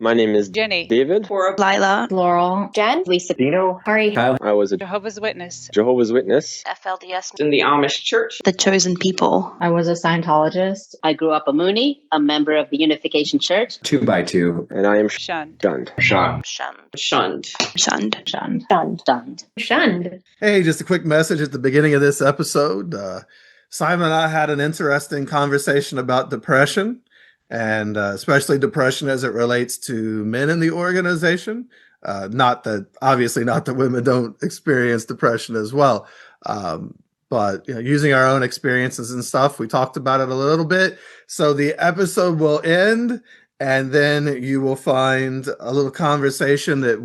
My name is Jenny. David. Cora. Lila. Laurel. Jen. Lisa. Dino. Ari. Kyle. I was a Jehovah's Witness. Jehovah's Witness. FLDS. In the Amish church. The chosen people. I was a Scientologist. I grew up a Mooney, a member of the Unification Church. 2x2. And I am Shunned. shunned. Sean. Shunned. Shunned. Shunned. Shunned. Stunned. Stunned. Shunned. Hey, just a quick message at the beginning of this episode. Simon and I had an interesting conversation about depression, and especially depression as it relates to men in the organization. Not that women don't experience depression as well. But using our own experiences and stuff, we talked about it a little bit. So the episode will end, and then you will find a little conversation that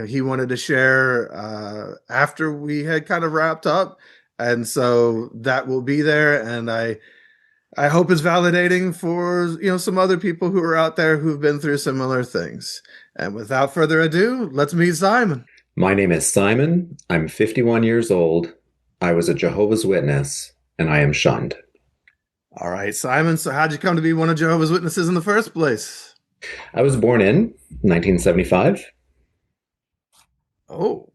he wanted to share after we had kind of wrapped up. And so that will be there. And I hope it's validating for, some other people who are out there who've been through similar things. And without further ado, let's meet Simon. My name is Simon. I'm 51 years old. I was a Jehovah's Witness, and I am shunned. All right, Simon. So how'd you come to be one of Jehovah's Witnesses in the first place? I was born in 1975. Oh,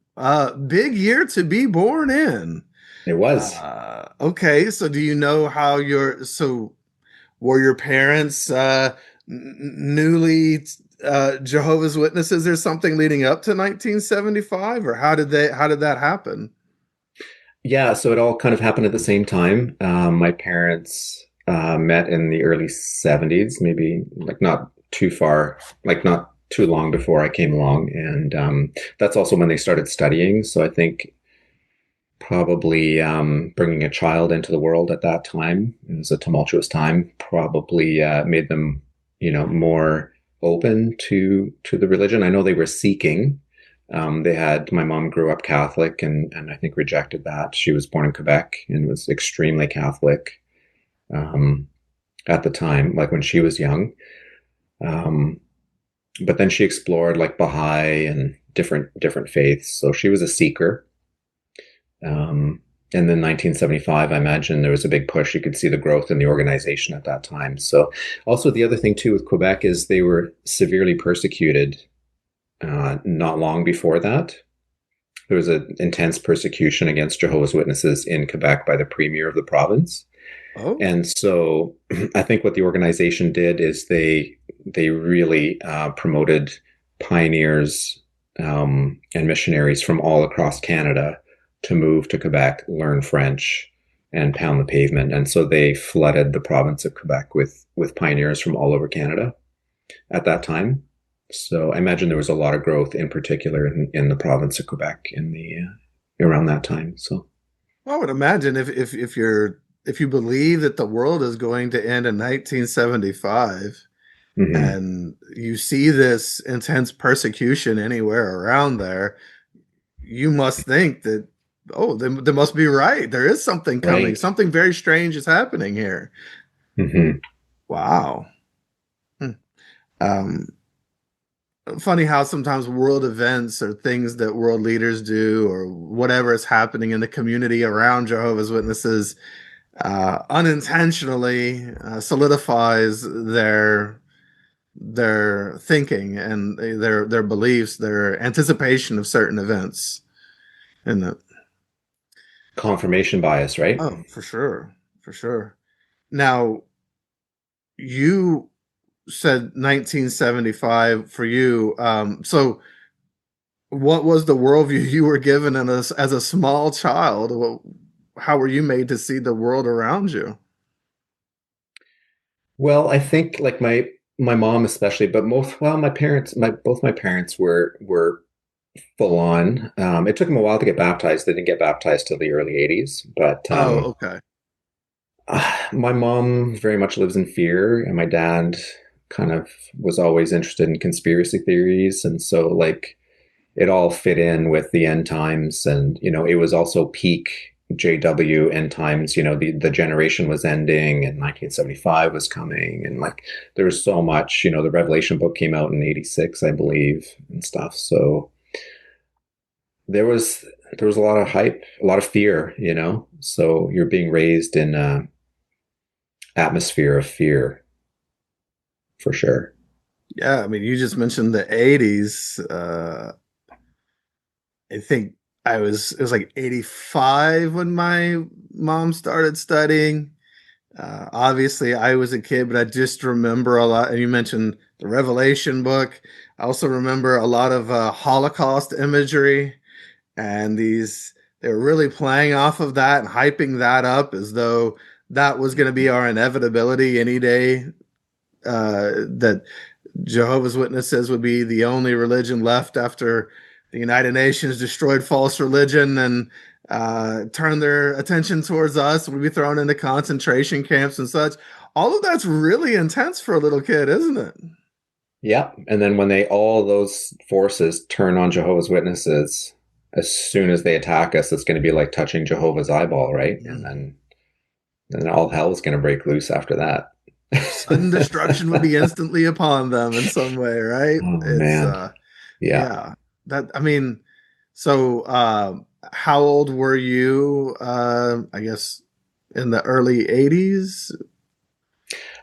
big year to be born in. It was. Okay, so do you know how were your parents newly Jehovah's Witnesses or something leading up to 1975, or how did that happen? Yeah, so it all kind of happened at the same time. My parents met in the early 70s, maybe not too long before I came along. And that's also when they started studying. So I think probably bringing a child into the world at that time, it was a tumultuous time, probably made them, more open to the religion. I know they were seeking. My mom grew up Catholic and I think rejected that. She was born in Quebec and was extremely Catholic at the time, like when she was young. But then she explored like Baha'i and different faiths. So she was a seeker. And then 1975, I imagine there was a big push. You could see the growth in the organization at that time. So also the other thing too with Quebec is they were severely persecuted not long before that. There was an intense persecution against Jehovah's Witnesses in Quebec by the premier of the province. Oh. And so I think what the organization did is they really promoted pioneers and missionaries from all across Canada to move to Quebec, learn French, and pound the pavement. And so they flooded the province of Quebec with pioneers from all over Canada at that time. So I imagine there was a lot of growth, in particular in the province of Quebec around that time. So I would imagine if you believe that the world is going to end in 1975, mm-hmm. and you see this intense persecution anywhere around there, you must think that, they must be right. There is something coming. Right. Something very strange is happening here. Mm-hmm. Wow. Funny how sometimes world events or things that world leaders do or whatever is happening in the community around Jehovah's Witnesses unintentionally solidifies their thinking and their beliefs, their anticipation of certain events. And confirmation bias, right? Oh, for sure. Now, you said 1975 for you. So what was the worldview you were given as a small child? How were you made to see the world around you? Well, I think like my mom especially, but both my parents were full on. It took them a while to get baptized. They didn't get baptized till the early 80s, but okay. My mom very much lives in fear, and my dad kind of was always interested in conspiracy theories, and so like it all fit in with the end times, and it was also peak JW end times. The generation was ending, and 1975 was coming, and like there was so much. The Revelation book came out in 86, I believe, and stuff. So there was a lot of hype, a lot of fear. So you're being raised in a atmosphere of fear. For sure. Yeah, I mean, you just mentioned the 80s. I think it was like 85 when my mom started studying. Obviously, I was a kid, but I just remember a lot. And you mentioned the Revelation book. I also remember a lot of Holocaust imagery, and they were really playing off of that and hyping that up as though that was going to be our inevitability any day. That Jehovah's Witnesses would be the only religion left after the United Nations destroyed false religion and turned their attention towards us. We'd be thrown into concentration camps and such. All of that's really intense for a little kid, isn't it? Yeah. And then when all those forces turn on Jehovah's Witnesses, as soon as they attack us, it's going to be like touching Jehovah's eyeball, right? Mm. And then all hell is going to break loose after that. Sudden destruction would be instantly upon them in some way, right? Oh It's man. Yeah. yeah. That I mean, so how old were you? I guess in the early 80s.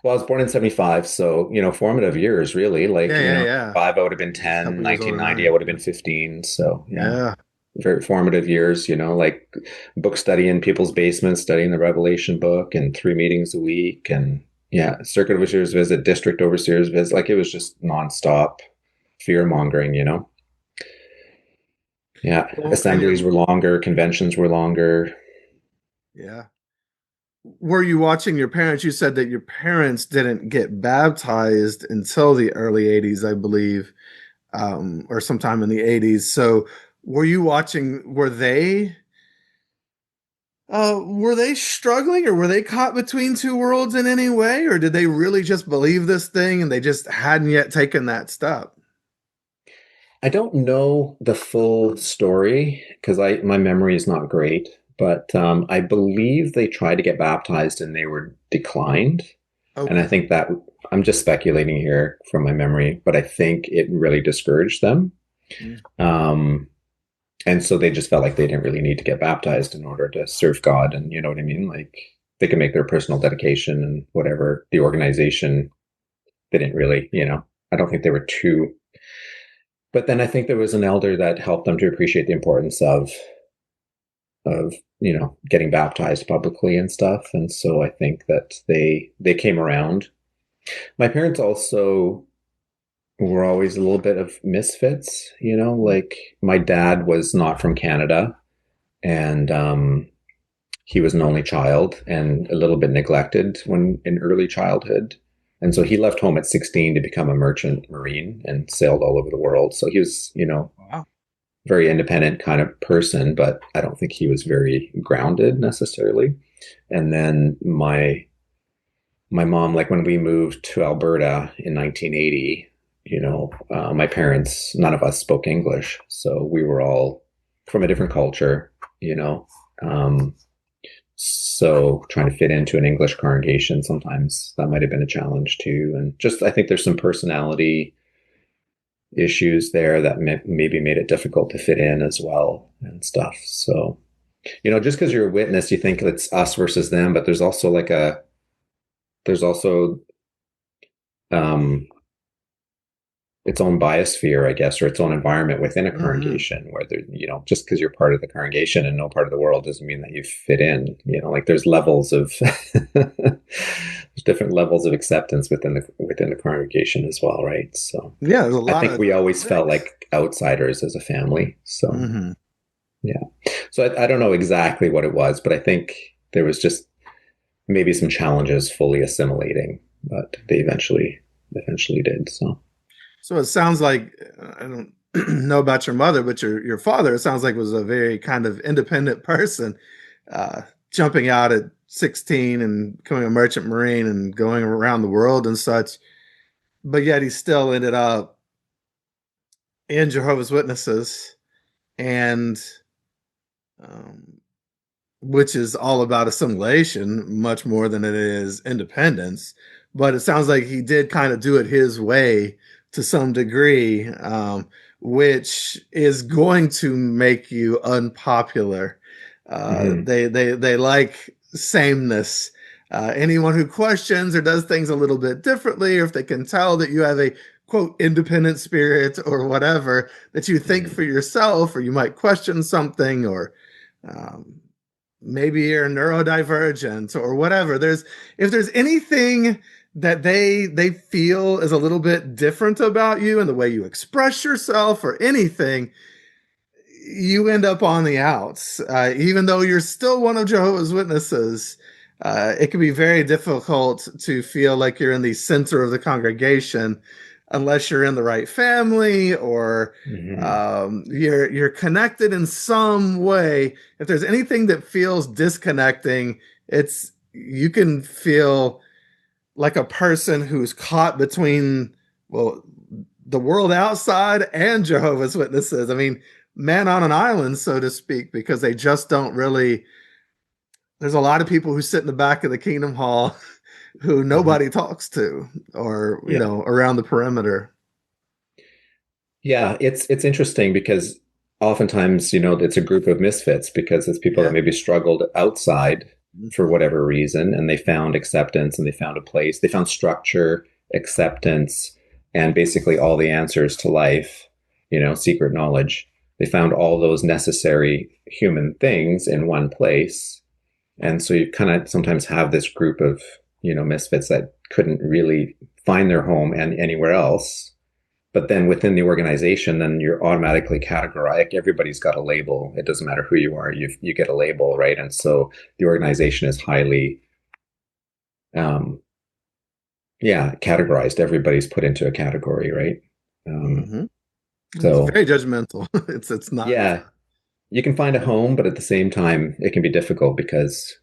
Well, I was born in 75, so, formative years, really. Like, Yeah. 5, I would have been Just a 10, couple years older than 1990, I me. would have been 15. So, yeah, Yeah. very formative years, like book study in people's basements, studying the Revelation book and 3 meetings a week. And yeah, circuit overseers visit, district overseers visit. Like, it was just nonstop fear mongering. Yeah. Well, Assemblies were longer, conventions were longer. yeah. Were you watching your parents? You said that your parents didn't get baptized until the early 80s, I believe, or sometime in the 80s. So were you watching, were they struggling, or were they caught between two worlds in any way? Or did they really just believe this thing and they just hadn't yet taken that step? I don't know the full story because my memory is not great, but I believe they tried to get baptized and they were declined. And I Okay. think that I'm just speculating here from my memory, but I think it really discouraged them. Mm. Um, and so they just felt like they didn't really need to get baptized in order to serve God. And you know what I mean? Like they can make their personal dedication and whatever. The organization, they didn't really, I don't think they were too. But then I think there was an elder that helped them to appreciate the importance of getting baptized publicly and stuff. And so I think that they came around. My parents also were always a little bit of misfits, like my dad was not from Canada, and he was an only child and a little bit neglected when in early childhood. And so he left home at 16 to become a merchant marine and sailed all over the world. So he was, Wow. very independent kind of person, but I don't think he was very grounded necessarily. And then my mom, like when we moved to Alberta in 1980, my parents, none of us spoke English, so we were all from a different culture, so trying to fit into an English congregation, sometimes that might have been a challenge too. And just, I think there's some personality issues there that maybe made it difficult to fit in as well and stuff. So, just because you're a witness, you think it's us versus them, but there's also um, its own biosphere, I guess, or its own environment within a congregation where just because you're part of the congregation and no part of the world doesn't mean that you fit in, like there's levels of, there's different levels of acceptance within the congregation as well. Right. So Yeah, there's a I lot think of we always felt mix. like outsiders as a family. So, Mm-hmm. yeah. So I don't know exactly what it was, but I think there was just maybe some challenges fully assimilating, but they eventually did. So it sounds like I don't know about your mother, but your father, it sounds like was a very kind of independent person, jumping out at 16 and becoming a merchant marine and going around the world and such. But yet he still ended up in Jehovah's Witnesses, and um, which is all about assimilation much more than it is independence. But it sounds like he did kind of do it his way to some degree, which is going to make you unpopular. Mhm. They like sameness. Anyone who questions or does things a little bit differently, or if they can tell that you have a quote independent spirit or whatever, that you think for yourself, or you might question something, or um, maybe you're neurodivergent or whatever. If there's anything that they feel is a little bit different about you and the way you express yourself or anything, you end up on the outs. Even though you're still one of Jehovah's Witnesses, it can be very difficult to feel like you're in the center of the congregation unless you're in the right family, or you're connected in some way. If there's anything that feels disconnecting, you can feel like a person who's caught between, well, the world outside and Jehovah's Witnesses. I mean, man on an island, so to speak, because they just don't really. There's a lot of people who sit in the back of the Kingdom Hall who nobody talks to, or around the perimeter. Yeah, it's interesting because oftentimes, it's a group of misfits, because it's people that maybe struggled outside for whatever reason, and they found acceptance, and they found a place, they found structure, acceptance, and basically all the answers to life, secret knowledge. They found all those necessary human things in one place. And so you kind of sometimes have this group of, misfits that couldn't really find their home anywhere else. But then within the organization, then you're automatically categorized. Everybody's got a label. It doesn't matter who you are. You get a label, right? And so the organization is highly, categorized. Everybody's put into a category, right? So it's very judgmental. It's not. Yeah, you can find a home, but at the same time, it can be difficult because,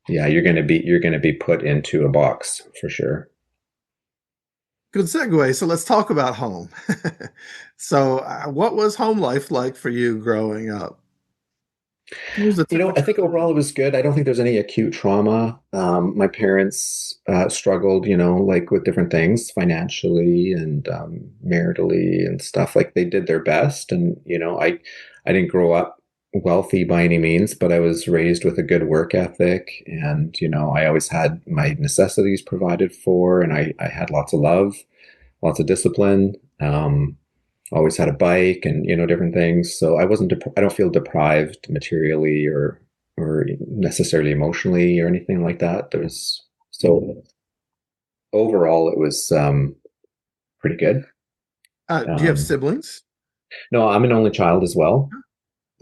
you're going to be put into a box for sure. Good segue. So let's talk about home. So what was home life like for you growing up? I think overall it was good. I don't think there's any acute trauma. My parents struggled, like with different things financially and maritally and stuff. Like they did their best. And, I didn't grow up wealthy by any means, but I was raised with a good work ethic. And, I always had my necessities provided for, and I had lots of love, lots of discipline. Always had a bike and, different things. So I don't feel deprived materially or necessarily emotionally or anything like that. So overall it was pretty good. Do you have siblings? No, I'm an only child as well.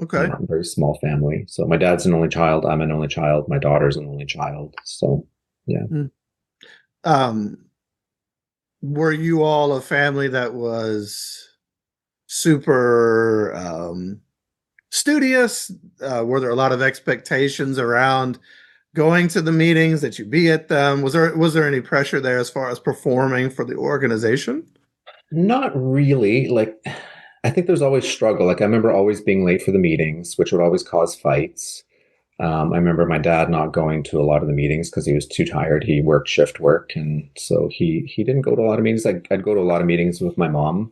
Okay. I'm a very small family. So my dad's an only child. I'm an only child. My daughter's an only child. So, yeah. Were you all a family that was super studious? Were there a lot of expectations around going to the meetings, that you be at them? Was there any pressure there as far as performing for the organization? Not really. Like, I think there's always struggle. Like, I remember always being late for the meetings, which would always cause fights. I remember my dad not going to a lot of the meetings because he was too tired. He worked shift work, and so he didn't go to a lot of meetings. I'd go to a lot of meetings with my mom.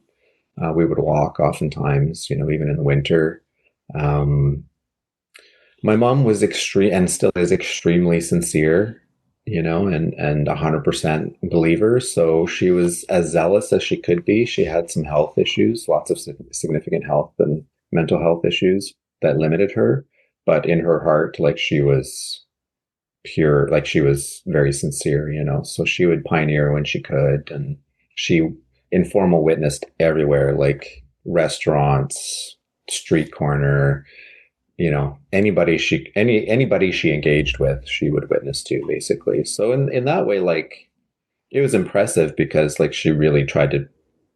We would walk oftentimes, even in the winter. My mom was extreme and still is extremely sincere, and 100% believer. So she was as zealous as she could be. She had some health issues, lots of significant health and mental health issues that limited her. But in her heart, like, she was pure, like she was very sincere, so she would pioneer when she could. And she informal witnessed everywhere, like restaurants, street corner, anybody she engaged with, she would witness to, basically. So in that way, like, it was impressive because, like, she really tried to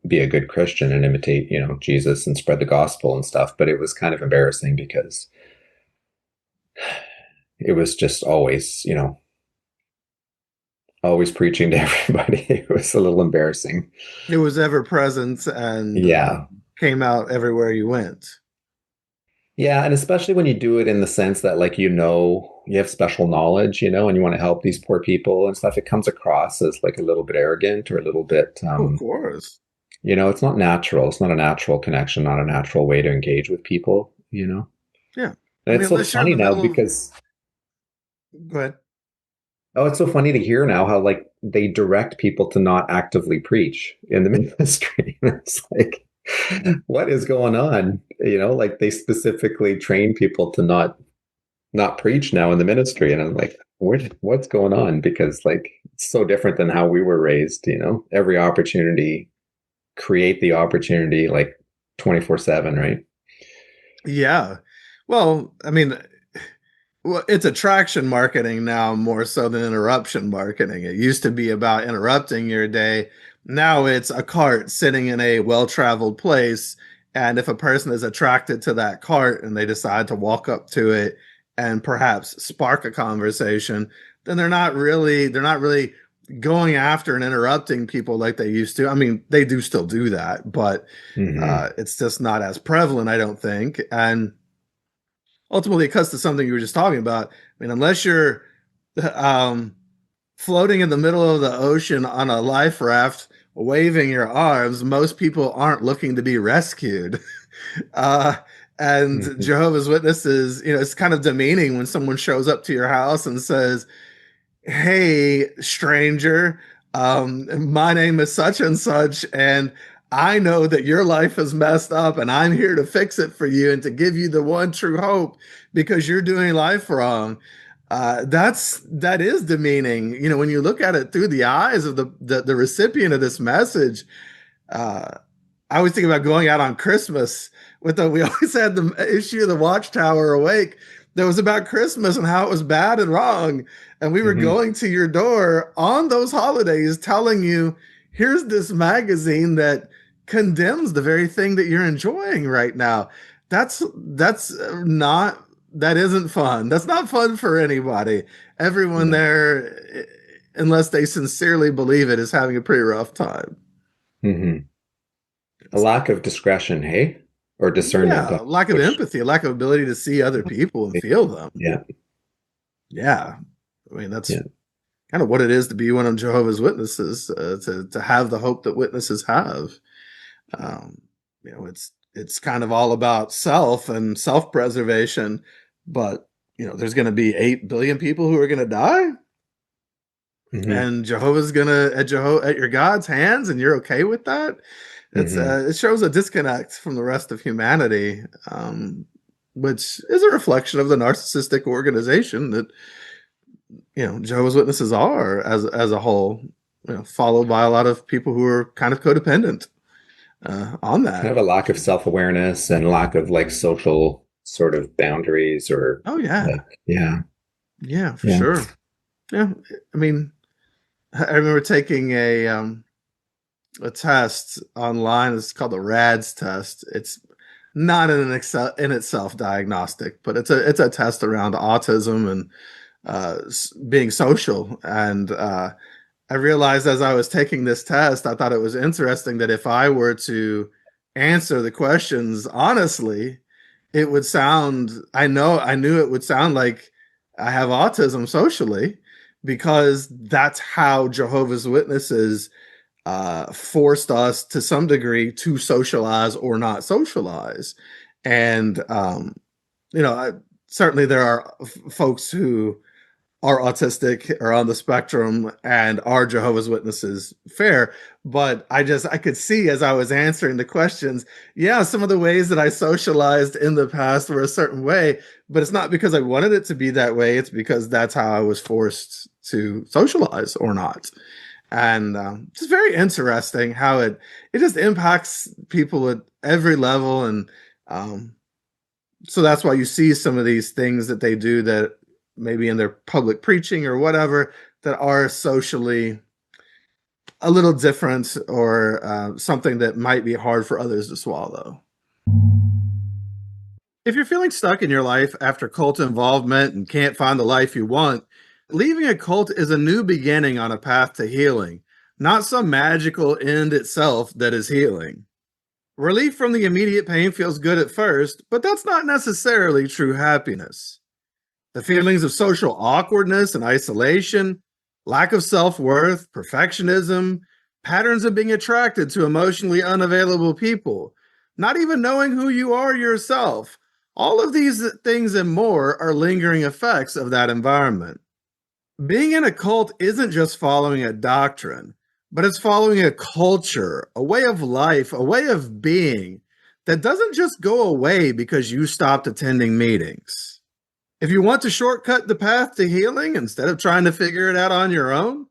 be a good Christian and imitate, Jesus and spread the gospel and stuff. But it was kind of embarrassing because it was just always, always preaching to everybody. It was a little embarrassing. It was ever present and came out everywhere you went. Yeah, and especially when you do it in the sense that, like, you have special knowledge, and you want to help these poor people and stuff, it comes across as like a little bit arrogant or a little bit, of course. It's not natural. It's not a natural connection, not a natural way to engage with people, Yeah. And it's so funny now because... Go ahead. Oh, it's so funny to hear now how like they direct people to not actively preach in the ministry. It's like, what is going on? You know, like they specifically train people to not preach now in the ministry, and I'm like, what's going on? Because like it's so different than how we were raised. You know, every opportunity, create the opportunity, like 24/7, right? Yeah. Well, I mean, well, it's attraction marketing now more so than interruption marketing. It used to be about interrupting your day. Now it's a cart sitting in a well-traveled place. And if a person is attracted to that cart and they decide to walk up to it and perhaps spark a conversation, then they're not really going after and interrupting people like they used to. I mean, they do still do that, but Hmm. it's just not as prevalent, I don't think. And ultimately it cuts to something you were just talking about. I mean, unless you're um, floating in the middle of the ocean on a life raft, waving your arms, most people aren't looking to be rescued. Uh, and Hmm. Jehovah's Witnesses, it's kind of demeaning when someone shows up to your house and says, "Hey, stranger, my name is such and such, and I know that your life is messed up, and I'm here to fix it for you and to give you the one true hope because you're doing life wrong." That is demeaning. When you look at it through the eyes of the recipient of this message. uh, I always think about going out on Christmas we always had the issue of the Watchtower Awake that was about Christmas and how it was bad and wrong. And we were Hmm. going to your door on those holidays telling you, here's this magazine that condemns the very thing that you're enjoying right now. That's not that isn't fun. That's not fun for anybody. Everyone No. there, unless they sincerely believe it, is having a pretty rough time. Hmm. A lack of discretion, hey, or discernment. Yeah, lack of Which, empathy, a lack of ability to see other people and feel them. yeah, Yeah, I mean that's yeah. kind of what it is to be one of Jehovah's Witnesses. To have the hope that witnesses have. Um, it's kind of all about self and self preservation, but there's going to be 8 billion people who are going to die, Hmm. and Jehovah's gonna at your God's hands, and you're okay with that. Hmm. It shows a disconnect from the rest of humanity, which is a reflection of the narcissistic organization that Jehovah's Witnesses are as a whole. Followed by a lot of people who are kind of codependent on Kind that. of a lack of self-awareness and lack of like social sort of boundaries or Oh yeah, like, yeah, yeah, for yeah. sure. Yeah, I mean, I remember taking a test online. It's called the RADS test. It's not in itself diagnostic, but it's a test around autism and being social. And I realized as I was taking this test, I thought it was interesting that if I were to answer the questions honestly, it would sound. I knew it would sound like I have autism socially because that's how Jehovah's Witnesses forced us to some degree to socialize or not socialize. And, certainly there are folks who are autistic or on the spectrum and are Jehovah's Witnesses fair. But I could see as I was answering the questions, yeah, some of the ways that I socialized in the past were a certain way, but it's not because I wanted it to be that way. It's because that's how I was forced to socialize or not. And it's very interesting how it just impacts people at every level. And um, so that's why you see some of these things that they do that maybe in their public preaching or whatever that are socially a little different or something that might be hard for others to swallow. If you're feeling stuck in your life after cult involvement and can't find the life you want, leaving a cult is a new beginning on a path to healing, not some magical end itself that is healing. Relief from the immediate pain feels good at first, but that's not necessarily true happiness. The feelings of social awkwardness and isolation, lack of self worth, perfectionism, patterns of being attracted to emotionally unavailable people, not even knowing who you are yourself. All of these things and more are lingering effects of that environment. being in a cult isn't just following a doctrine, but it's following a culture, a way of life, a way of being that doesn't just go away because you stopped attending meetings. If you want to shortcut the path to healing instead of trying to figure it out on your own,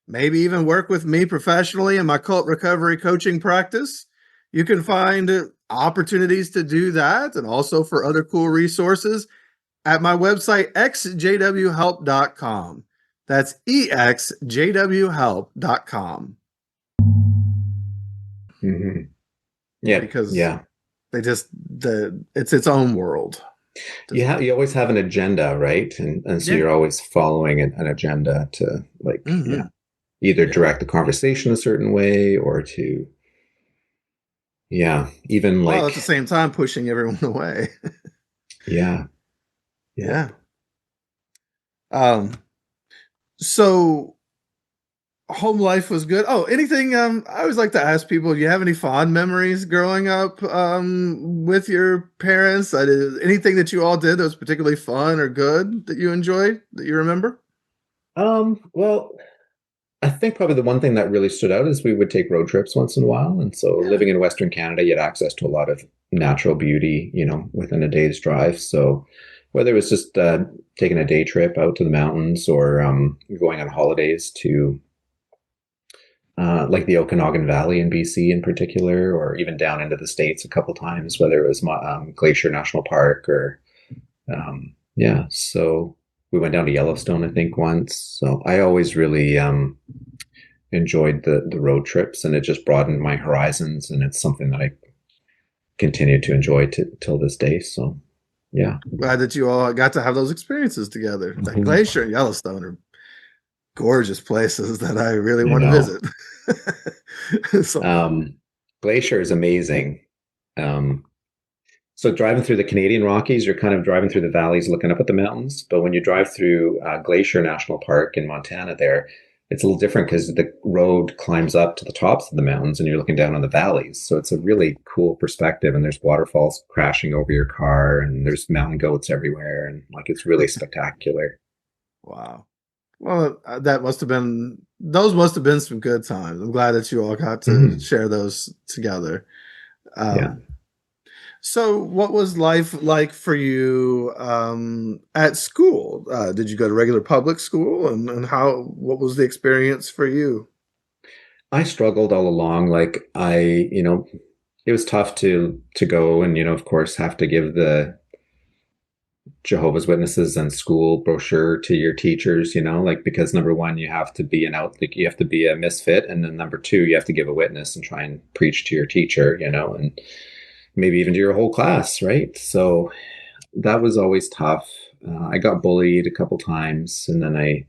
maybe even work with me professionally in my cult recovery coaching practice, you can find opportunities to do that and also for other cool resources at my website, exjwhelp.com. That's exjwhelp.com. Mm-hmm. Yeah. Because yeah. it's its own world. You always have an agenda, right? And so you're always following an agenda to either direct the conversation a certain way or to even at the same time pushing everyone away. Yeah. So home life was good. Oh, anything I always like to ask people, do you have any fond memories growing up with your parents? Anything that you all did that was particularly fun or good that you enjoyed that you remember? Well, I think probably the one thing that really stood out is we would take road trips once in a while. And so living in Western Canada, you had access to a lot of natural beauty, within a day's drive. So whether it was just taking a day trip out to the mountains or going on holidays to like the Okanagan Valley in BC in particular, or even down into the States a couple times, whether it was Glacier National Park or, so we went down to Yellowstone, I think, once. So I always really enjoyed the road trips, and it just broadened my horizons, and it's something that I continue to enjoy till this day. So, yeah. Glad that you all got to have those experiences together. Mm-hmm. Like Glacier and Yellowstone are gorgeous places that I really want to visit. Glacier is amazing. So driving through the Canadian Rockies, you're kind of driving through the valleys looking up at the mountains. But when you drive through Glacier National Park in Montana there, it's a little different because the road climbs up to the tops of the mountains and you're looking down on the valleys. So it's a really cool perspective, and there's waterfalls crashing over your car and there's mountain goats everywhere. And it's really spectacular. Wow. Well, those must have been some good times. I'm glad that you all got to share those together. So what was life like for you at school? Did you go to regular public school, and what was the experience for you? I struggled all along. It was tough to go and, of course, have to give the Jehovah's Witnesses and school brochure to your teachers, because number one, you have to be you have to be a misfit. And then number two, you have to give a witness and try and preach to your teacher, and maybe even to your whole class. Right. So that was always tough. I got bullied a couple times, and then I,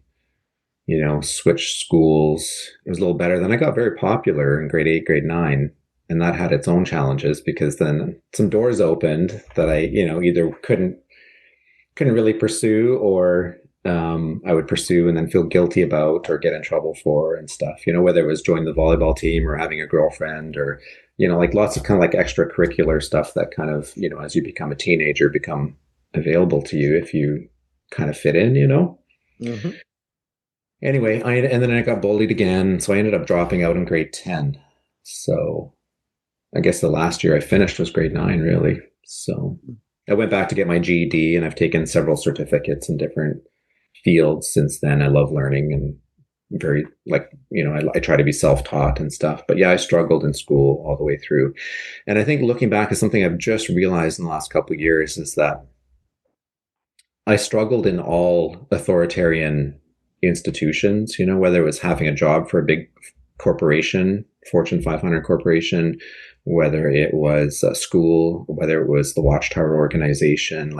switched schools. It was a little better. Then I got very popular in grade 8, grade 9. And that had its own challenges, because then some doors opened that I, either couldn't really pursue, or I would pursue and then feel guilty about or get in trouble for and stuff, whether it was joining the volleyball team or having a girlfriend or, lots of kind of extracurricular stuff that kind of, as you become a teenager, become available to you if you kind of fit in, Mm-hmm. Anyway, and then I got bullied again. So I ended up dropping out in grade 10. So I guess the last year I finished was grade 9, really. So I went back to get my GED, and I've taken several certificates in different fields since then. I love learning, and very I try to be self-taught and stuff. But yeah, I struggled in school all the way through. And I think looking back is something I've just realized in the last couple of years is that I struggled in all authoritarian institutions, whether it was having a job for a big corporation, Fortune 500 corporation, whether it was a school, whether it was the Watchtower organization.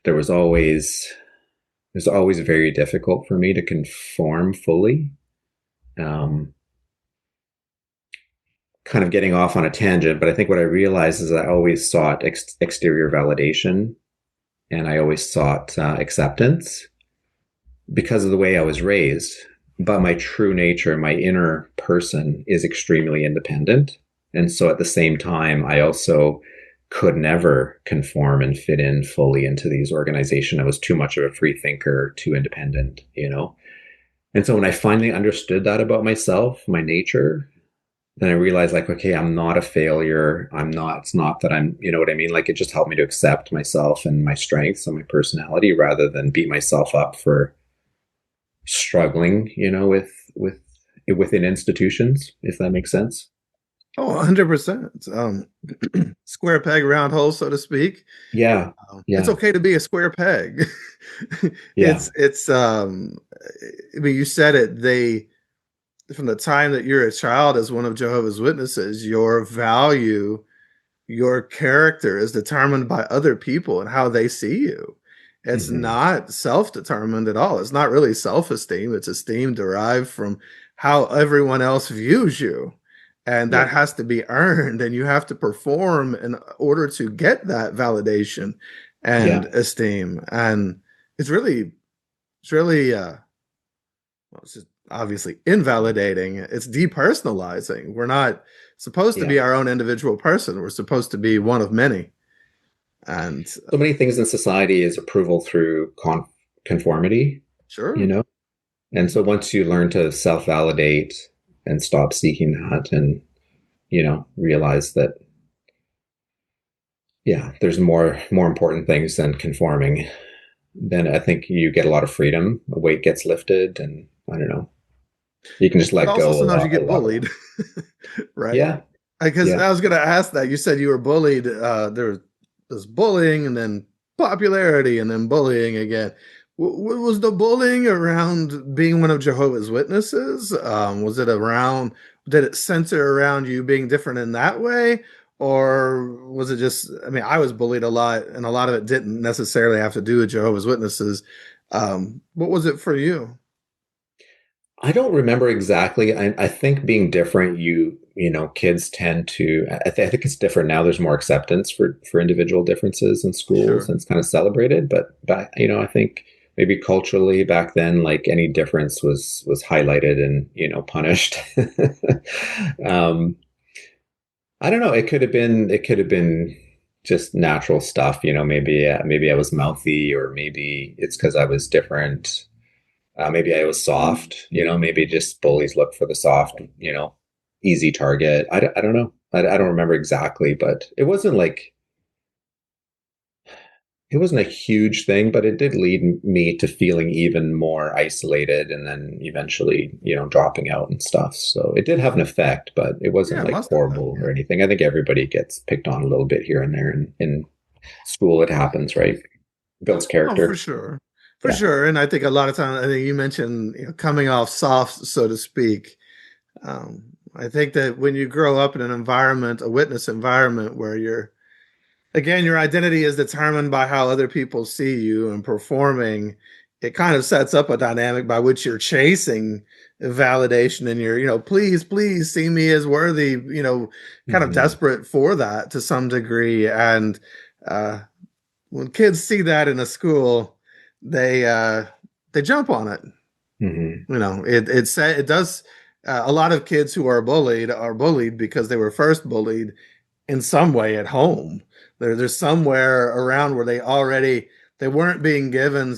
It was always very difficult for me to conform fully. Kind of getting off on a tangent, but I think what I realized is I always sought exterior validation, and I always sought acceptance because of the way I was raised. But my true nature, my inner person, is extremely independent. And so at the same time, I also could never conform and fit in fully into these organizations. I was too much of a free thinker, too independent, And so when I finally understood that about myself, my nature, then I realized like, okay, I'm not a failure. It's not that I'm, you know what I mean? Like it just helped me to accept myself and my strengths and my personality rather than beat myself up for struggling, with within institutions, if that makes sense. Oh, 100%. Square peg, round hole, so to speak. Yeah. It's Yeah. okay to be a square peg. Yeah. I mean, you said it, from the time that you're a child as one of Jehovah's Witnesses, your value, your character is determined by other people and how they see you. It's Hmm. not self-determined at all. It's not really self-esteem. It's esteem derived from how everyone else views you. And that Yeah. has to be earned, and you have to perform in order to get that validation and Yeah. esteem. And it's really well, it's just obviously invalidating. It's depersonalizing. We're not supposed to Yeah. be our own individual person. We're supposed to be one of many. And So many things in society is approval through conformity, you sure, know? And so once you learn to self-validate and stop seeking that and, realize that, yeah, there's more important things than conforming, then I think you get a lot of freedom. The weight gets lifted and I don't know. You can just but let also go sometimes you a get lot. bullied, right? Yeah. Because Yeah. I was going to ask that. You said you were bullied. There was bullying and then popularity and then bullying again. Was the bullying around being one of Jehovah's Witnesses? Was it around, did it center around you being different in that way? Or was it just, I mean, I was bullied a lot and a lot of it didn't necessarily have to do with Jehovah's Witnesses. What was it for you? I don't remember exactly. I think being different, kids tend to. I think it's different now. There's more acceptance for individual differences in schools, Sure. and it's kind of celebrated. But I think maybe culturally back then, like any difference was highlighted and punished. um, I don't know. It could have been just natural stuff. Maybe I was mouthy, or maybe it's because I was different. Maybe I was soft, maybe just bullies look for the soft, easy target. I don't know. I don't remember exactly, but it wasn't a huge thing, but it did lead me to feeling even more isolated and then eventually, dropping out and stuff. So it did have an effect, but it wasn't Yeah, like must have. horrible Yeah. or anything. I think everybody gets picked on a little bit here and there. In school, it happens, right? Builds Oh, for character. sure. For Yeah. sure. And I think a lot of times, I think you mentioned, coming off soft, so to speak. I think that when you grow up in an environment, a witness environment where again, your identity is determined by how other people see you and performing, it kind of sets up a dynamic by which you're chasing validation and you're, please, please see me as worthy, kind of Hmm. desperate for that to some degree. And, uh, when kids see that in a school, they jump on it. Hmm. It does. A lot of kids who are bullied because they were first bullied in some way at home. There's somewhere around where they weren't being given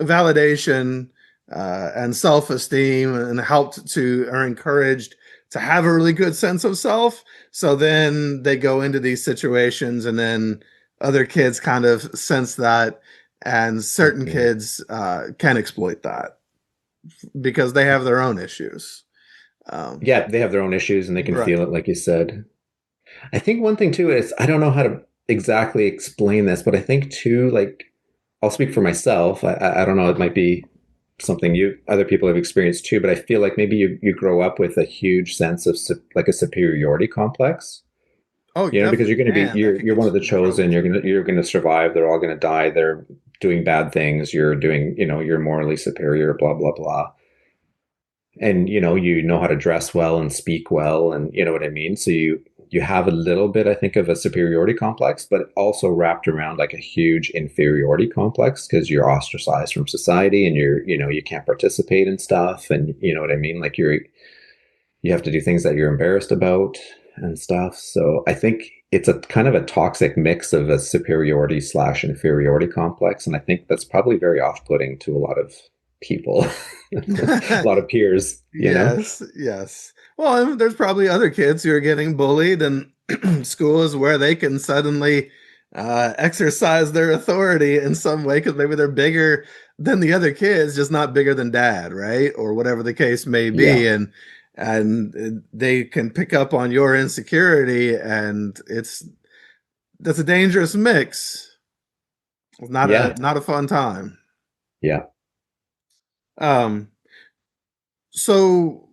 validation and self-esteem and helped to or encouraged to have a really good sense of self. So then they go into these situations and then other kids kind of sense that, and certain Hmm. kids can exploit that because they have their own issues. Yeah, they have their own issues and they can Right. feel it, like you said. I think one thing too is I don't know how to exactly explain this, but I think too, like I'll speak for myself. I don't know. It might be something other people have experienced too, but I feel like maybe you grow up with a huge sense of like a superiority complex. Oh, Because definitely. you're going to be Man, that could you're one get of the you in trouble chosen. You're too. gonna you're gonna survive. They're all going to die. They're doing bad things. You're doing you're morally superior. Blah blah blah. And you know how to dress well and speak well, and you know what I mean. So you have a little bit, I think, of a superiority complex, but also wrapped around like a huge inferiority complex because you're ostracized from society and you can't participate in stuff, and you know what I mean. Like you have to do things that you're embarrassed about and stuff. So I think it's a kind of a toxic mix of a superiority slash inferiority complex, and I think that's probably very off-putting to a lot of people, a lot of peers, you know? Yes, yes. Well, and there's probably other kids who are getting bullied, and school is where they can suddenly exercise their authority in some way because maybe they're bigger than the other kids, just not bigger than dad, right? Or whatever the case may Yeah. be, and they can pick up on your insecurity, and that's a dangerous mix. It's Yeah. not a fun time. Yeah. Um, so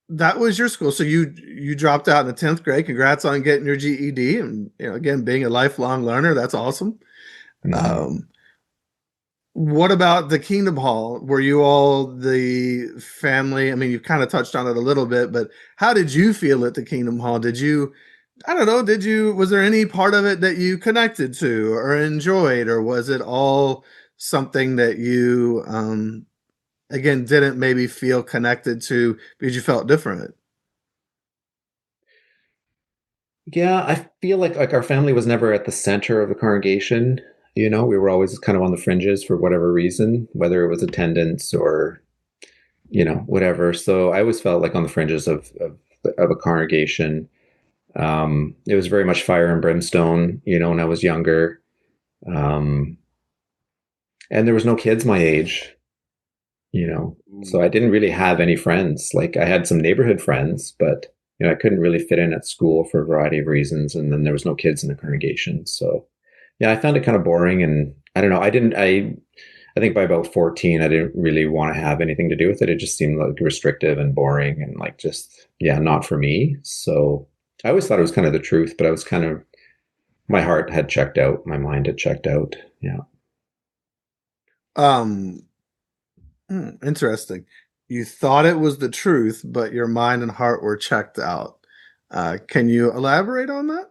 that was your school. So you dropped out in the 10th grade. Congrats on getting your GED, and again, being a lifelong learner, that's awesome. Mhm. Um, what about the Kingdom Hall? Were you all the family? I mean, you kind of touched on it a little bit, but how did you feel at the Kingdom Hall? I don't know, was there any part of it that you connected to or enjoyed, or was it all something that you, again, didn't maybe feel connected to because you felt different? Yeah, I feel like our family was never at the center of the congregation. You know, we were always kind of on the fringes for whatever reason, whether it was attendance or, whatever. So I always felt like on the fringes of a congregation. It was very much fire and brimstone, when I was younger. Um, and there was no kids my age. So I didn't really have any friends. Like I had some neighborhood friends, but I couldn't really fit in at school for a variety of reasons. And then there was no kids in the congregation. So yeah, I found it kind of boring. And I don't know. I think by about 14, I didn't really want to have anything to do with it. It just seemed like restrictive and boring and like just, yeah, not for me. So I always thought it was kind of the truth, but I was kind of, my heart had checked out. My mind had checked out. Yeah. Um, Interesting. You thought it was the truth, but your mind and heart were checked out. Can you elaborate on that?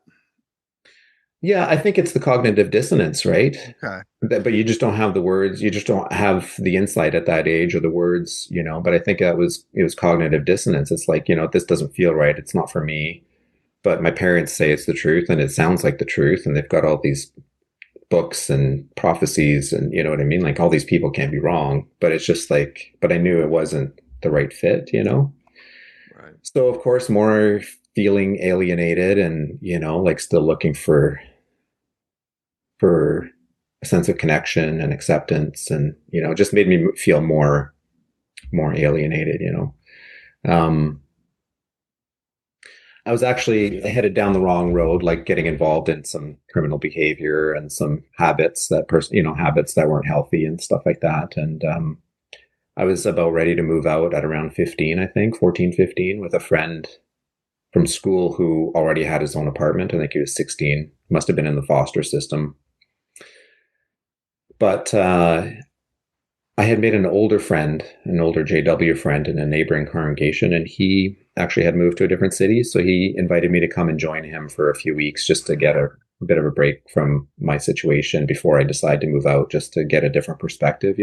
Yeah, I think it's the cognitive dissonance, right? Okay. But you just don't have the words. You just don't have the insight at that age or the words. But I think it was cognitive dissonance. It's like, this doesn't feel right. It's not for me. But my parents say it's the truth and it sounds like the truth. And they've got all these books and prophecies and you know what I mean? Like all these people can't be wrong. But it's just like, but I knew it wasn't the right fit. Right. So of course, more feeling alienated and, like still looking for a sense of connection and acceptance and it just made me feel more alienated. um I was actually headed down the wrong road, like getting involved in some criminal behavior and some habits habits that weren't healthy and stuff like that. And I was about ready to move out at around 15, I think 14, 15, with a friend from school who already had his own apartment. I think he was 16, must have been in the foster system. But I had made an older friend, an older JW friend in a neighboring congregation, and he actually had moved to a different city. So he invited me to come and join him for a few weeks just to get a bit of a break from my situation before I decide to move out, just to get a different perspective.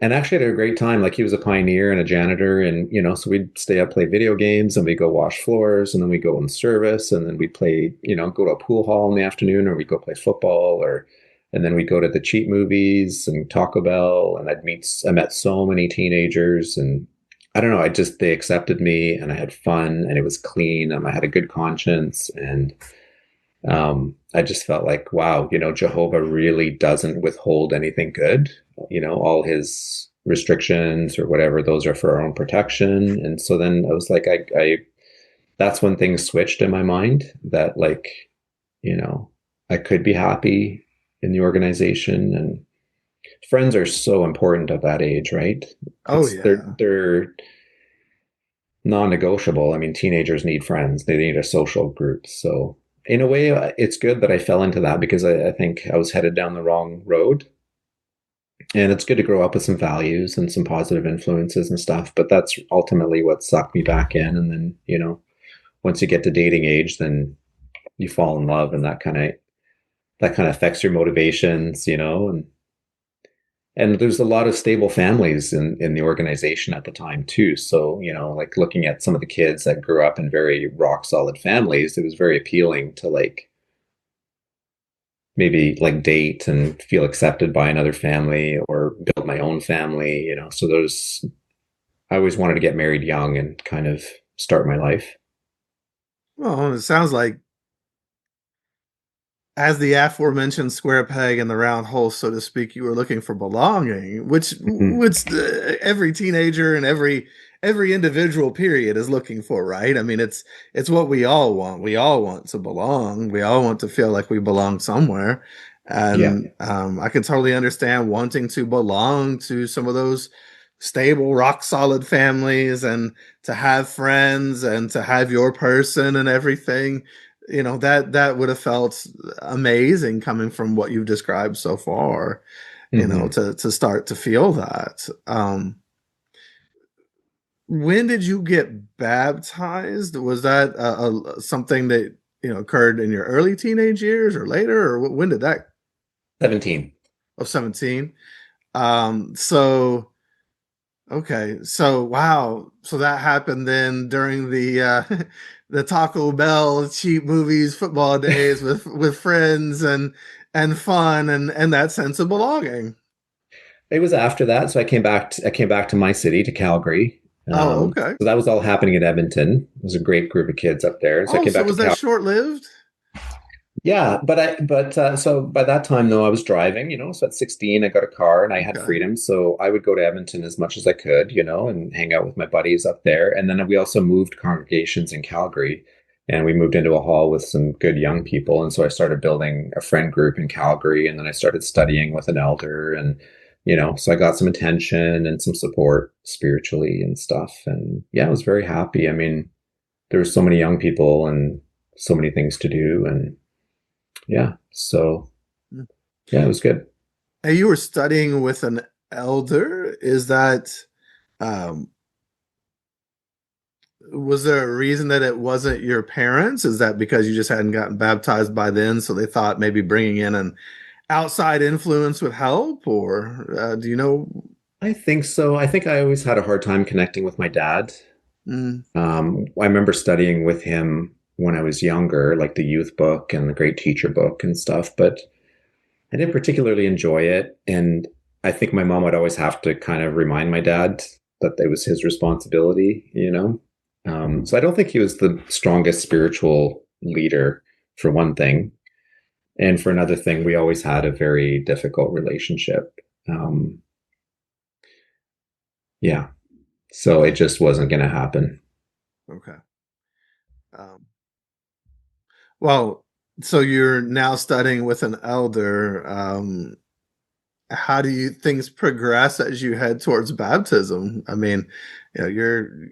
And actually I had a great time. Like he was a pioneer and a janitor and, so we'd stay up, play video games and we'd go wash floors and then we'd go in service and then we'd play, go to a pool hall in the afternoon or we'd go play football and then we'd go to the cheap movies and Taco Bell and I met so many teenagers and I don't know, they accepted me and I had fun and it was clean and I had a good conscience and I just felt like, wow, Jehovah really doesn't withhold anything good. All his restrictions or whatever, those are for our own protection. And so then I was like, that's when things switched in my mind that like, I could be happy in the organization and friends are so important at that age, right? Oh yeah. They're non-negotiable. I mean, teenagers need friends. They need a social group. So in a way, it's good that I fell into that because I think I was headed down the wrong road. And it's good to grow up with some values and some positive influences and stuff. But that's ultimately what sucked me back in. And then, once you get to dating age, then you fall in love and that kind of affects your motivations, and there's a lot of stable families in the organization at the time too. So, like looking at some of the kids that grew up in very rock solid families, it was very appealing to like, maybe like date and feel accepted by another family or build my own family, So I always wanted to get married young and kind of start my life. Well, it sounds like, as the aforementioned square peg in the round hole, so to speak, you were looking for belonging, Mhm. which every teenager and every individual period is looking for, right? I mean, it's what we all want. We all want to belong. We all want to feel like we belong somewhere, Yeah. and I can totally understand wanting to belong to some of those stable, rock solid families, and to have friends, and to have your person and everything. That would have felt amazing coming from what you've described so far, Hmm. to start to feel that. When did you get baptized? Was that something that occurred in your early teenage years or later, or when did that? 17. Oh, 17. So okay, so wow, so that happened then during the the Taco Bell cheap movies, football days with friends and fun and that sense of belonging. It was after that, so I came back to my city, to Calgary. Oh, okay. So that was all happening in Edmonton. It was a great group of kids up there. So I Oh, came so back to was that Calgary. short lived? Yeah, but so by that time though, I was driving. So at 16, I got a car and I had Okay. freedom. So I would go to Edmonton as much as I could, and hang out with my buddies up there. And then we also moved congregations in Calgary, and we moved into a hall with some good young people. And so I started building a friend group in Calgary, and then I started studying with an elder, and so I got some attention and some support spiritually and stuff. And yeah, I was very happy. I mean, there were so many young people and so many things to do, and yeah, so Mm. yeah, it was good. And you were studying with an elder. Is that um was there a reason that it wasn't your parents? Is that because you just hadn't gotten baptized by then, so they thought maybe bringing in an outside influence would help, or do you know? I think so. I think I always had a hard time connecting with my dad. Mm, I remember studying with him when I was younger, like the youth book and the great teacher book and stuff, but I didn't particularly enjoy it. And I think my mom would always have to kind of remind my dad that it was his responsibility. So I don't think he was the strongest spiritual leader, for one thing. And for another thing, we always had a very difficult relationship. Um, yeah. So it just wasn't going to happen. okay. Um, well, so you're now studying with an elder. How do you things progress as you head towards baptism? I mean, you're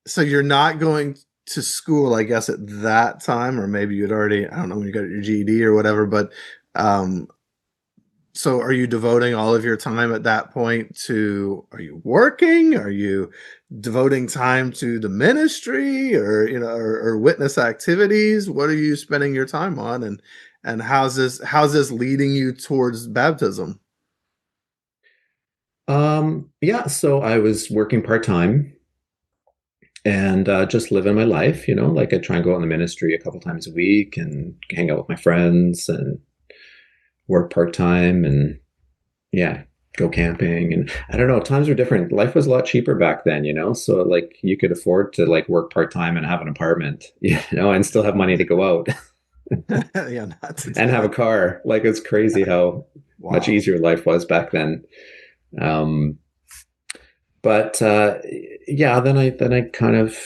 so you're not going to school, I guess, at that time, or maybe you'd already, I don't know, when you got your GED or whatever, but um, so are you devoting all of your time at that point to, are you working? Are you devoting time to the ministry, or, or witness activities? What are you spending your time on? And how's this leading you towards baptism? Yeah, so I was working part time and just living my life, like I try and go out in the ministry a couple times a week and hang out with my friends and work part time and yeah, go camping. And I don't know, times were different. Life was a lot cheaper back then, so like you could afford to like work part time and have an apartment, and still have money to go out Yeah, not and have a today. car. Like it's crazy how much Wow. easier life was back then. Um, but yeah, then I kind of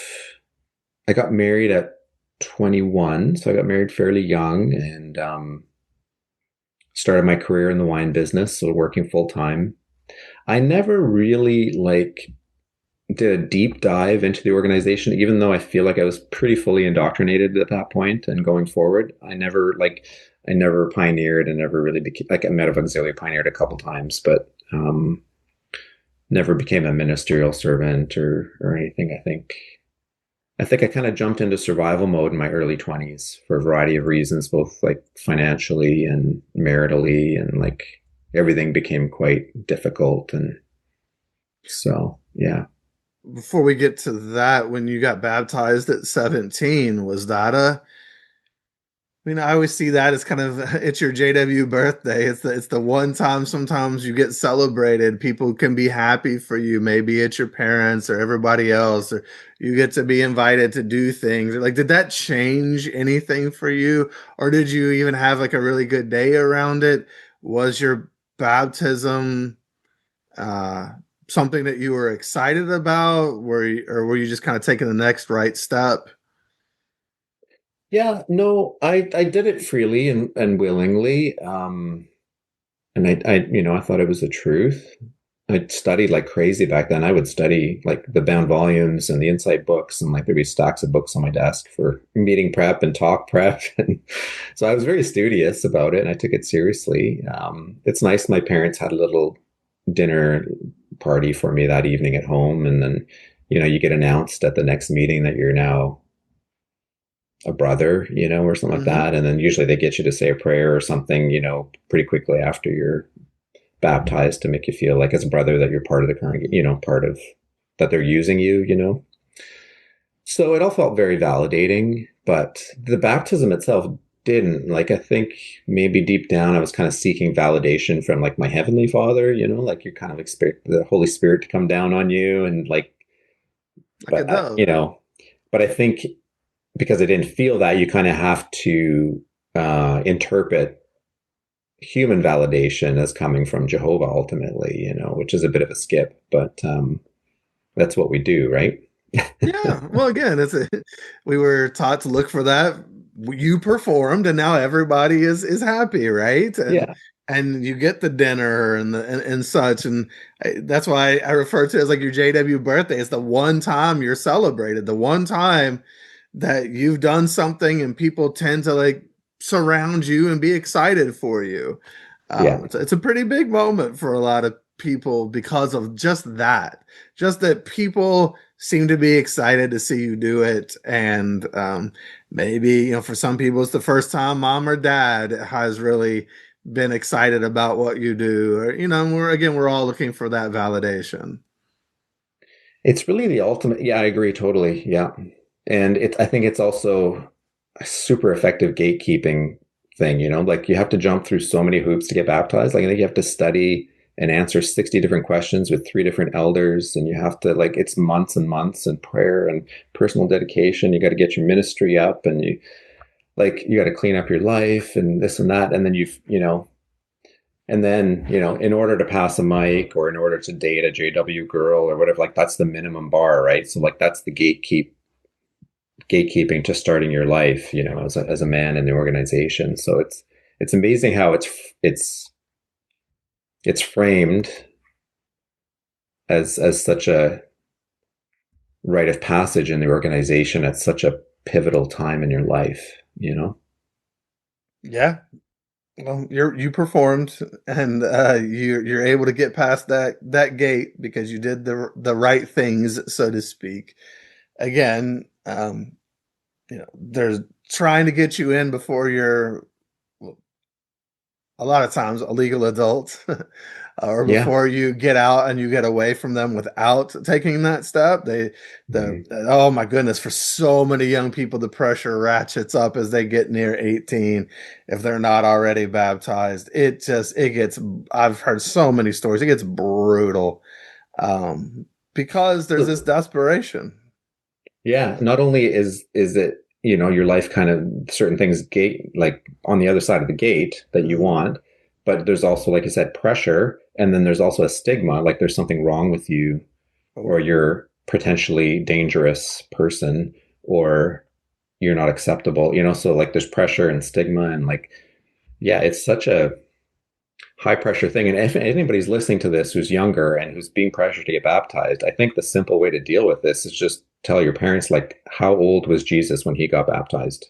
I got married at 21, so I got married fairly young and started my career in the wine business, so working full time. I never really like did a deep dive into the organization, even though I feel like I was pretty fully indoctrinated at that point and going forward. I never pioneered and never really became like I met a auxiliary pioneered a couple times, but never became a ministerial servant or anything. I think I kind of jumped into survival mode in my early 20s for a variety of reasons, both like financially and maritally, and like everything became quite difficult. And so, yeah. Before we get to that, when you got baptized at 17, was that I mean, I always see that as kind of it's your JW birthday. It's the one time sometimes you get celebrated. People can be happy for you. Maybe it's your parents or everybody else, or you get to be invited to do things. Like, did that change anything for you, or did you even have like a really good day around it? Was your baptism uh, something that you were excited about? Or were you just kind of taking the next right step? Yeah, no, I did it freely and willingly. And I thought it was the truth. I studied like crazy back then. I would study like the bound volumes and the insight books, and like there'd be stacks of books on my desk for meeting prep and talk prep. And so I was very studious about it, and I took it seriously. It's nice. My parents had a little dinner party for me that evening at home, and then you get announced at the next meeting that you're now a brother, or something like Hmm. that. And then usually they get you to say a prayer or something, pretty quickly after you're baptized to make you feel like as a brother that you're part of the congregation, part of that they're using you. So it all felt very validating, but the baptism itself didn't. Like I think maybe deep down I was kind of seeking validation from like my heavenly Father, like you kind of expect the Holy Spirit to come down on you and like, Like a but dove. but I think because I didn't feel that, you kind of have to interpret human validation as coming from Jehovah ultimately, which is a bit of a skip, but that's what we do, right? Yeah. Well, again, we were taught to look for that. You performed, and now everybody is happy, right? Yeah. And you get the dinner and such, and that's why I refer to it as like your JW birthday. It's the one time you're celebrated, the one time that you've done something, and people tend to like surround you and be excited for you. Yeah. It's a pretty big moment for a lot of people because of just that people seem to be excited to see you do it. And maybe, for some people, it's the first time mom or dad has really been excited about what you do. Or, we're all looking for that validation. It's really the ultimate. Yeah, I agree totally. Yeah. And I think it's also a super effective gatekeeping thing, like you have to jump through so many hoops to get baptized. Like I think you have to study and answer 60 different questions with 3 different elders. And you have to like, it's months and months and prayer and personal dedication. You got to get your ministry up and you got to clean up your life and this and that. And then and then, in order to pass a mic or in order to date a JW girl or whatever, like that's the minimum bar, right? So like that's the gatekeeping to starting your life, as a man in the organization. So it's amazing how it's framed as such a rite of passage in the organization at such a pivotal time in your life. Yeah. Well, you performed, and you're able to get past that gate because you did the right things, so to speak. Again, there's trying to get you in before you're, well, a lot of times, a legal adult, or Yeah. before you get out and you get away from them without taking that step. Mhm. Oh my goodness, for so many young people, the pressure ratchets up as they get near 18 if they're not already baptized. It gets, I've heard so many stories, it gets brutal, um, because there's this desperation. Yeah, not only is it, your life kind of certain things gate like on the other side of the gate that you Mhm. want, but there's also, like you said, pressure, and then there's also a stigma, like there's something wrong with you, or Oh, you're potentially dangerous person, or you're not acceptable. So like there's pressure and stigma, and like, yeah, it's such a high pressure thing. And if anybody's listening to this who's younger and who's being pressured to get baptized, I think the simple way to deal with this is just tell your parents, like, how old was Jesus when he got baptized?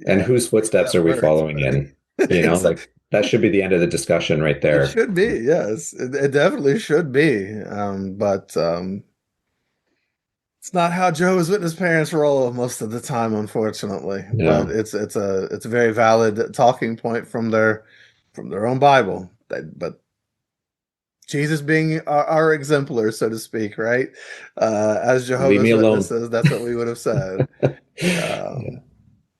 And yeah, whose speak footsteps that are we word. following in? Exactly. Like that should be the end of the discussion right It there. should be, yes. It definitely should be. But it's not how Jehovah's Witness parents roll most of the time, unfortunately. But No. it's a very valid talking point from their own Bible. But Jesus being our exemplar, so to speak, right? As Leave me Jehovah's alone. Witnesses, that's what we would have said. Yeah. Um,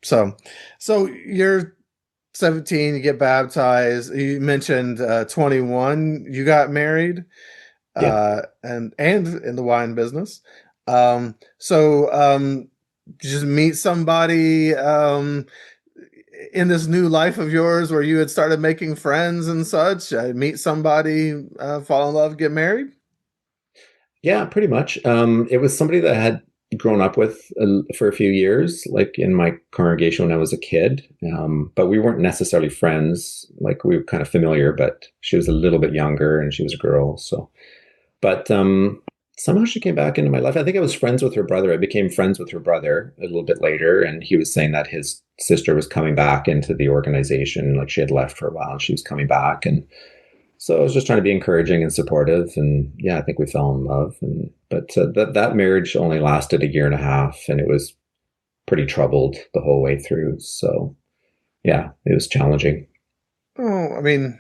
So you're 17, you get baptized. You mentioned 21, you got married, Yeah. and in the wine business. So you just meet somebody in this new life of yours where you had started making friends and such. Meet somebody, fall in love, get married. Yeah, pretty much. It was somebody that I had grown up with for a few years, like in my congregation when I was a kid. But we weren't necessarily friends. Like we were kind of familiar, but she was a little bit younger and she was a girl. So, but somehow she came back into my life. I think I was friends with her brother. I became friends with her brother a little bit later, and he was saying that his sister was coming back into the organization. Like she had left for a while and she was coming back, and so I was just trying to be encouraging and supportive, and yeah, I think we fell in love. And but that marriage only lasted a year and a half, and it was pretty troubled the whole way through. So yeah, it was challenging. Oh, I mean,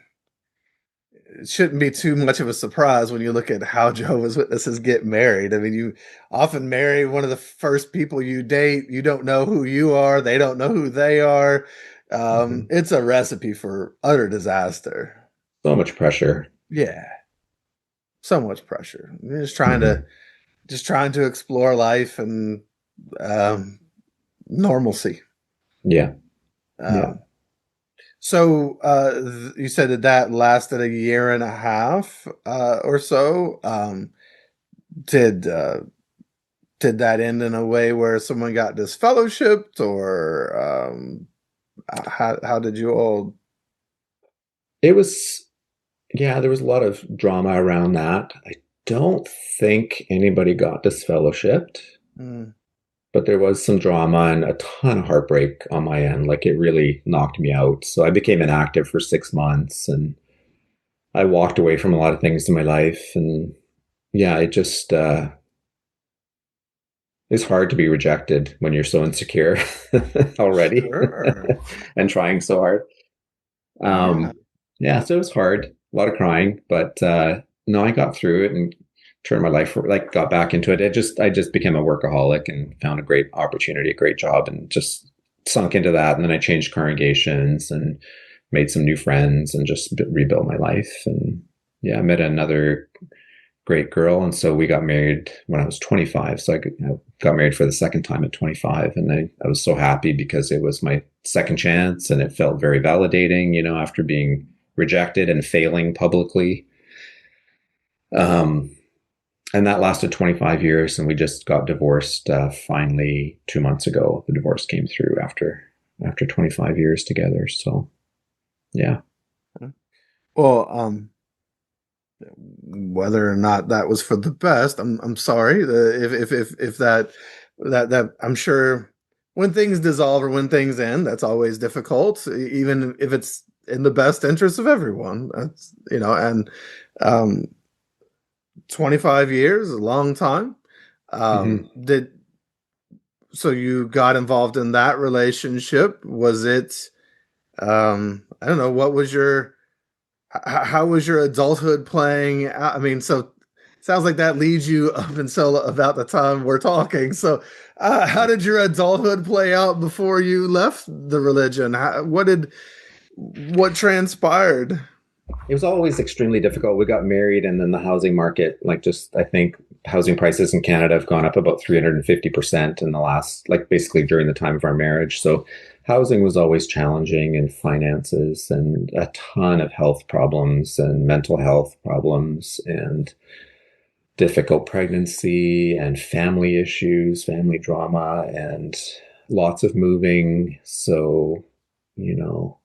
it shouldn't be too much of a surprise when you look at how Jehovah's Witnesses get married. I mean, you often marry one of the first people you date. You don't know who you are. They don't know who they are. Mhm. It's a recipe for utter disaster. So much pressure. Yeah, so much pressure. You're Hmm. just trying to explore life and um, normalcy. Yeah, yeah. Um, so you said that lasted a year and a half or so. Did uh, did that end in a way where someone got disfellowshipped, or how did you all? It was, yeah, there was a lot of drama around that. I don't think anybody got disfellowshipped, Mm, but there was some drama and a ton of heartbreak on my end. Like it really knocked me out. So I became inactive for 6 months, and I walked away from a lot of things in my life. And yeah, it just, it's hard to be rejected when you're so insecure already sure. and trying so hard. Yeah. Yeah, so it was hard, a lot of crying, but no, I got through it and turned my life, like got back into it. I just became a workaholic and found a great opportunity, a great job, and just sunk into that. And then I changed congregations and made some new friends and just rebuilt my life. And yeah, I met another great girl, and so we got married when I was 25. So I got married for the second time at 25, and I was so happy because it was my second chance, and it felt very validating, after being rejected and failing publicly. Um, and that lasted 25 years, and we just got divorced finally 2 months ago. The divorce came through after 25 years together. So yeah. Well, whether or not that was for the best, I'm sorry. If that I'm sure when things dissolve or when things end, that's always difficult, even if it's in the best interest of everyone. That's and um, 25 years, a long time. Hmm. Did so you got involved in that relationship? Was it? I don't know. What was your how was your adulthood playing out? I mean, so sounds like that leads you up until about the time we're talking. So, how did your adulthood play out before you left the religion? What transpired? It was always extremely difficult. We got married, and then the housing market, like just I think housing prices in Canada have gone up about 350% in the last, like basically during the time of our marriage. So housing was always challenging, and finances, and a ton of health problems and mental health problems, and difficult pregnancy and family issues, family drama, and lots of moving. So, you know,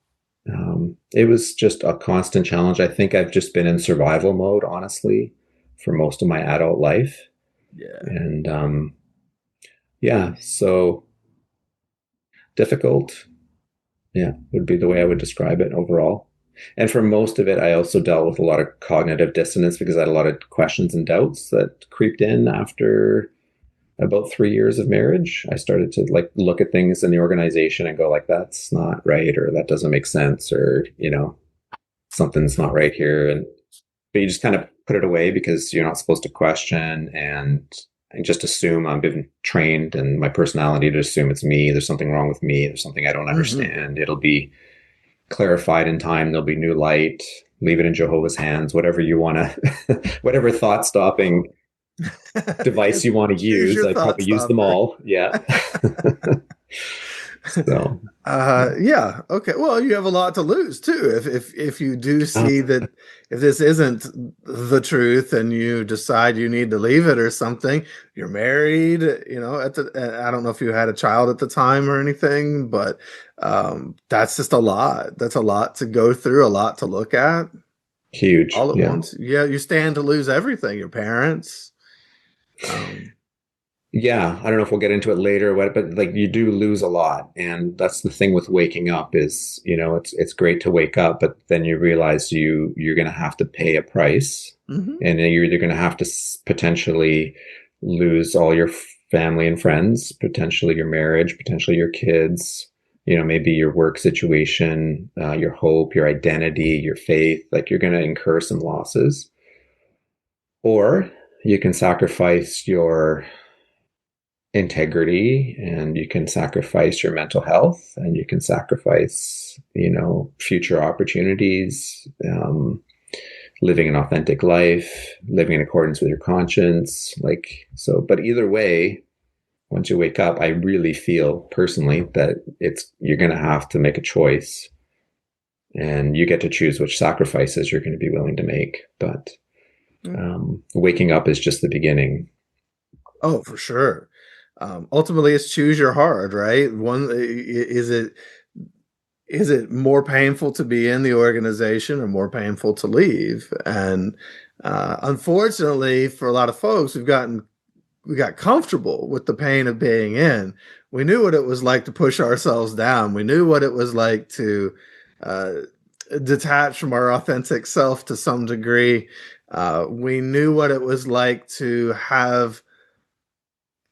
it was just a constant challenge. I think I've just been in survival mode, honestly, for most of my adult life. Yeah. And yeah, so difficult, yeah, would be the way I would describe it overall. And for most of it, I also dealt with a lot of cognitive dissonance because I had a lot of questions and doubts that creeped in after about 3 years of marriage. I started to like look at things in the organization and go like, that's not right, or that doesn't make sense, or, something's not right here. And but you just kind of put it away because you're not supposed to question. And I just assume I've been trained and my personality to assume it's me. There's something wrong with me. There's something I don't understand. It'll be clarified in time. There'll be new light. Leave it in Jehovah's hands. Whatever you want to, whatever thought stopping device you want to Choose use. your I thought probably use them stopper. all. Yeah. So Yeah. Okay. Well, you have a lot to lose too. If you do see that if this isn't the truth and you decide you need to leave it or something, you're married, at I don't know if you had a child at the time or anything, but that's just a lot. That's a lot to go through, a lot to look at huge. all at Yeah. once. Yeah, you stand to lose everything, your parents. Yeah, I don't know if we'll get into it later, but like you do lose a lot, and that's the thing with waking up is, it's great to wake up, but then you realize you're going to have to pay a price, Mhm. and then you're either going to have to potentially lose all your family and friends, potentially your marriage, potentially your kids, maybe your work situation, your hope, your identity, your faith. Like you're going to incur some losses, or you can sacrifice your integrity, and you can sacrifice your mental health, and you can sacrifice future opportunities, living an authentic life, living in accordance with your conscience, but either way, once you wake up, I really feel personally that you're going to have to make a choice, and you get to choose which sacrifices you're going to be willing to make. But waking up is just the beginning. Oh, for sure. Ultimately, it's choose your heart, right? Is it more painful to be in the organization or more painful to leave? And unfortunately, for a lot of folks, we got comfortable with the pain of being in. We knew what it was like to push ourselves down. We knew what it was like to uh, detach from our authentic self to some degree. We knew what it was like to have,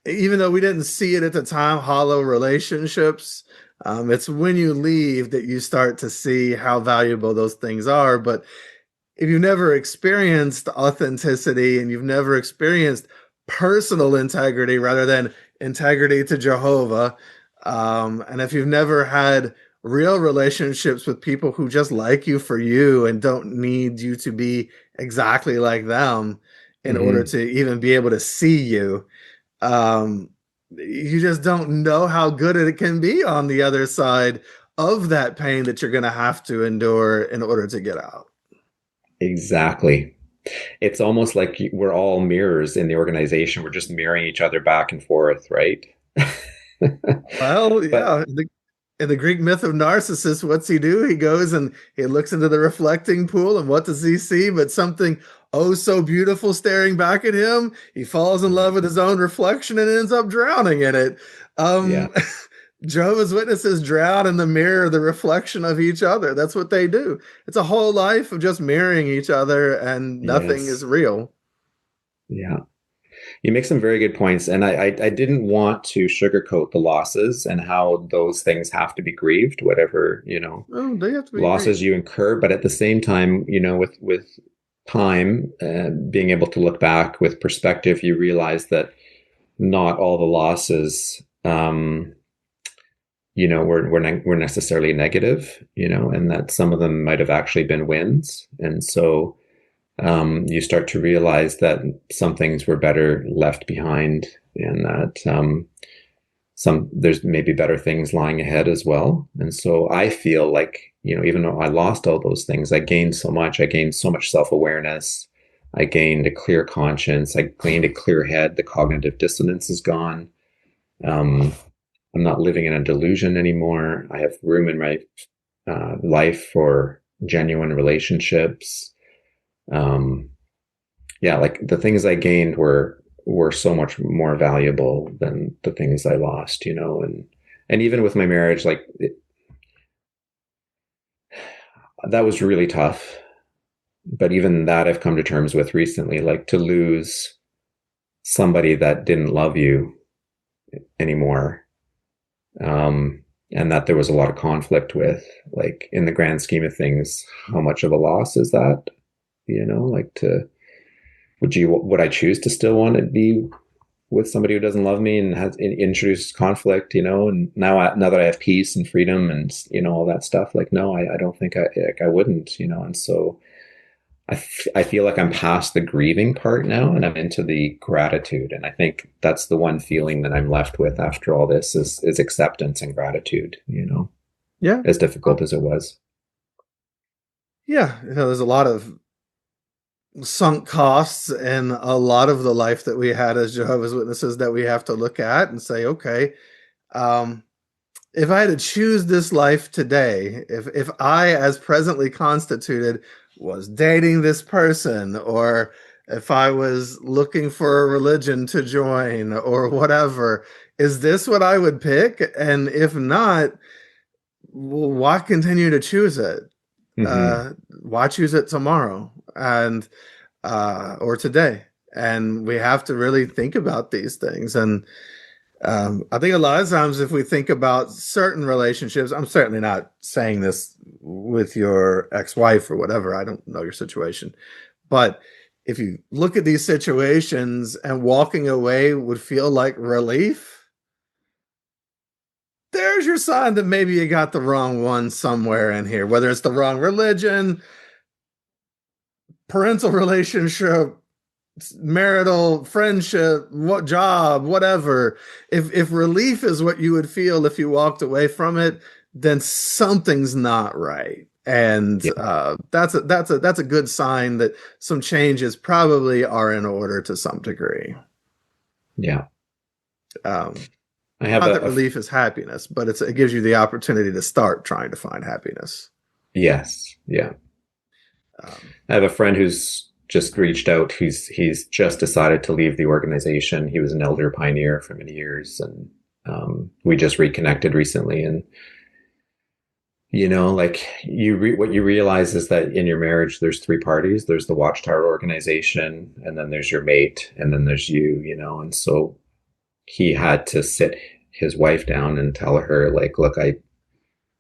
even though we didn't see it at the time, hollow relationships. It's when you leave that you start to see how valuable those things are. But if you've never experienced authenticity and you've never experienced personal integrity rather than integrity to Jehovah, and if you've never had real relationships with people who just like you for you and don't need you to be exactly like them in order to even be able to see you, um, you just don't know how good it can be on the other side of that pain that you're going to have to endure in order to get out. Exactly. It's almost like we're all mirrors in the organization. We're just mirroring each other back and forth, right? Well, But yeah. In the Greek myth of Narcissus, what's he do? He goes and he looks into the reflecting pool, and what does he see? But something oh so beautiful staring back at him. He falls in love with his own reflection and ends up drowning in it. yeah, Um, Jehovah's Witnesses drown in the mirror, the reflection of each other. That's what they do. It's a whole life of just mirroring each other, and nothing is yes, real. yeah. You make some very good points, and I didn't want to sugarcoat the losses and how those things have to be grieved, whatever Oh, they have to be agreed. losses you incur. But at the same time, with time, being able to look back with perspective, you realize that not all the losses were necessarily negative, and that some of them might have actually been wins. And so you start to realize that some things were better left behind, and that there's maybe better things lying ahead as well. And so I feel like, even though I lost all those things, I gained so much. I gained so much self-awareness. I gained a clear conscience. I gained a clear head. The cognitive dissonance is gone. I'm not living in a delusion anymore. I have room in my life for genuine relationships. Like the things I gained were so much more valuable than the things I lost, and even with my marriage, that was really tough. But even that I've come to terms with recently, like to lose somebody that didn't love you anymore. And that there was a lot of conflict with, like, in the grand scheme of things, how much of a loss is that? Would I choose to still want to be with somebody who doesn't love me and has introduced conflict, and now that I have peace and freedom and, all that stuff, like, no, I don't think I wouldn't, and so I feel like I'm past the grieving part now and I'm into the gratitude. And I think that's the one feeling that I'm left with after all this is acceptance and gratitude, Yeah. as difficult as it was. Yeah. There's a lot of sunk costs and a lot of the life that we had as Jehovah's Witnesses that we have to look at and say, okay, if I had to choose this life today, if I, as presently constituted, was dating this person, or if I was looking for a religion to join or whatever, is this what I would pick? And if not, why continue to choose it? Mm-hmm. Why choose it tomorrow and or today? And we have to really think about these things. And I think a lot of times if we think about certain relationships, I'm certainly not saying this with your ex-wife or whatever. I don't know your situation. But if you look at these situations and walking away would feel like relief, there's your sign that maybe you got the wrong one somewhere in here, whether it's the wrong religion, parental relationship, marital, friendship, what job, whatever. If relief is what you would feel if you walked away from it, then something's not right. And that's a good sign that some changes probably are in order to some degree. Yeah. I have not that relief is happiness, but it gives you the opportunity to start trying to find happiness. Yes. Yeah. I have a friend who's just reached out. He's just decided to leave the organization. He was an elder pioneer for many years, and we just reconnected recently. And like what you realize is that in your marriage, there's three parties. There's the Watchtower organization, and then there's your mate, and then there's you. And so he had to sit his wife down and tell her, like, look,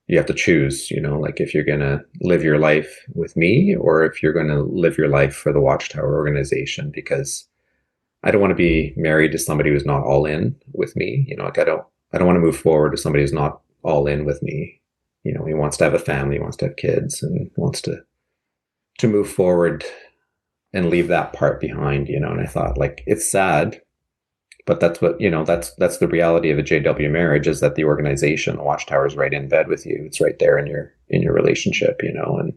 you have to choose, like if you're going to live your life with me or if you're going to live your life for the Watchtower organization, because I don't want to be married to somebody who's not all in with me. Like I don't want to move forward to somebody who's not all in with me. He wants to have a family, he wants to have kids, and wants to move forward and leave that part behind, and I thought, like, it's sad, but that's what, that's the reality of a JW marriage, is that the organization, the Watchtower, is right in bed with you. It's right there in your relationship, and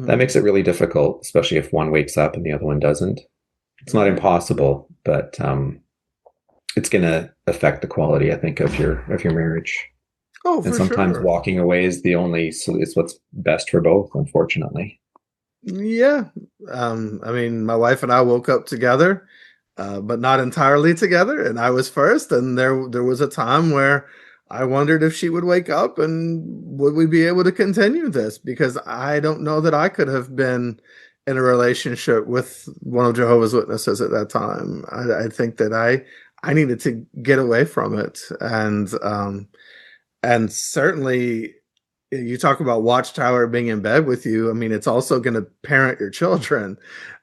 that makes it really difficult, especially if one wakes up and the other one doesn't. It's not impossible, but it's going to affect the quality, I think, of your marriage. Oh, and sometimes sure. Walking away is it's what's best for both, unfortunately. Yeah. I mean, my wife and I woke up together, but not entirely together. And I was first. And there was a time where I wondered if she would wake up and would we be able to continue this? Because I don't know that I could have been in a relationship with one of Jehovah's Witnesses at that time. I think that I needed to get away from it. And certainly you talk about Watchtower being in bed with you. I mean, it's also going to parent your children.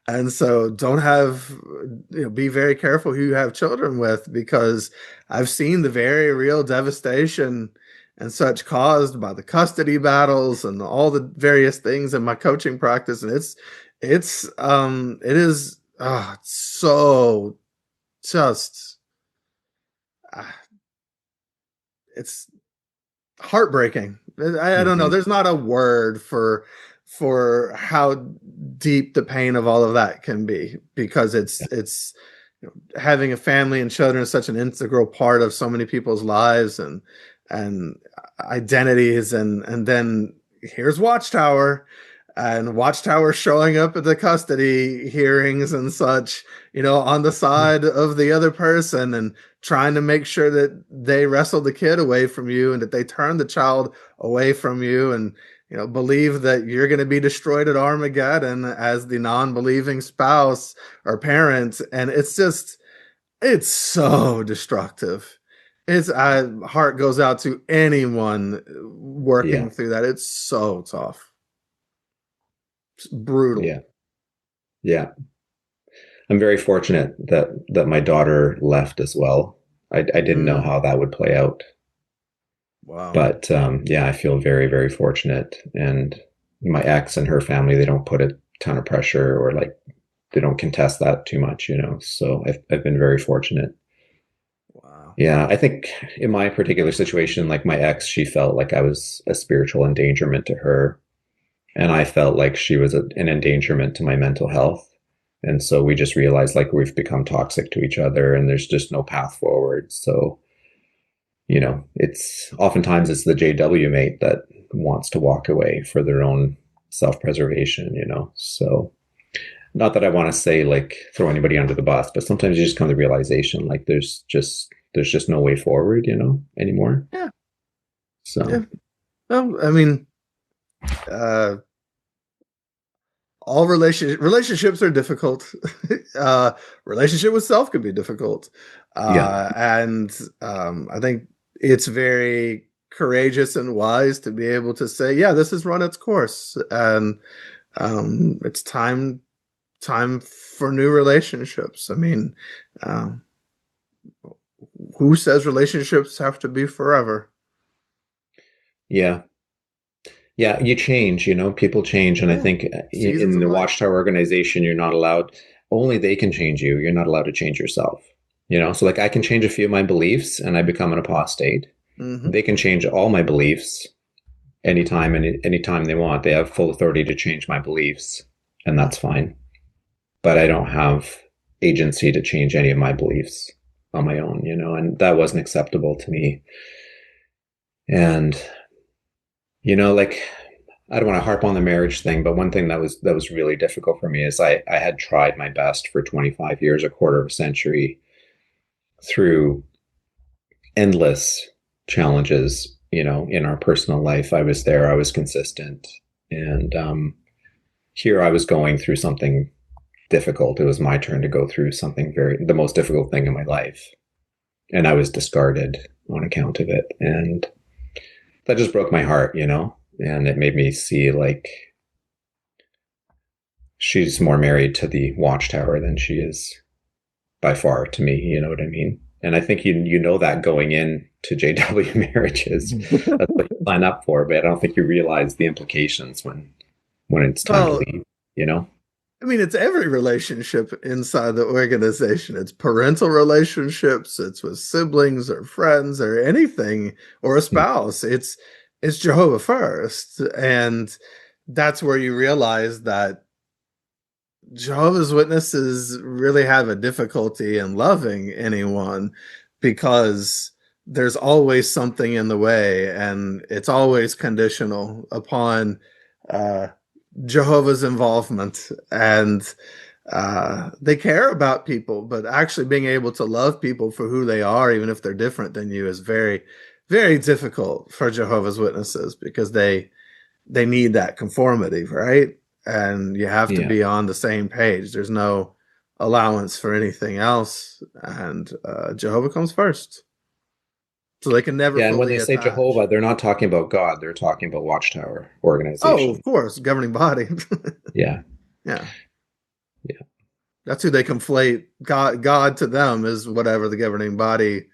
And so be very careful who you have children with, because I've seen the very real devastation and such caused by the custody battles and all the various things in my coaching practice. And it is so just, it's heartbreaking. I don't know. There's not a word for how deep the pain of all of that can be, because it's having a family and children is such an integral part of so many people's lives and identities, and then here's Watchtower showing up at the custody hearings and such, on the side of the other person and trying to make sure that they wrestle the kid away from you and that they turn the child away from you and, believe that you're going to be destroyed at Armageddon as the non-believing spouse or parent. And it's so destructive. Heart goes out to anyone working through that. It's so tough. It's brutal. Yeah. I'm very fortunate that my daughter left as well. I didn't know how that would play out. Wow. But yeah, I feel very, very fortunate. And my ex and her family, they don't put a ton of pressure or like they don't contest that too much, you know. So I've been very fortunate. Wow. Yeah, I think in my particular situation, like my ex, she felt like I was a spiritual endangerment to her. And I felt like she was an endangerment to my mental health. And so we just realized like we've become toxic to each other and there's just no path forward. So, you know, oftentimes it's the JW mate that wants to walk away for their own self-preservation, you know. So not that I want to say like throw anybody under the bus, but sometimes you just come to the realization like there's just no way forward, you know, anymore. Yeah. So Yeah. Well, I mean, all relationships are difficult. Relationship with self can be difficult. yeah. And I think it's very courageous and wise to be able to say, yeah, this has run its course. And it's time for new relationships. I mean, um, who says relationships have to be forever? Yeah. Yeah, you change, you know, people change. And I Yeah. think Seasons in of the life. Watchtower organization, you're not allowed, only they can change you. You're not allowed to change yourself, you know? So, like, I can change a few of my beliefs and I become an apostate. Mm-hmm. They can change all my beliefs anytime, anytime they want. They have full authority to change my beliefs, and that's fine. But I don't have agency to change any of my beliefs on my own, you know? And that wasn't acceptable to me. And, you know, like, I don't want to harp on the marriage thing, but one thing that was really difficult for me is I had tried my best for 25 years, a quarter of a century, through endless challenges, you know, in our personal life. I was there, I was consistent. And here I was going through something difficult. It was my turn to go through the most difficult thing in my life. And I was discarded on account of it. And that just broke my heart, you know? And it made me see like she's more married to the Watchtower than she is by far to me. You know what I mean? And I think you know that going into JW marriages, that's what you sign up for. But I don't think you realize the implications when it's time to Well, leave. You know? I mean, it's every relationship inside the organization. It's parental relationships, it's with siblings or friends or anything, or a spouse. It's Jehovah first. And that's where you realize that Jehovah's Witnesses really have a difficulty in loving anyone because there's always something in the way and it's always conditional upon uh, Jehovah's involvement. And they care about people, but actually being able to love people for who they are, even if they're different than you, is very, very difficult for Jehovah's Witnesses because they need that conformity, right? And you have to Yeah. be on the same page. There's no allowance for anything else, and Jehovah comes first, so they can never Yeah. And when fully they say attach. Jehovah, they're not talking about God. They're talking about Watchtower Oh, organization. of course, governing body. Yeah. Yeah, Yeah. that's who they conflate. God to them is whatever the governing body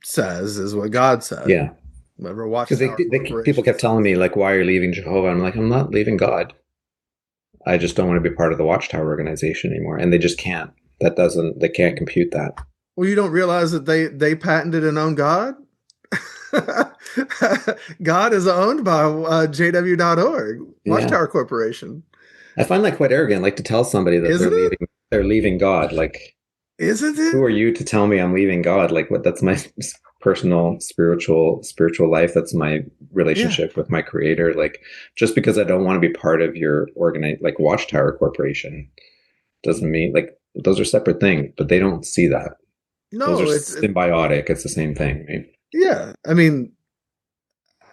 says is what God said. Yeah. Whatever Because Watchtower people Corporation kept telling says. me like, "Why are you leaving Jehovah?" I'm like, "I'm not leaving God. I just don't want to be part of the Watchtower organization anymore." And they just can't. They can't compute that. Well, you don't realize that they patented and own God. God is owned by JW.org, Yeah. Watchtower Corporation. I find that quite arrogant, like to tell somebody that Isn't it? they're leaving God. Like, Isn't it? who are you to tell me I'm leaving God? Like, what? That's my personal spiritual life. That's my Yeah. relationship with my Creator. Like, just because I don't want to be part of your like Watchtower Corporation doesn't mean like those are separate things. But they don't see that. Those are No, symbiotic. It's the same thing, right? yeah. I mean,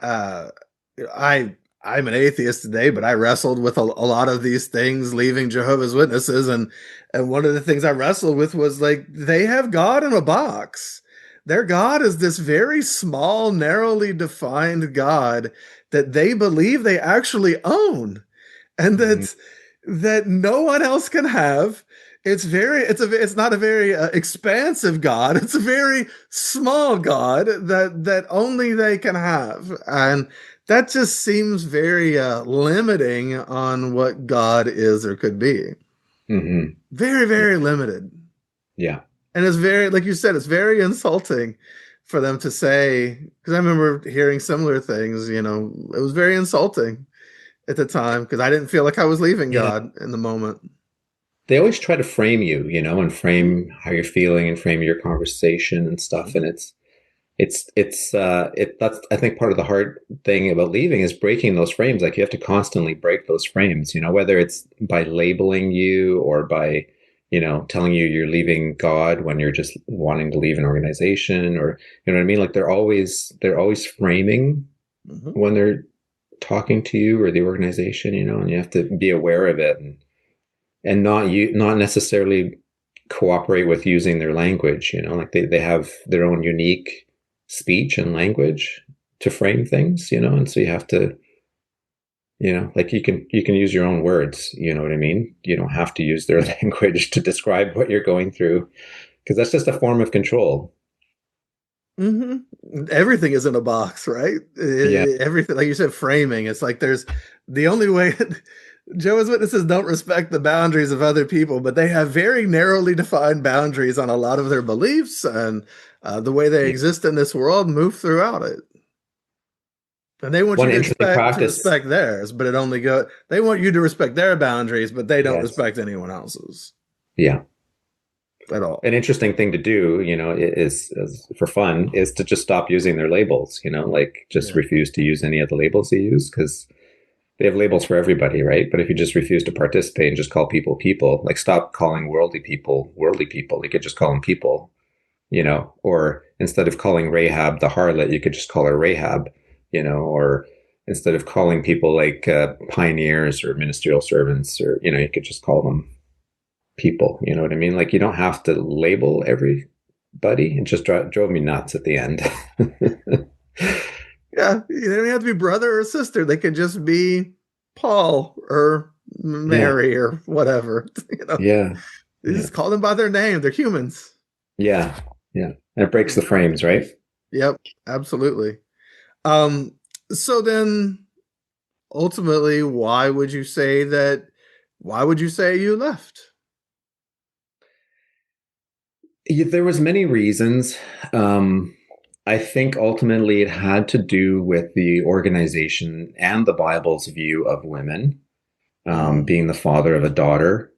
uh, I I'm an atheist today, but I wrestled with a lot of these things leaving Jehovah's Witnesses, and one of the things I wrestled with was like they have God in a box. Their God is this very small, narrowly defined God that they believe they actually own, and Mhm. that no one else can have. it's not a very expansive God. It's a very small God that only they can have, and that just seems very limiting on what God is or could be. Mm-hmm. Very, Yeah. very limited. Yeah. And it's very, like you said, it's very insulting for them to say, because I remember hearing similar things, it was very insulting at the time because I didn't feel like I was leaving Yeah. God in the moment. They always try to frame you, and frame how you're feeling and frame your conversation and stuff. And that's, I think, part of the hard thing about leaving is breaking those frames. Like, you have to constantly break those frames, whether it's by labeling you or by, telling you you're leaving God when you're just wanting to leave an organization, or, you know what I mean? Like, they're always framing when they're talking to you or the organization, and you have to be aware of it and not necessarily cooperate with using their language, like they have their own unique speech and language to frame things, and so you have to, like, you can use your own words, you know what I mean? You don't have to use their language to describe what you're going through, because that's just a form of control. Everything is in a box, right? Yeah. Everything, like you said, framing. It's like there's the only way. Jehovah's Witnesses don't respect the boundaries of other people, but they have very narrowly defined boundaries on a lot of their beliefs, and the way they exist in this world move throughout it. And they want One you to interesting practice. respect theirs, but they want you to respect their boundaries, but they don't Yes. respect anyone else's. Yeah. At all. An interesting thing to do, is for fun, is to just stop using their labels, like just refuse to use any of the labels they use, because they have labels for everybody, right? But if you just refuse to participate and just call people people, like, stop calling worldly people, you could just call them people, or instead of calling Rahab the harlot, you could just call her Rahab, or instead of calling people like pioneers or ministerial servants, or, you could just call them people, you know what I mean? Like, you don't have to label everybody. It just drove me nuts at the end. Yeah, they don't have to be brother or sister. They could just be Paul or Mary or whatever. Yeah. You just call them by their name. They're humans. Yeah. Yeah. And it breaks the frames, right? Yep, absolutely. So then ultimately, why would you say you left? There was many reasons. I think ultimately it had to do with the organization and the Bible's view of women. Being the father of a daughter,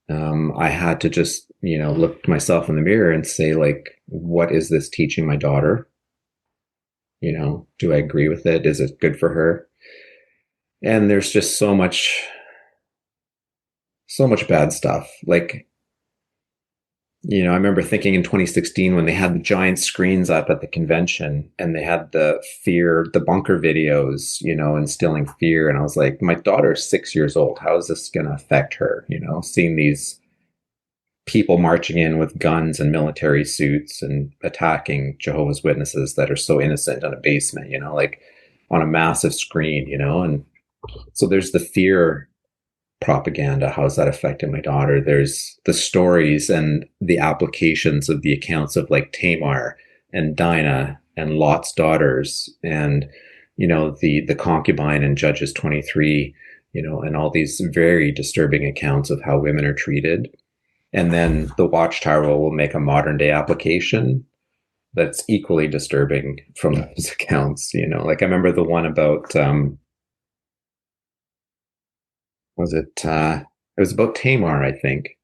I had to just, look myself in the mirror and say, like, what is this teaching my daughter? Do I agree with it? Is it good for her? And there's just so much bad stuff. Like, I remember thinking in 2016 when they had the giant screens up at the convention and they had the bunker videos, instilling fear. And I was like, my daughter's 6 years old. How is this going to affect her? Seeing these people marching in with guns and military suits and attacking Jehovah's Witnesses that are so innocent in a basement, like on a massive screen, and so there's the fear propaganda. How's that affecting my daughter? There's the stories and the applications of the accounts of, like, Tamar and Dinah and Lot's daughters, and the concubine in Judges 23, and all these very disturbing accounts of how women are treated. And then the Watchtower will make a modern day application that's equally disturbing from those accounts. Like, I remember the one about it was about Tamar, I think,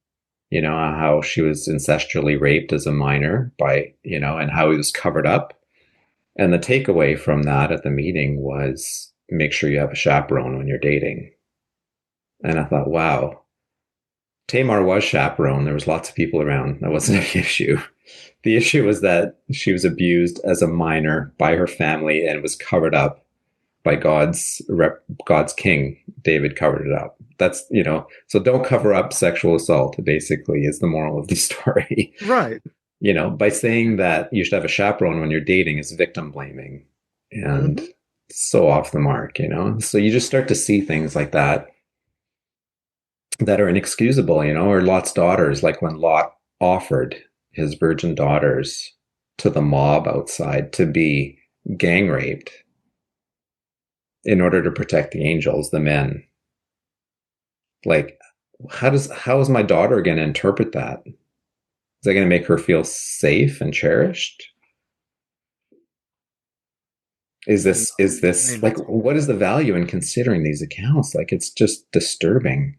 how she was incestually raped as a minor and how it was covered up. And the takeaway from that at the meeting was, make sure you have a chaperone when you're dating. And I thought, wow, Tamar was chaperoned. There was lots of people around. That wasn't an issue. The issue was that she was abused as a minor by her family and was covered up by God's king. David covered it up. That's, so don't cover up sexual assault, basically, is the moral of the story. Right. By saying that you should have a chaperone when you're dating is victim blaming and so off the mark, So you just start to see things like that. that are inexcusable, or Lot's daughters, like when Lot offered his virgin daughters to the mob outside to be gang raped in order to protect the angels, the men. Like, how is my daughter going to interpret that? Is that going to make her feel safe and cherished? Is this like, what is the value in considering these accounts? Like, it's just disturbing.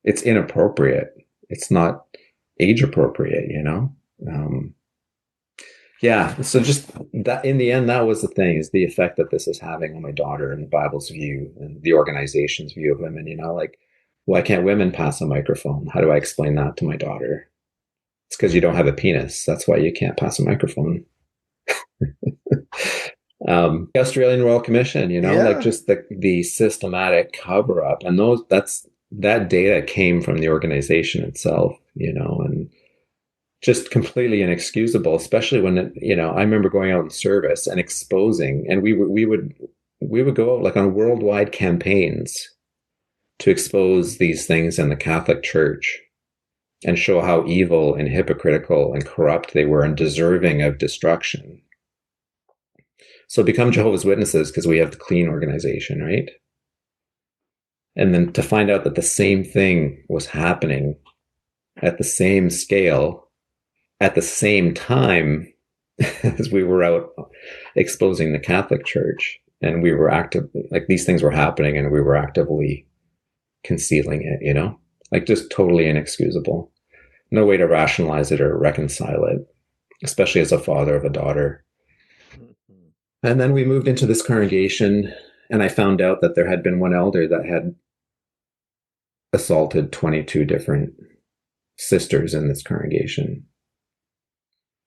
It's inappropriate. It's not age appropriate, yeah. So just that, in the end, that was the thing, is the effect that this is having on my daughter and the Bible's view and the organization's view of women, like, why can't women pass a microphone? How do I explain that to my daughter? It's because you don't have a penis. That's why you can't pass a microphone. The Australian Royal Commission, like just the systematic cover up, and that data came from the organization itself, and just completely inexcusable, especially when I remember going out in service and exposing, and we would go out like on worldwide campaigns to expose these things in the Catholic Church and show how evil and hypocritical and corrupt they were and deserving of destruction. So become Jehovah's Witnesses because we have the clean organization, right? And then to find out that the same thing was happening at the same scale, at the same time as we were out exposing the Catholic Church, and we were actively, like, these things were happening and we were actively concealing it, like, just totally inexcusable. No way to rationalize it or reconcile it, especially as a father of a daughter. And then we moved into this congregation, and I found out that there had been one elder that had assaulted 22 different sisters in this congregation.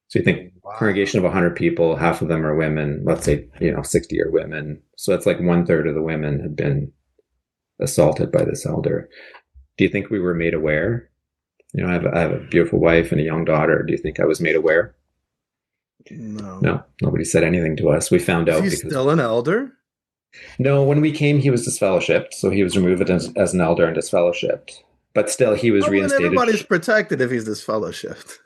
So you think, wow, congregation of 100 people, half of them are women, let's say, 60 are women. So it's like 1/3 of the women had been assaulted by this elder. Do you think we were made aware? I have a beautiful wife and a young daughter. Do you think I was made aware? No, nobody said anything to us. We found out. Is he still an elder? No, when we came, he was disfellowshipped. So he was removed as an elder and disfellowshipped. But still, he was reinstated. Everybody's protected if he's disfellowshipped.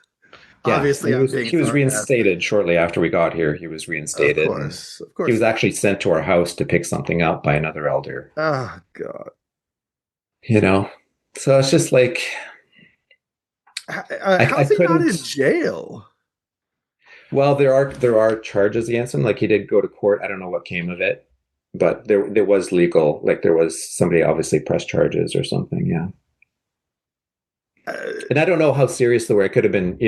Yeah, obviously, he was reinstated shortly after we got here. He was reinstated. Of course. He was actually sent to our house to pick something up by another elder. Oh, God. So it's just like, how's he not in jail? Well, there are charges against him. Like, he did go to court. I don't know what came of it, but there was legal. Like, there was somebody obviously pressed charges or something. Yeah. And I don't know how serious they were. It could have been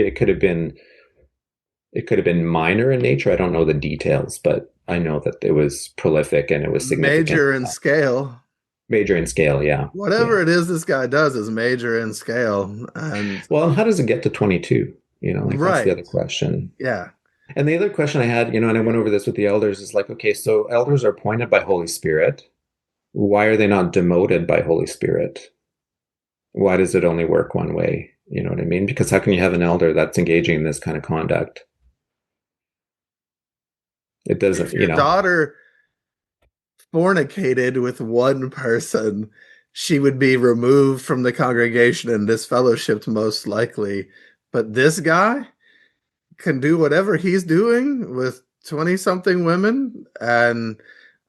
minor in nature. I don't know the details, but I know that it was prolific and it was significant. Major in scale. Major in scale, yeah. Whatever it is this guy does is major in scale. And how does it get to 22? Right. That's the other question. Yeah. And the other question I had, and I went over this with the elders, is like, okay, so elders are appointed by Holy Spirit. Why are they not demoted by Holy Spirit? Why does it only work one way? You know what I mean? Because how can you have an elder that's engaging in this kind of conduct? It doesn't, if your daughter fornicated with one person, she would be removed from the congregation and disfellowshipped most likely. But this guy can do whatever he's doing with 20-something women. And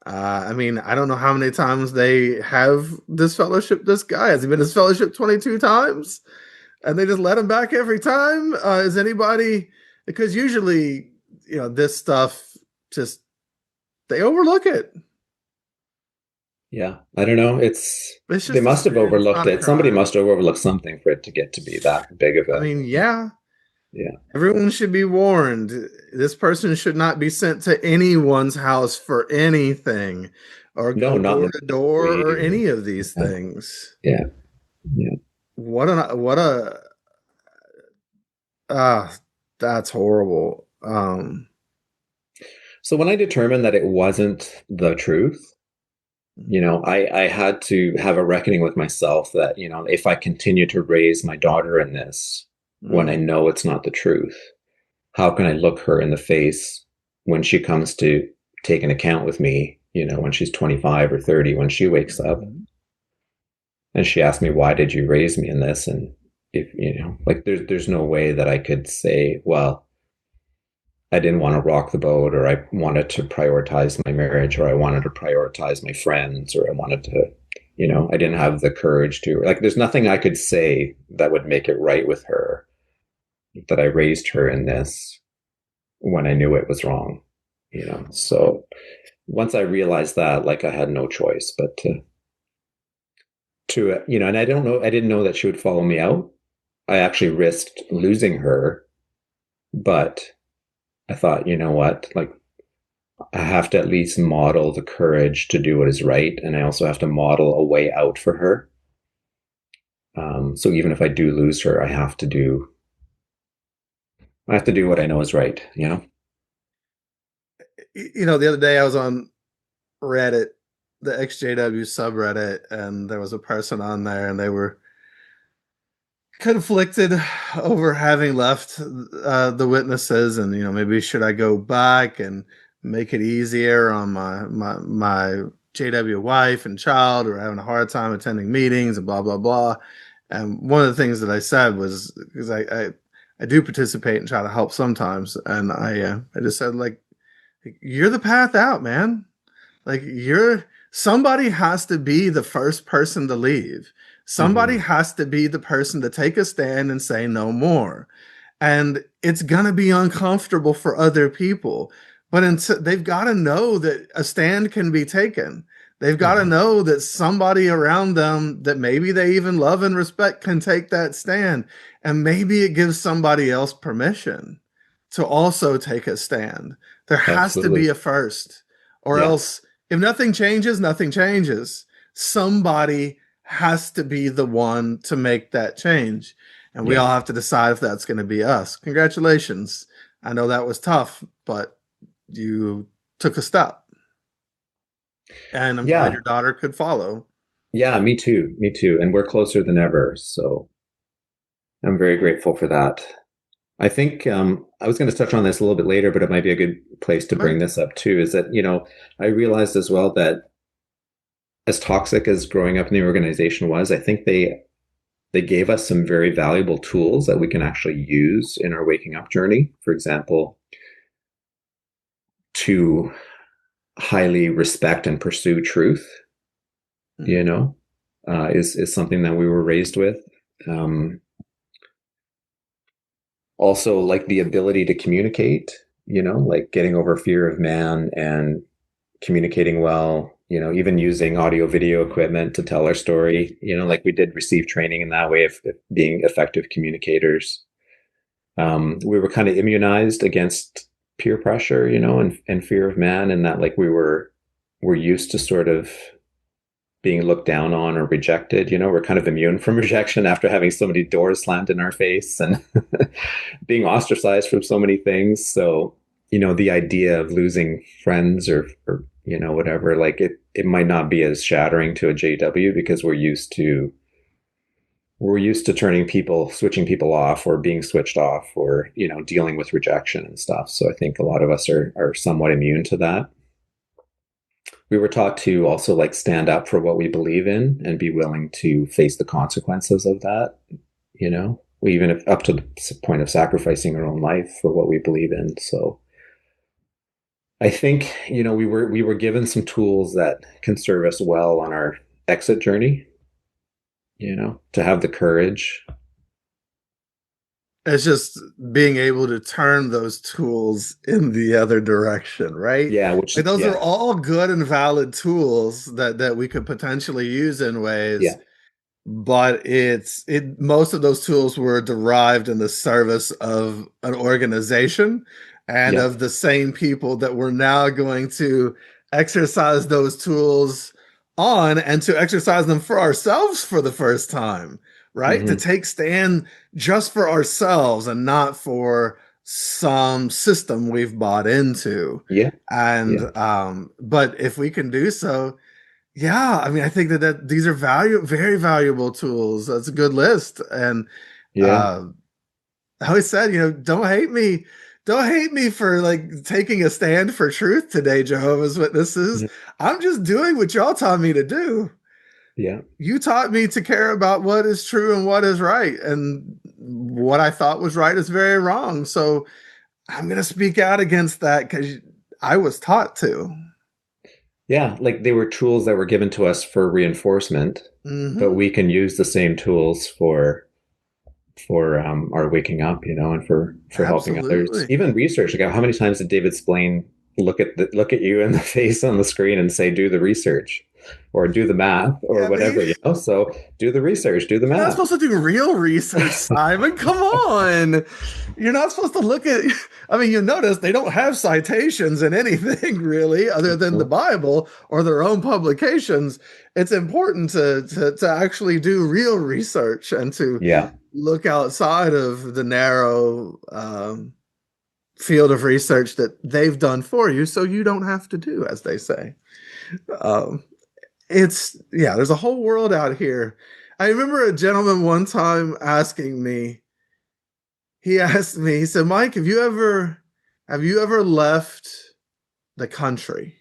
I don't know how many times they have disfellowshipped this guy. Has he been disfellowshipped 22 times? And they just let him back every time? Is anybody... Because usually, this stuff, just, they overlook it. Yeah, I don't know. They must have overlooked it. Somebody must have overlooked something for it to get to be that big of a... Yeah. Yeah. Everyone should be warned. This person should not be sent to anyone's house for anything, or go door to door, or any of these things. Yeah. Yeah. That's horrible. So when I determined that it wasn't the truth, I had to have a reckoning with myself that, if I continue to raise my daughter in this, when I know it's not the truth, how can I look her in the face when she comes to take an account with me, when she's 25 or 30, when she wakes up? And she asked me, why did you raise me in this? And if, like there's no way that I could say, well, I didn't want to rock the boat, or I wanted to prioritize my marriage, or I wanted to prioritize my friends, or I wanted to, I didn't have the courage to, like, there's nothing I could say that would make it right with her, that I raised her in this when I knew it was wrong, So once I realized that, like, I had no choice but to, and I didn't know that she would follow me out. I actually risked losing her, but I thought, you know what, like, I have to at least model the courage to do what is right. And I also have to model a way out for her. So even if I do lose her, I have to do what I know is right, The other day I was on Reddit, the exjw subreddit, and there was a person on there, and they were conflicted over having left the witnesses, and maybe should I go back and make it easier on my JW wife and child, or having a hard time attending meetings and blah blah blah. And one of the things that I said was, because I do participate and try to help sometimes, and I just said, like, you're the path out, man. Like, somebody has to be the first person to leave. Somebody has to be the person to take a stand and say no more. And it's going to be uncomfortable for other people, but they've got to know that a stand can be taken. They've got to know that somebody around them that maybe they even love and respect can take that stand. And maybe it gives somebody else permission to also take a stand. There has to be a first, or else if nothing changes, nothing changes. Somebody has to be the one to make that change. And we all have to decide if that's going to be us. Congratulations. I know that was tough, but you took a step. And I'm glad your daughter could follow. Yeah, me too. Me too. And we're closer than ever. So I'm very grateful for that. I think I was going to touch on this a little bit later, but it might be a good place to bring this up too, is that, I realized as well that as toxic as growing up in the organization was, I think they gave us some very valuable tools that we can actually use in our waking up journey. For example, to highly respect and pursue truth, is something that we were raised with. Also, like, the ability to communicate, like getting over fear of man and communicating well, even using audio video equipment to tell our story, like we did receive training in that way of being effective communicators. We were kind of immunized against peer pressure, and fear of man, and that, like, we're used to sort of being looked down on or rejected. We're kind of immune from rejection after having so many doors slammed in our face and being ostracized from so many things. So, the idea of losing friends or whatever, like, it might not be as shattering to a JW, because we're used to switching people off, or being switched off, or, dealing with rejection and stuff. So I think a lot of us are somewhat immune to that. We were taught to also, like, stand up for what we believe in and be willing to face the consequences of that. We even up to the point of sacrificing our own life for what we believe in. So I think, we were given some tools that can serve us well on our exit journey, to have the courage. It's just being able to turn those tools in the other direction, right? Yeah, those are all good and valid tools that we could potentially use in ways. Yeah. But most of those tools were derived in the service of an organization and of the same people that we're now going to exercise those tools on, and to exercise them for ourselves for the first time, right? To take stand just for ourselves and not for some system we've bought into. Yeah. And but if we can do so, I think that these are very valuable tools. That's a good list. And I always said, don't hate me. Don't hate me for, like, taking a stand for truth today, Jehovah's Witnesses. I'm just doing what y'all taught me to do. Yeah. You taught me to care about what is true and what is right. And what I thought was right is very wrong. So I'm going to speak out against that because I was taught to. Yeah, like they were tools that were given to us for reinforcement, but Hmm. we can use the same tools for our waking up, and for helping others. Absolutely. Even research. Like how many times did David Splain look at you in the face on the screen and say, "Do the research," or "Do the math," or I mean, whatever. So do the research, do the you're not math. supposed to do real research, Simon. Come on. You're not supposed to look at, I mean, you notice they don't have citations in anything really other than the Bible or their own publications. It's important to actually do real research and to Yeah, look outside of the narrow field of research that they've done for you so you don't have to do, as they say. Um, yeah, there's a whole world out here. I remember a gentleman one time asking me, he asked me, he said, Mike, have you ever left the country?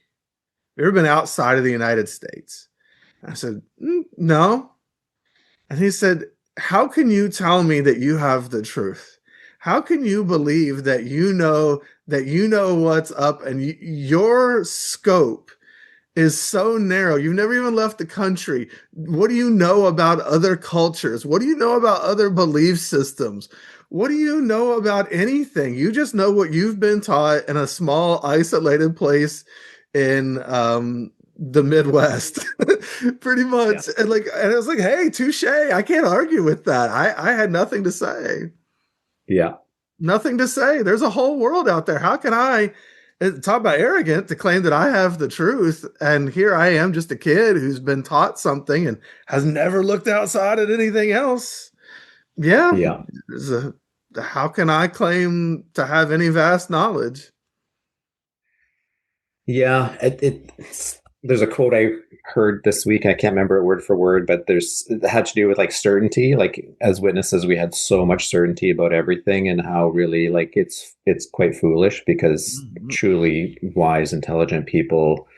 Have you ever been outside of the United States? I said, no. And he said, how can you tell me that you have the truth? How can you believe that you know what's up and your scope is so narrow. You've never even left the country. What do you know about other cultures? What do you know about other belief systems? What do you know about anything? You just know what you've been taught in a small, isolated place in the Midwest, pretty yeah, much. And I was like, hey, touche. I can't argue with that. I had nothing to say. yeah, Nothing to say. There's a whole world out there. How can I talk about arrogant to claim that I have the truth? And here I am, just a kid who's been taught something and has never looked outside at anything else. Yeah. yeah. How can I claim to have any vast knowledge? Yeah, there's a quote I heard this week. I can't remember it word for word, but it had to do with like certainty. Like as witnesses, we had so much certainty about everything, and how really like it's quite foolish because Mhm. truly wise, intelligent people,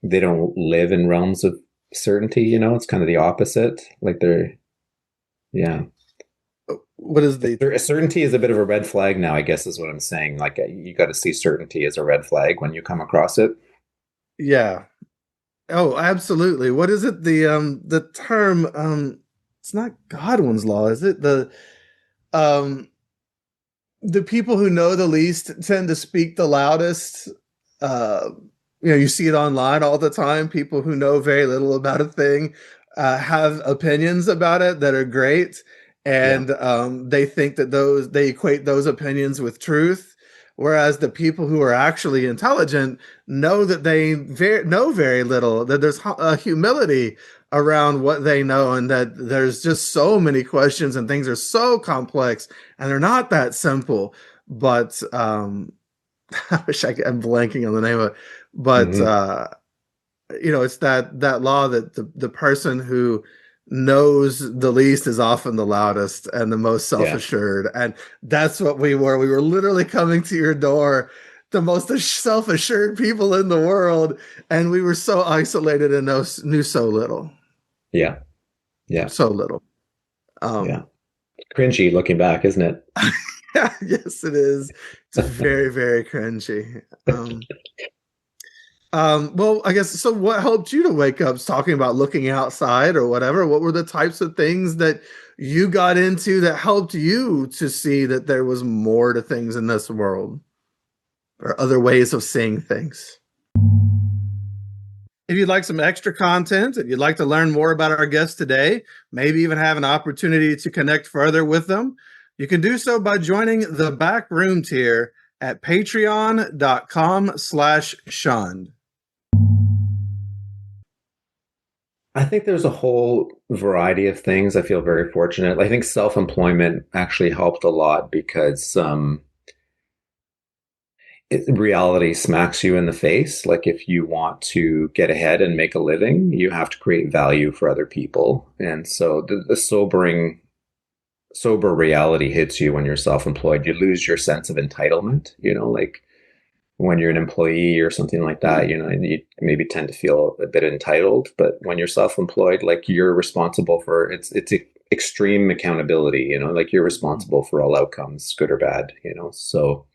they don't live in realms of certainty. It's kind of the opposite. Like yeah. What is the, Certainty is a bit of a red flag now, I guess, is what I'm saying. Like you got to see certainty as a red flag when you come across it. yeah. Oh, absolutely. What is it? The term, it's not Godwin's law, is it? Um, the people who know the least tend to speak the loudest. Uh, you see it online all the time. People who know very little about a thing have opinions about it that are great, Yeah. and they think that they equate those opinions with truth. Whereas the people who are actually intelligent know that they know very little. That there's a humility around what they know, and that there's just so many questions and things are so complex and they're not that simple. But I wish I'm blanking on the name of it, but Hmm. it's that law that the person who knows the least is often the loudest and the most Yeah. self-assured, and that's what we were. We were literally coming to your door, the most self-assured people in the world, and we were so isolated and knew so little, Yeah. Yeah. so little. Yeah. Um, Cringy looking back, isn't it? yes, it is. It's very, very cringy. Well, I guess so. What helped you to wake up? Talking about looking outside or whatever. What were the types of things that you got into that helped you to see that there was more to things in this world or other ways of seeing things? If you'd like some extra content and you'd like to learn more about our guests today, maybe even have an opportunity to connect further with them, you can do so by joining the back room tier at patreon.com/shunned. I think there's a whole variety of things. I feel very fortunate. I think self-employment actually helped a lot because reality smacks you in the face. Like if you want to get ahead and make a living, you have to create value for other people. And so the sober reality hits you when you're self-employed. You lose your sense of entitlement, like when you're an employee or something like that, you know, you maybe tend to feel a bit entitled. But when you're self-employed, like you're responsible for it's extreme accountability, you know, like you're responsible for all outcomes, good or bad, you know. So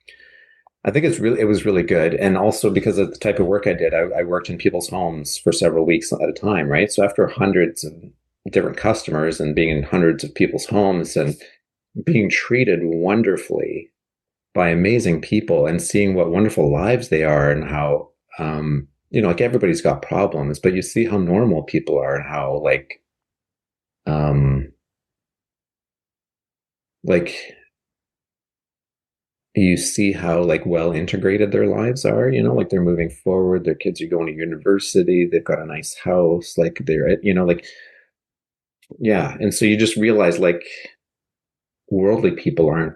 I think it was really good. And also because of the type of work I did, I worked in people's homes for several weeks at a time, right? So after hundreds of different customers and being in hundreds of people's homes and being treated wonderfully by amazing people and seeing what wonderful lives they are and how, you know, like everybody's got problems, but you see how normal people are and how like you see how like well integrated their lives are, you know, like they're moving forward, their kids are going to university, they've got a nice house, like they're, you know, like, yeah. And so you just realize like worldly people aren't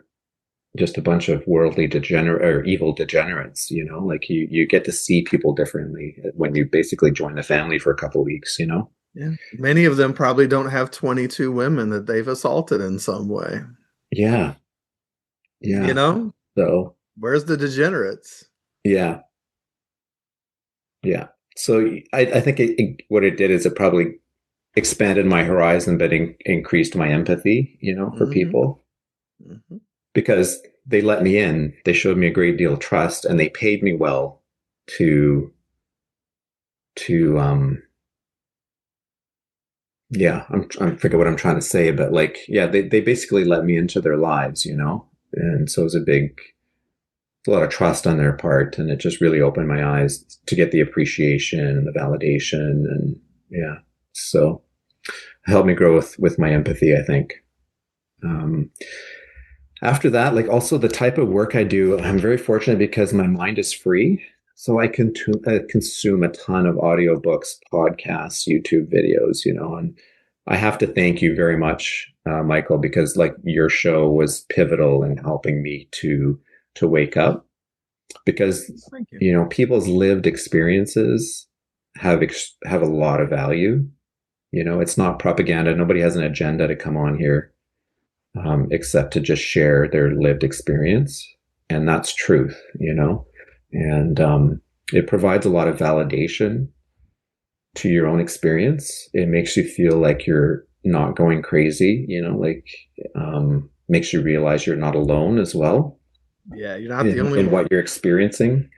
just a bunch of worldly degenerate or evil degenerates, you know, like you get to see people differently when you basically join the family for a couple of weeks, you know. Yeah. Many of them probably don't have 22 women that they've assaulted in some way. Yeah. Yeah. You know? So Where's the degenerates? yeah. Yeah. So I think what it did is it probably expanded my horizon, but increased my empathy, you know, for people because they let me in. They showed me a great deal of trust and they paid me well to yeah, I forget what I'm trying to say, but like, yeah, they basically let me into their lives, you know? And so it was a lot of trust on their part. And it just really opened my eyes to get the appreciation and the validation. And yeah, so it helped me grow with my empathy, I think. After that, like also the type of work I do, I'm very fortunate because my mind is free. So I can consume a ton of audiobooks, podcasts, YouTube videos, you know, and I have to thank you very much, Michael, because like your show was pivotal in helping me to wake up because, you know, people's lived experiences have a lot of value. You know, it's not propaganda. Nobody has an agenda to come on here except to just share their lived experience. And that's truth, you know, and it provides a lot of validation to your own experience. It makes you feel like you're not going crazy, you know, like makes you realize you're not alone as well. Yeah, you're not the only in one. what you're experiencing.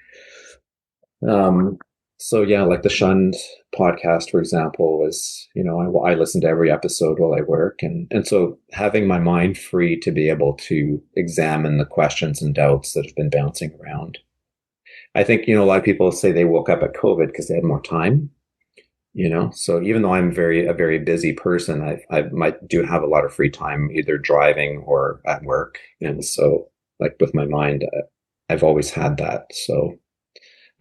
So yeah, like the Shunned podcast, for example, was, you know, I listen to every episode while I work. And so having my mind free to be able to examine the questions and doubts that have been bouncing around. I think, you know, a lot of people say they woke up at COVID because they had more time, you know? So even though I'm a very busy person, I might do have a lot of free time, either driving or at work. And so like with my mind, I've always had that. So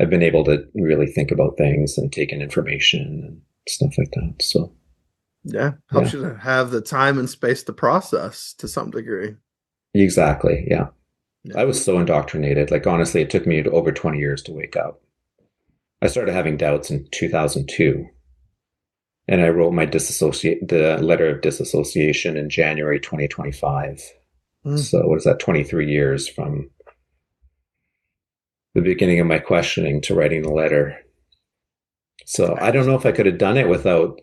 I've been able to really think about things and take in information and stuff like that. So yeah, helps you to have the time and space to process to some degree. Exactly. Yeah. I was so indoctrinated. Like, honestly, it took me over 20 years to wake up. I started having doubts in 2002. And I wrote the letter of disassociation in January 2025. So what is that? 23 years from the beginning of my questioning to writing the letter. So I don't know if I could have done it without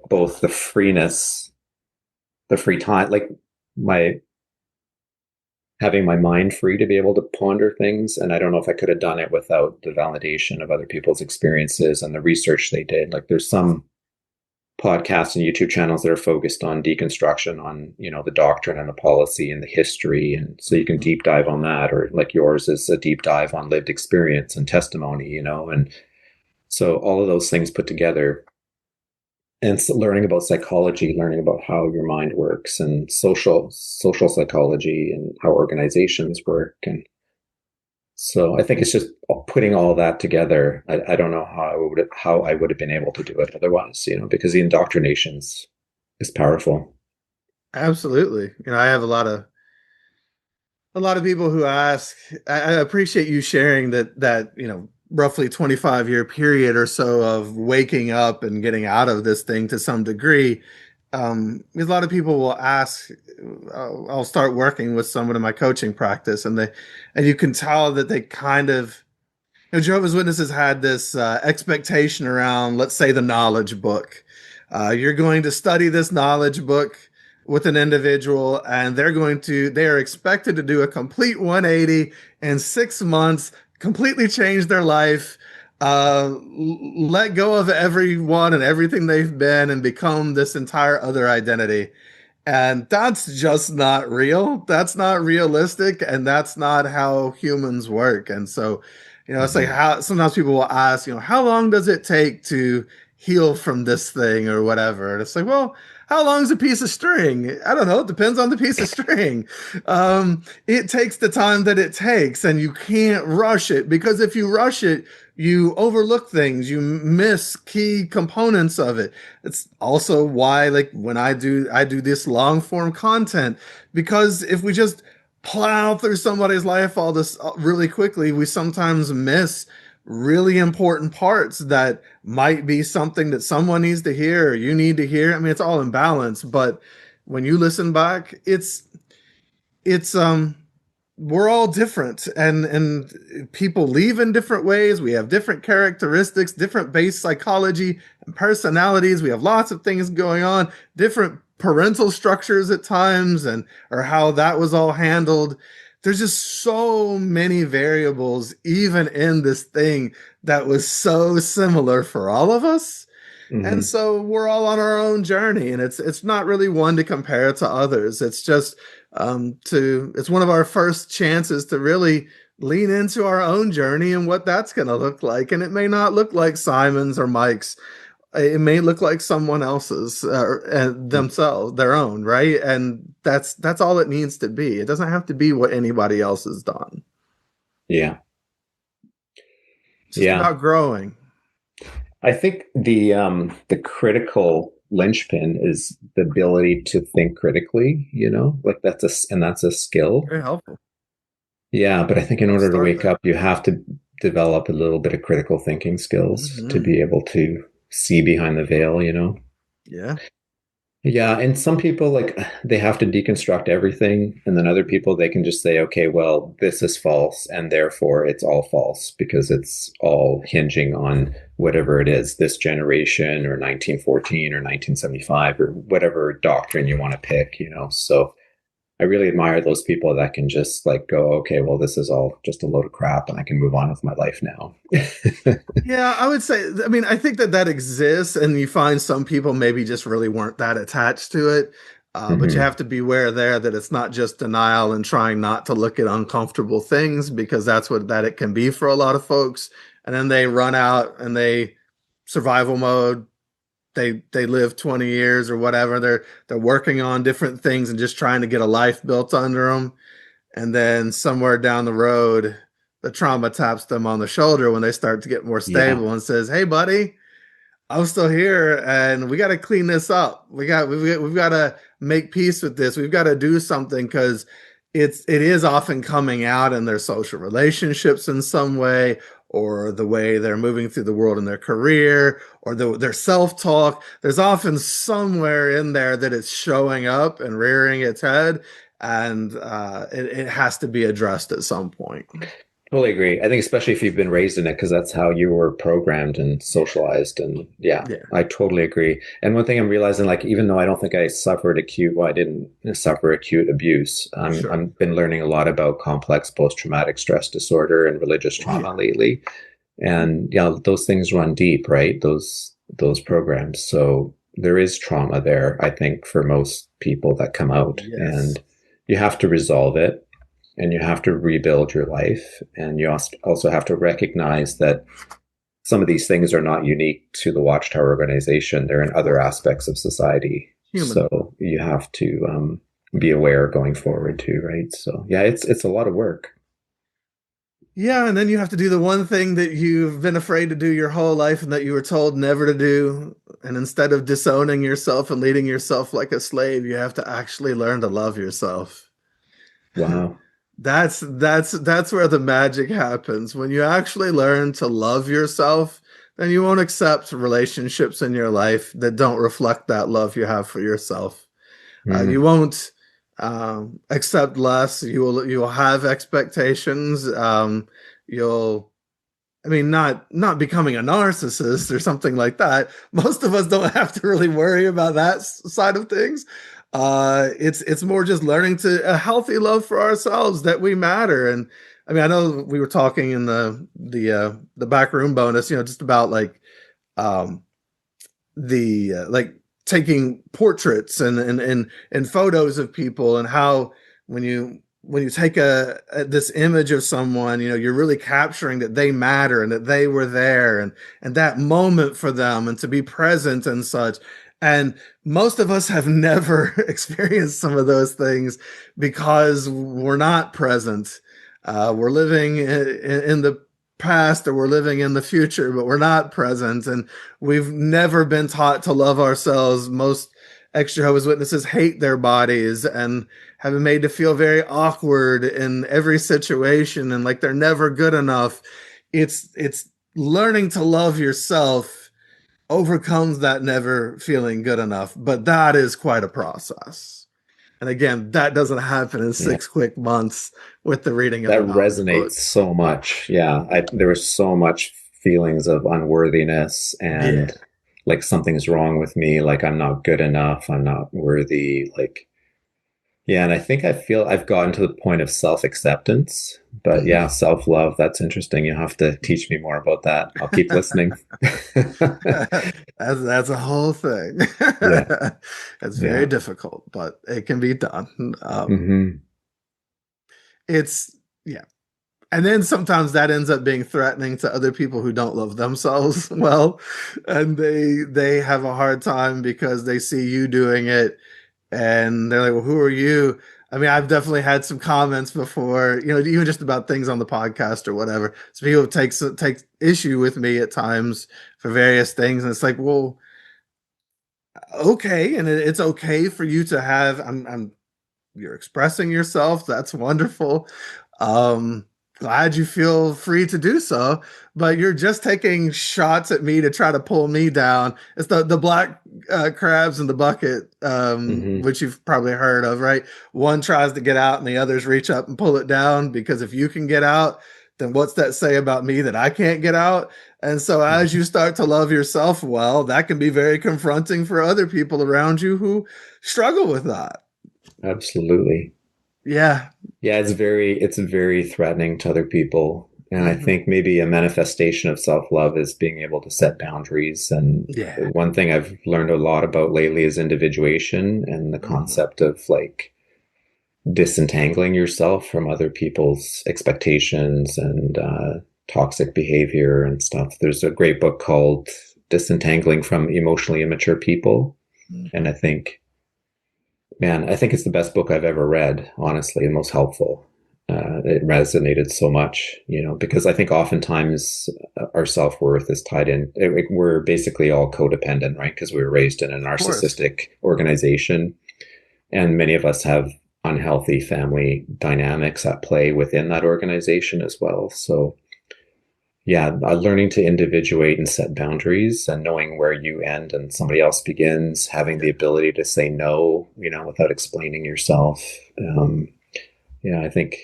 both the freeness, the free time, like having my mind free to be able to ponder things. And I don't know if I could have done it without the validation of other people's experiences and the research they did. Like there's some podcasts and YouTube channels that are focused on deconstruction, on, you know, the doctrine and the policy and the history. And so you can deep dive on that, or like yours is a deep dive on lived experience and testimony, you know, and so all of those things put together and so learning about psychology, learning about how your mind works and social psychology and how organizations work. And so I think it's just putting all that together. I don't know how I would have been able to do it otherwise, you know, because the indoctrination is powerful. Absolutely. You know, I have a lot of people who ask, I appreciate you sharing that, you know, roughly 25-year period or so of waking up and getting out of this thing to some degree. Because a lot of people will ask, I'll start working with someone in my coaching practice and you can tell that they kind of Jehovah's Witnesses had this expectation around, let's say, the knowledge book. You're going to study this knowledge book with an individual, and they are expected to do a complete 180 in 6 months, completely change their life, let go of everyone and everything they've been, and become this entire other identity. And that's just not real. That's not realistic. And that's not how humans work. And so, it's like Mhm. how sometimes people will ask, how long does it take to heal from this thing or whatever? And it's like, well, how long is a piece of string? I don't know. It depends on the piece of string. It takes the time that it takes, and you can't rush it, because if you rush it, you overlook things, you miss key components of it. It's also why, like, when I do this long form content, because if we just plow through somebody's life all this really quickly, we sometimes miss really important parts that might be something that someone needs to hear or you need to hear. I mean, it's all in balance, but when you listen back, it's we're all different, and people leave in different ways. We have different characteristics, different base psychology and personalities. We have lots of things going on, different parental structures at times, and or how that was all handled. There's just so many variables even in this thing that was so similar for all of us. And Mhm. so we're all on our own journey, and it's not really one to compare to others. It's just to it's one of our first chances to really lean into our own journey and what that's going to look like. And it may not look like Simon's or Mike's. It may look like someone else's, and themselves, their own, right? And that's all it needs to be. It doesn't have to be what anybody else has done. Yeah. It's just Yeah. about growing. I think the critical linchpin is the ability to think critically, like that's a skill. Very helpful. Yeah, but I think in I'll order to start wake there. up, you have to develop a little bit of critical thinking skills to Hmm. be able to see behind the veil. Yeah. Yeah, and some people like they have to deconstruct everything, and then other people they can just say, okay, well, this is false, and therefore it's all false because it's all hinging on whatever it is, this generation or 1914 or 1975 or whatever doctrine you want to pick. So I really admire those people that can just like go, okay, well, this is all just a load of crap, and I can move on with my life now. Yeah, I would say, I mean, I think that exists, and you find some people maybe just really weren't that attached to it. But you Hmm. have to beware there that it's not just denial and trying not to look at uncomfortable things, because that's what that it can be for a lot of folks. And then they run out and they survival mode. They live 20 years or whatever. They're working on different things and just trying to get a life built under them. And then somewhere down the road, the trauma taps them on the shoulder when they start to get more Yeah. stable and says, "Hey, buddy, I'm still here, and we got to clean this up. We've got to make peace with this. We've got to do something, because it is often coming out in their social relationships in some way, or the way they're moving through the world in their career, or their self-talk. There's often somewhere in there that it's showing up and rearing its head, and it has to be addressed at some point." Totally agree. I think especially if you've been raised in it, because that's how you were programmed and socialized. And yeah, Yeah, I totally agree. And one thing I'm realizing, like, even though I don't think I suffered acute, well, I didn't suffer acute abuse. sure. I've been learning a lot about complex post-traumatic stress disorder and religious Oh yeah. trauma lately. And yeah, those things run deep, right? Those programs. So there is trauma there, I think, for most people that come out, Yes. and you have to resolve it and you have to rebuild your life. And you also have to recognize that some of these things are not unique to the Watchtower organization. They're in Of other course. aspects of society. Human. So you have to be aware going forward too, right? So yeah, it's a lot of work. Yeah, and then you have to do the one thing that you've been afraid to do your whole life and that you were told never to do. And instead of disowning yourself and leading yourself like a slave, you have to actually learn to love yourself. Wow. That's where the magic happens. When you actually learn to love yourself, then you won't accept relationships in your life that don't reflect that love you have for yourself. You Mm, won't accept less. You will have expectations. You'll I mean, not becoming a narcissist or something like that. Most of us don't have to really worry about that side of things. It's more just learning to a healthy love for ourselves, that we matter. And I mean, I know we were talking in the back room bonus, just about like um, the like taking portraits and photos of people, and how when you take this image of someone, you're really capturing that they matter and that they were there, and that moment for them, and to be present and such. And most of us have never experienced some of those things because we're not present. We're living in the past, or we're living in the future, but we're not present. And we've never been taught to love ourselves. Most ex-Jehovah's Witnesses hate their bodies and have been made to feel very awkward in every situation, and like they're never good enough. It's learning to love yourself overcomes that never feeling good enough, but that is quite a process. And again, that doesn't happen in 6 quick months with the reading of That the Mountain resonates book. so much. Yeah, there was so much feelings of unworthiness and like something's wrong with me, like I'm not good enough, I'm not worthy, like yeah, and I think I've gotten to the point of self-acceptance, but yeah, self-love, that's interesting. You have to teach me more about that. I'll keep listening. That's a whole thing. Yeah. It's very Yeah. difficult, but it can be done. Hmm. It's yeah. And then sometimes that ends up being threatening to other people who don't love themselves well, and they have a hard time because they see you doing it, and they're like, "Well, who are you?" I mean, I've definitely had some comments before, even just about things on the podcast or whatever. So people take issue with me at times for various things, and it's like, well, okay, and it's okay for you to have. You're expressing yourself. That's wonderful. Um, Glad you feel free to do so, but you're just taking shots at me to try to pull me down. It's the black crabs in the bucket, Hmm. which you've probably heard of, right? One tries to get out and the others reach up and pull it down, because if you can get out, then what's that say about me that I can't get out? And so as you start to love yourself well, that can be very confronting for other people around you who struggle with that. Absolutely. Yeah. Yeah, it's very threatening to other people. And I think maybe a manifestation of self-love is being able to set boundaries. And Yeah. one thing I've learned a lot about lately is individuation and the concept of like disentangling yourself from other people's expectations and toxic behavior and stuff. There's a great book called Disentangling from Emotionally Immature People. And I think, man, I think it's the best book I've ever read, honestly, and most helpful. It resonated so much, because I think oftentimes our self-worth is tied in. We're basically all codependent, right? Because we were raised in a narcissistic organization. And many of us have unhealthy family dynamics at play within that organization as well. So yeah, learning to individuate and set boundaries and knowing where you end and somebody else begins, having the ability to say no, without explaining yourself. Yeah, I think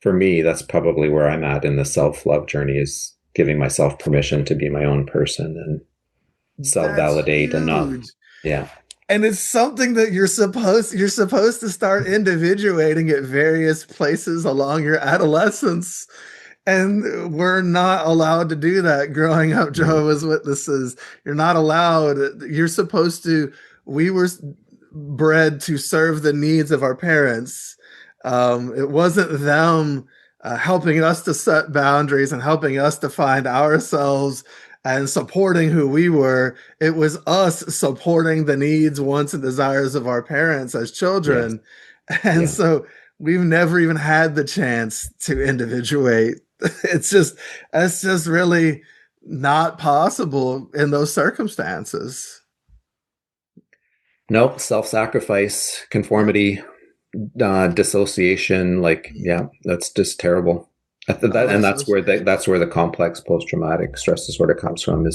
for me, that's probably where I'm at in the self-love journey, is giving myself permission to be my own person and self-validate and not, yeah. And it's something that you're supposed to start individuating at various places along your adolescence. And we're not allowed to do that growing up Jehovah's Witnesses. You're not allowed. You're supposed to. We were bred to serve the needs of our parents. It wasn't them helping us to set boundaries and helping us to find ourselves and supporting who we were. It was us supporting the needs, wants, and desires of our parents as children. Yes. And so we've never even had the chance to individuate. It's just really not possible in those circumstances. Nope. Self-sacrifice, conformity, dissociation, that's just terrible. And that's where the complex post-traumatic stress disorder comes from,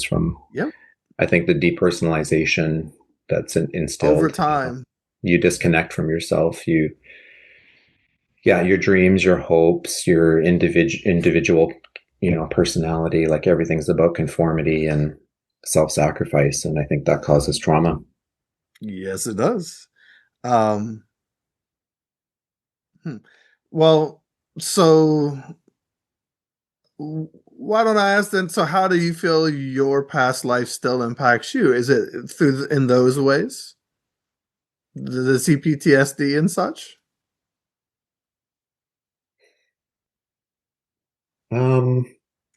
I think the depersonalization that's instilled over time. You disconnect from yourself. Your dreams, your hopes, your individual personality, like everything's about conformity and self-sacrifice. And I think that causes trauma. Yes, it does. Um, well, so why don't I ask then? So, how do you feel your past life still impacts you? Is it in those ways, the CPTSD and such?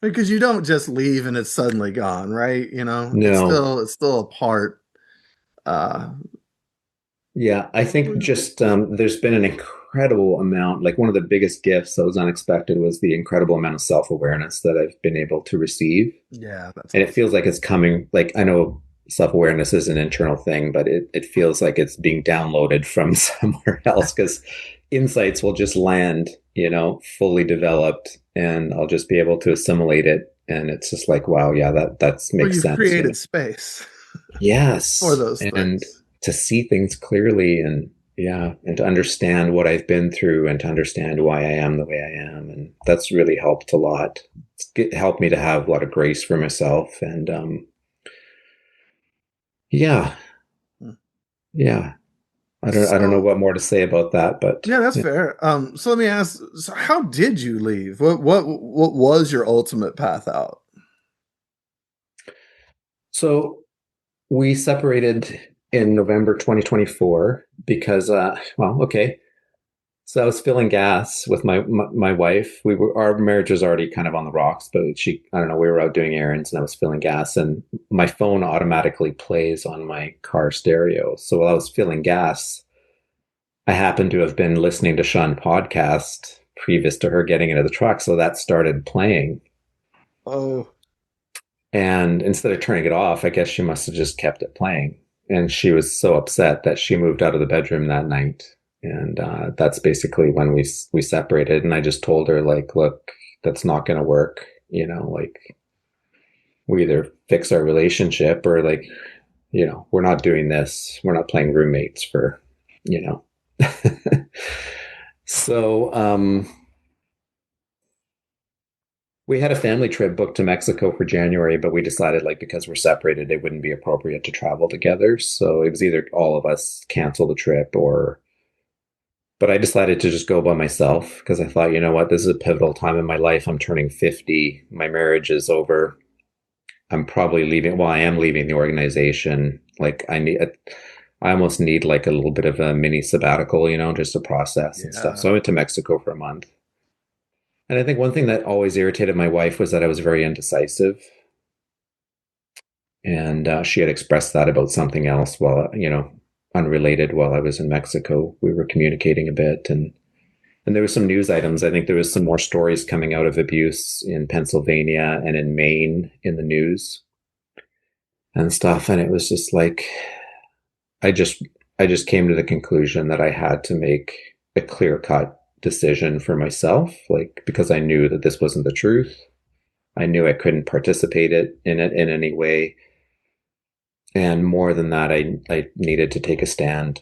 Because you don't just leave and it's suddenly gone, right? No. It's still a part. Uh, Yeah, I think just there's been an incredible amount, like one of the biggest gifts that was unexpected was the incredible amount of self-awareness that I've been able to receive. Yeah, that's And awesome. it feels like it's coming, like I know self-awareness is an internal thing, but it feels like it's being downloaded from somewhere else because insights will just land, fully developed, and I'll just be able to assimilate it. And it's just like, wow, yeah, that Well, makes you've sense. created space for Yes. those And things. to see things clearly and yeah, and to understand what I've been through and to understand why I am the way I am. And that's really helped a lot. It helped me to have a lot of grace for myself. And yeah, Hmm. yeah. I don't know So, what more to say about that, but yeah, that's yeah. fair. So let me ask: so how did you leave? What was your ultimate path out? So we separated in November 2024 because well, okay. So I was filling gas with my wife. Our marriage was already kind of on the rocks, but I don't know, we were out doing errands and I was filling gas and my phone automatically plays on my car stereo. So while I was filling gas, I happened to have been listening to Sean podcast previous to her getting into the truck, so that started playing. Oh, And instead of turning it off, I guess she must have just kept it playing. And she was so upset that she moved out of the bedroom that night. And that's basically when we separated. And I just told her, like, look, that's not going to work. Like we either fix our relationship or like, we're not doing this. We're not playing roommates for, you know. So we had a family trip booked to Mexico for January, but we decided, like, because we're separated, it wouldn't be appropriate to travel together. So it was either all of us cancel the trip but I decided to just go by myself because I thought, you know what, this is a pivotal time in my life. I'm turning 50. My marriage is over. I'm probably leaving. Well, I am leaving the organization. Like, I almost need like a little bit of a mini sabbatical, just to process and stuff. yeah. So I went to Mexico for a month. And I think one thing that always irritated my wife was that I was very indecisive. And she had expressed that about something else while, unrelated while I was in Mexico. We were communicating a bit and there were some news items. I think there was some more stories coming out of abuse in Pennsylvania and in Maine in the news and stuff. And it was just like, I just, I just came to the conclusion that I had to make a clear cut decision for myself, like, because I knew that this wasn't the truth. I knew I couldn't participate in it in any way. And more than that, I needed to take a stand,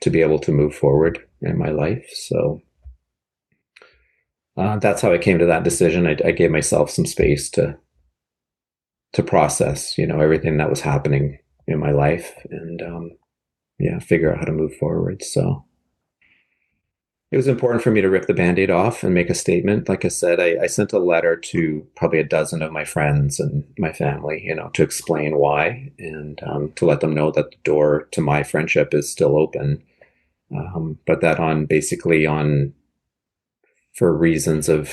to be able to move forward in my life. So that's how I came to that decision. I gave myself some space to process, everything that was happening in my life, and yeah, figure out how to move forward. So it was important for me to rip the Band-Aid off and make a statement. Like I said, I sent a letter to probably a dozen of my friends and my family, to explain why and to let them know that the door to my friendship is still open. But that for reasons of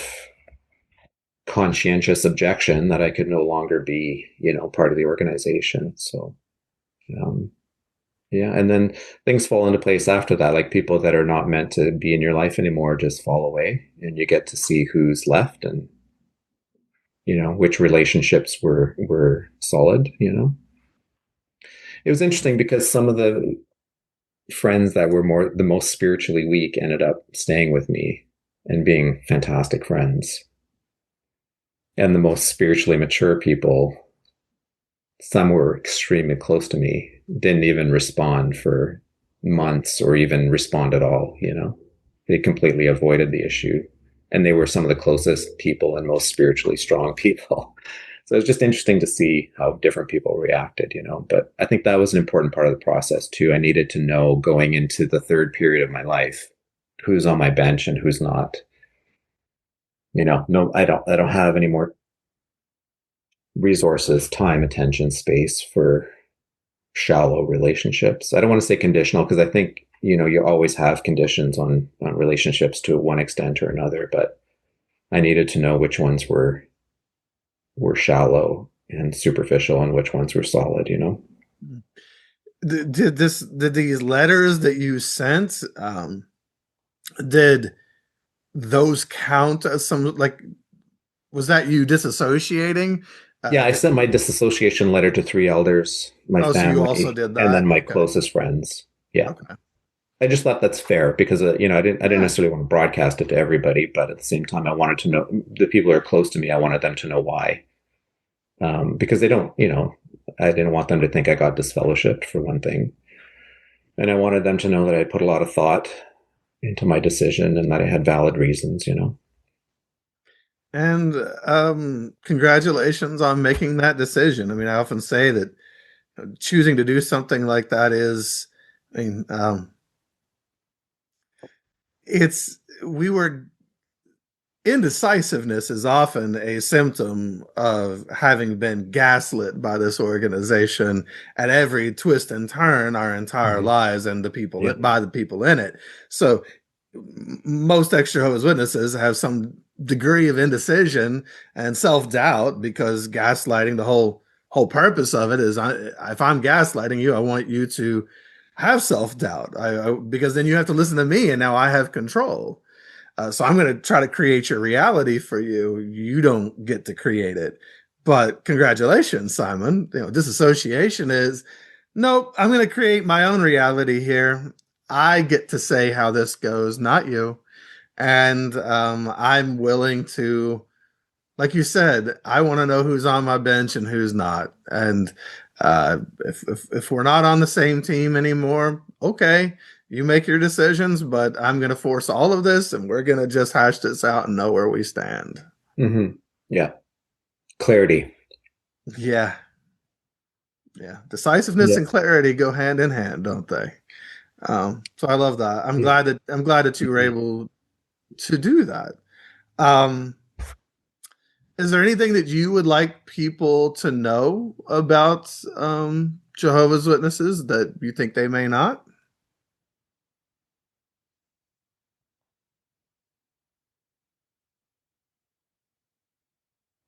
conscientious objection, that I could no longer be, part of the organization. So, um, yeah, and then things fall into place after that. Like people that are not meant to be in your life anymore just fall away, and you get to see who's left and which relationships were solid. It was interesting because some of the friends that were the most spiritually weak ended up staying with me and being fantastic friends, and the most spiritually mature people, some were extremely close to me, didn't even respond for months or even respond at all. They completely avoided the issue. and they were some of the closest people and most spiritually strong people. So it's just interesting to see how different people reacted, But I think that was an important part of the process too. I needed to know going into the third period of my life who's on my bench and who's not. No, I don't have any more resources, time, attention, space for shallow relationships. I don't want to say conditional because I think, you always have conditions on relationships to one extent or another, but I needed to know which ones were shallow and superficial and which ones were solid. Did these letters that you sent, did those count as some, like, was that you disassociating? Yeah, I sent my disassociation letter to 3 elders, my So you also family, did that? and then my Okay. closest friends. Yeah. Okay. I just thought that's fair because I didn't necessarily want to broadcast it to everybody, but at the same time, I wanted to know the people who are close to me. I wanted them to know why, because they don't. I didn't want them to think I got disfellowshipped for one thing, and I wanted them to know that I put a lot of thought into my decision and that I had valid reasons. And congratulations on making that decision. I mean, I often say that choosing to do something like that is, I mean, indecisiveness is often a symptom of having been gaslit by this organization at every twist and turn our entire lives and by the people in it. So most ex-Jehovah's Witnesses have some degree of indecision and self-doubt because gaslighting, the whole purpose of it is, if I'm gaslighting you, I want you to have self-doubt, because then you have to listen to me and now I have control. So I'm going to try to create your reality for you. You don't get to create it. But congratulations, Simon. Disassociation is, nope, I'm going to create my own reality here. I get to say how this goes, not you. And I'm willing to, like you said, I want to know who's on my bench and who's not. And if we're not on the same team anymore, okay, you make your decisions, but I'm going to force all of this and we're going to just hash this out and know where we stand. Mm-hmm. Yeah. Clarity. Yeah. Yeah. Decisiveness and clarity go hand in hand, don't they? So I love that. I'm glad that you were able to do that. Is there anything that you would like people to know about Jehovah's Witnesses that you think they may not?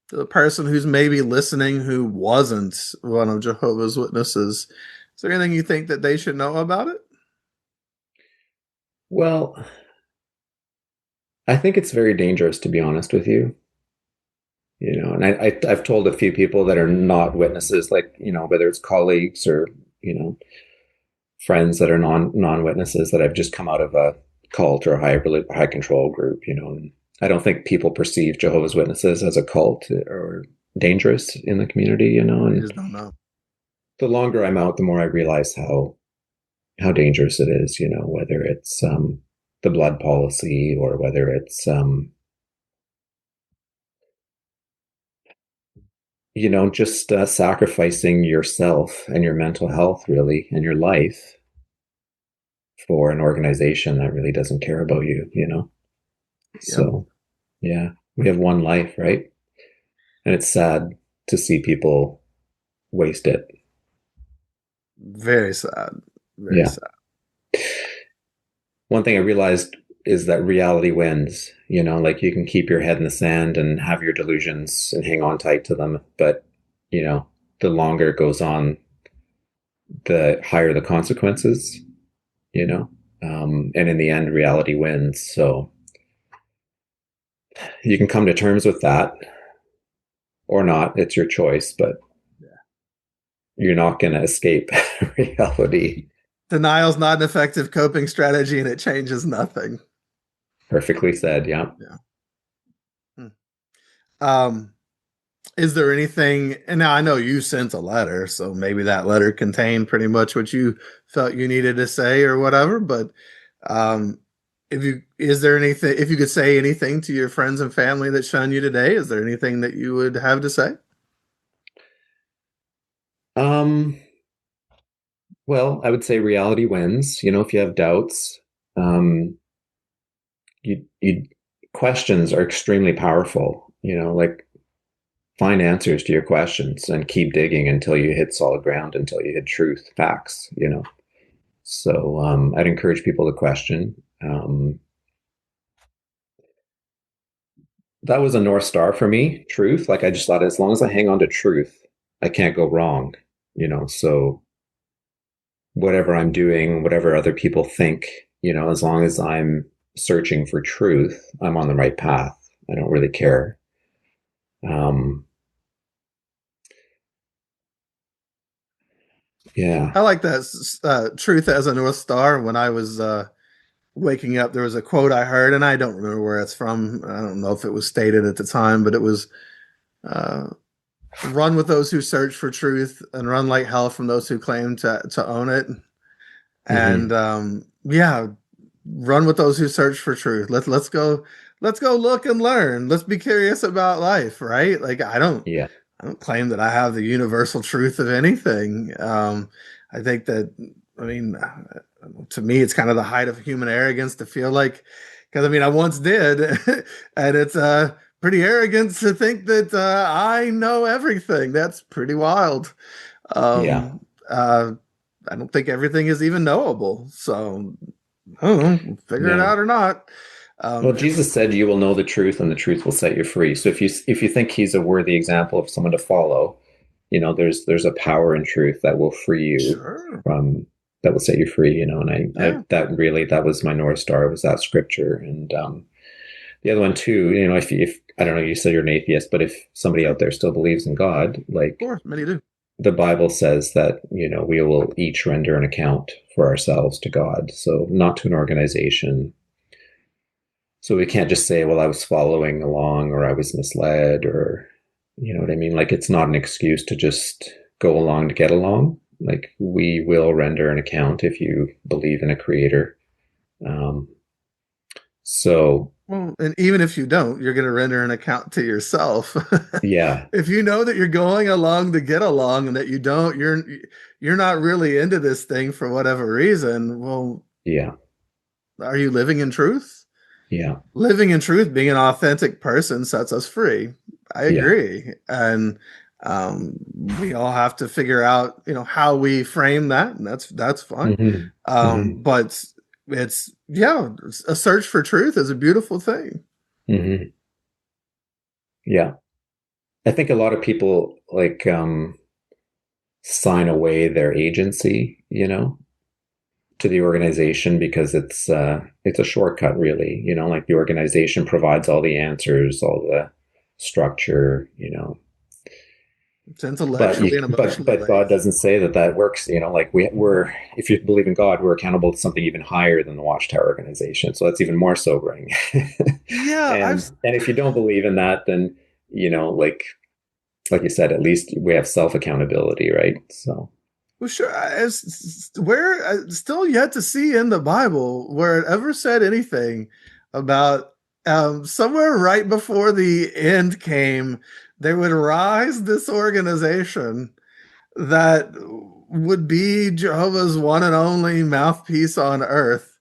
The person who's maybe listening who wasn't one of Jehovah's Witnesses, is there anything you think that they should know about it? Well, I think it's very dangerous, to be honest with you. And I've told a few people that are not witnesses, like, whether it's colleagues or, friends that are non-witnesses, that I've just come out of a cult or a high control group, and I don't think people perceive Jehovah's Witnesses as a cult or dangerous in the community, and I just don't know. The longer I'm out, the more I realize how dangerous it is, whether it's the blood policy or whether it's just sacrificing yourself and your mental health, really, and your life for an organization that really doesn't care about you, Yep. So, yeah, we have one life, right? And it's sad to see people waste it. Very sad. Very sad. One thing I realized is that reality wins. Like, you can keep your head in the sand and have your delusions and hang on tight to them. But, the longer it goes on, the higher the consequences, and in the end, reality wins. So you can come to terms with that or not. It's your choice, but you're not going to escape reality. Denial's not an effective coping strategy and it changes nothing. Perfectly said. Yeah. Is there anything, and now I know you sent a letter, so maybe that letter contained pretty much what you felt you needed to say or whatever, but is there anything, if you could say anything to your friends and family that shun you today, is there anything that you would have to say? Um, well, I would say reality wins. If you have doubts, um, you questions are extremely powerful. Like find answers to your questions and keep digging until you hit solid ground, until you hit truth, facts. So I'd encourage people to question. That was a North Star for me, truth. Like I just thought as long as I hang on to truth, I can't go wrong. So whatever I'm doing, whatever other people think, as long as I'm searching for truth, I'm on the right path. I don't really care. Yeah. I like that truth as a North Star. When I was waking up, there was a quote I heard, and I don't remember where it's from. I don't know if it was stated at the time, but it was uh, run with those who search for truth and run like hell from those who claim to own it. And Mm-hmm. yeah, run with those who search for truth. Let's go look and learn. Let's be curious about life, right? Like Yeah. I don't claim that I have the universal truth of anything. I think that, I mean, to me, it's kind of the height of human arrogance to feel like, because I mean, I once did, and it's pretty arrogant to think that I know everything. That's pretty wild. Yeah. Uh, I don't think everything is even knowable. So, I don't know, figure it No. out or not. Well, It's Jesus said, "You will know the truth, and the truth will set you free." So if you think he's a worthy example of someone to follow, there's a power in truth that will free you sure, from that will set you free. And I yeah, that was my North Star, was that scripture. And the other one too, if I don't know, you said you're an atheist, but if somebody sure, out there still believes in God, of like course, many do. the Bible says that we will each render an account for ourselves to God, so not to an organization. So we can't just say, well, I was following along, or I was misled, or you know what I mean? Like it's not an excuse to just go along to get along. Like we will render an account if you believe in a creator. Um, so Well, and even if you don't, you're going to render an account to yourself. yeah, If you know that you're going along to get along and that you're not really into this thing for whatever reason, well, yeah, are you living in truth? yeah, Living in truth, being an authentic person sets us free. I yeah. agree. And we all have to figure out, how we frame that, and that's fine. Hmm. Hmm. But it's yeah, a search for truth is a beautiful thing. Hmm. Yeah. I think a lot of people like sign away their agency, to the organization because it's a shortcut, really. Like the organization provides all the answers, all the structure. It's But intellectually you and but emotionally but God lazy. doesn't say that works. Like we're if you believe in God, we're accountable to something even higher than the Watchtower organization, so that's even more sobering. Yeah, And if you don't believe in that, then like you said, at least we have self accountability, right? So well, sure. Where still yet to see in the Bible where it ever said anything about somewhere right before the end came, there would rise this organization that would be Jehovah's one and only mouthpiece on earth,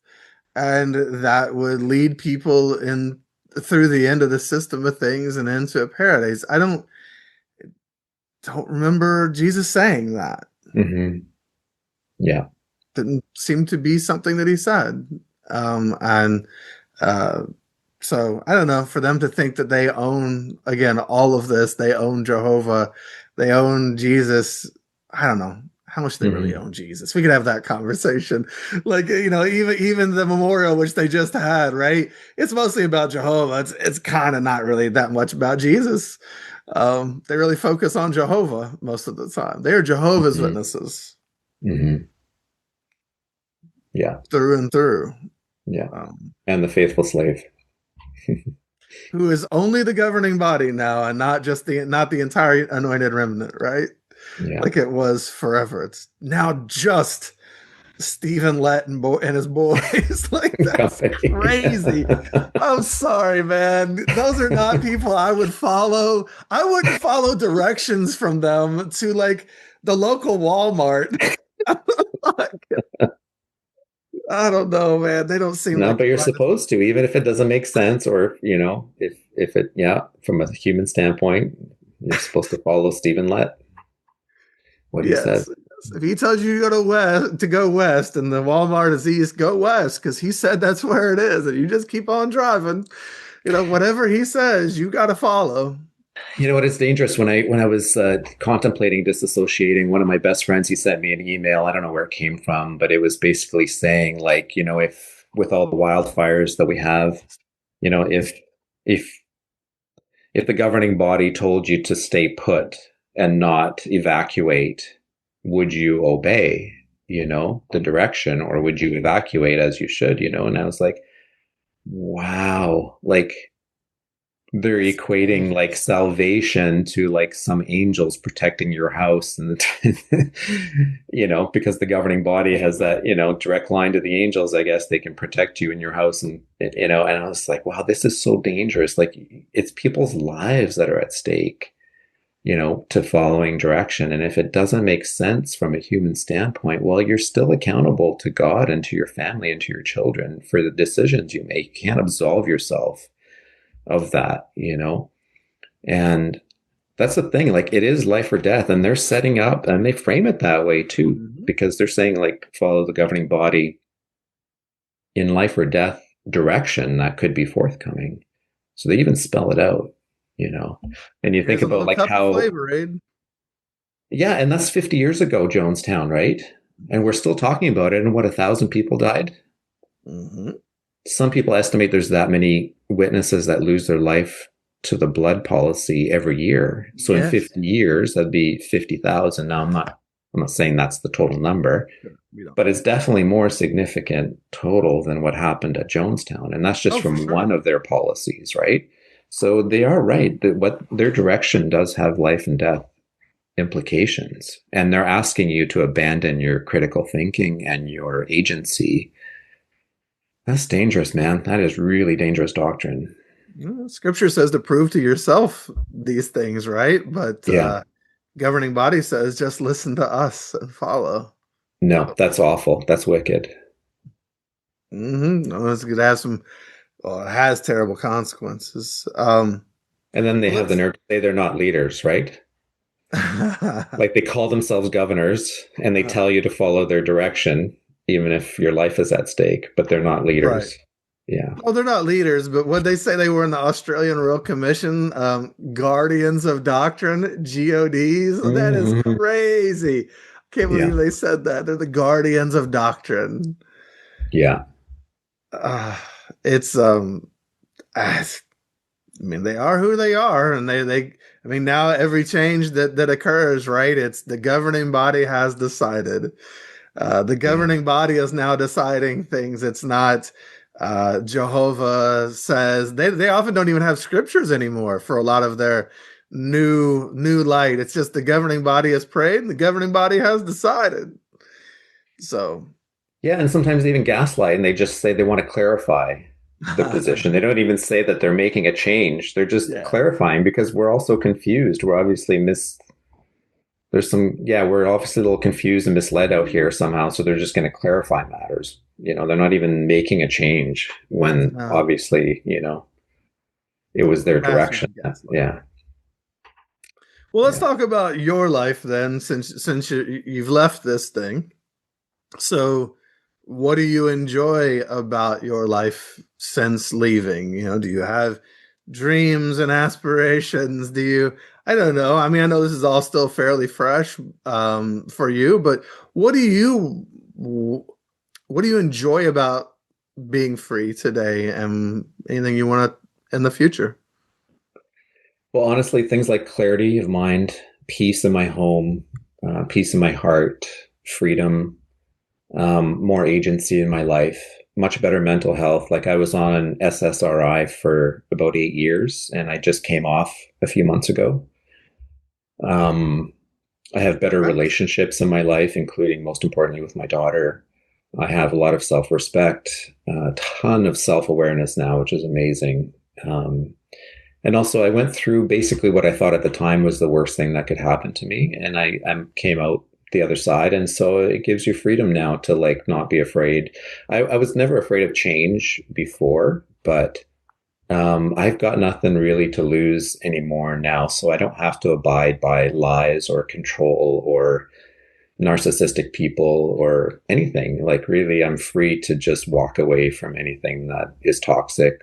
and that would lead people in through the end of the system of things and into a paradise. I don't remember Jesus saying that. mhm. Yeah. Didn't seem to be something that he said. And uh, so I don't know, for them to think that they own, again, all of this, they own Jehovah, they own Jesus. I don't know how much they really Hmm. own Jesus. We could have that conversation. Like, even the memorial, which they just had, right? It's mostly about Jehovah. It's kind of not really that much about Jesus. They really focus on Jehovah most of the time. They are Jehovah's Hmm. Witnesses Hmm. Yeah. through and through. Yeah. um, And the faithful slave. who is only the governing body now and not the entire anointed remnant, right? Yeah. Like it was forever. It's now just Stephen Lett and his boys. Like, that's Company. crazy. I'm sorry, man. Those are not people I would follow. I wouldn't follow directions from them to like the local Walmart. I don't know, man. They don't seem No, like but the you're right. supposed to, even if it doesn't make sense, or if it, yeah, from a human standpoint, you're supposed to follow Stephen Lett, what he said. Yes. If he tells you to go west and the Walmart is east, go west because he said that's where it is, and you just keep on driving. Whatever he says, you got to follow. You know what? It's dangerous. When I was contemplating disassociating, one of my best friends, he sent me an email. I don't know where it came from, but it was basically saying, like, if with all the wildfires that we have, if if if the governing body told you to stay put and not evacuate, would you obey, the direction, or would you evacuate as you should, And I was like, wow, like they're equating like salvation to like some angels protecting your house, and because the governing body has that direct line to the angels, I guess they can protect you in your house, and and I was like, wow, this is so dangerous. Like, it's people's lives that are at stake, to following direction. And if it doesn't make sense from a human standpoint, well, you're still accountable to God and to your family and to your children for the decisions you make. You can't absolve yourself of that, and that's the thing. Like, it is life or death, and they're setting up, and they frame it that way too, because they're saying, like, follow the governing body in life or death direction that could be forthcoming. So they even spell it out, and you think about like how flavor, Aid. Yeah, and that's 50 years ago, Jonestown, right? And we're still talking about it, and 1,000 people died. Some people estimate there's that many witnesses that lose their life to the blood policy every year. So in 50 years, that'd be 50,000. Now, I'm not saying that's the total number, but it's definitely more significant total than what happened at Jonestown. And that's just from one of their policies, right? So they are right that what their direction does have life and death implications. And they're asking you to abandon your critical thinking and your agency. That's dangerous, man. That is really dangerous doctrine. Scripture says to prove to yourself these things, right? But governing body says just listen to us and follow. No, that's awful. That's wicked. No, it's going to have it has terrible consequences. And then they have the nerve to say they're not leaders, right? Like, they call themselves governors, and they tell you to follow their direction, even if your life is at stake, but they're not leaders. Right. Yeah. Well, they're not leaders, but what they say they were in the Australian Royal Commission, guardians of doctrine, GODs. That is crazy. Can't believe they said that. They're the guardians of doctrine. Yeah. It's they are who they are, and they now every change that occurs, right? It's the governing body has decided. The governing body is now deciding things. It's not Jehovah says. They often don't even have scriptures anymore for a lot of their new light. It's just the governing body has prayed and the governing body has decided. So yeah, and sometimes they even gaslight, and they just say they want to clarify the position. They don't even say that they're making a change. They're just clarifying, because we're also confused. We're obviously we're obviously a little confused and misled out here somehow. So they're just going to clarify matters. They're not even making a change when obviously, it was their direction. Yeah. Well, let's talk about your life then, since you've left this thing. So what do you enjoy about your life since leaving? Do you have dreams and aspirations? I don't know. I mean, I know this is all still fairly fresh for you, but what do you enjoy about being free today, and anything you want to in the future? Well, honestly, things like clarity of mind, peace in my home, peace in my heart, freedom, more agency in my life, much better mental health. Like, I was on SSRI for about 8 years, and I just came off a few months ago. I have better relationships in my life, including, most importantly, with my daughter. I have a lot of self-respect, a ton of self-awareness now, which is amazing. And also, I went through basically what I thought at the time was the worst thing that could happen to me, and I came out the other side. And so it gives you freedom now to like not be afraid. I was never afraid of change before, but I've got nothing really to lose anymore now, so I don't have to abide by lies or control or narcissistic people or anything. Like, really, I'm free to just walk away from anything that is toxic,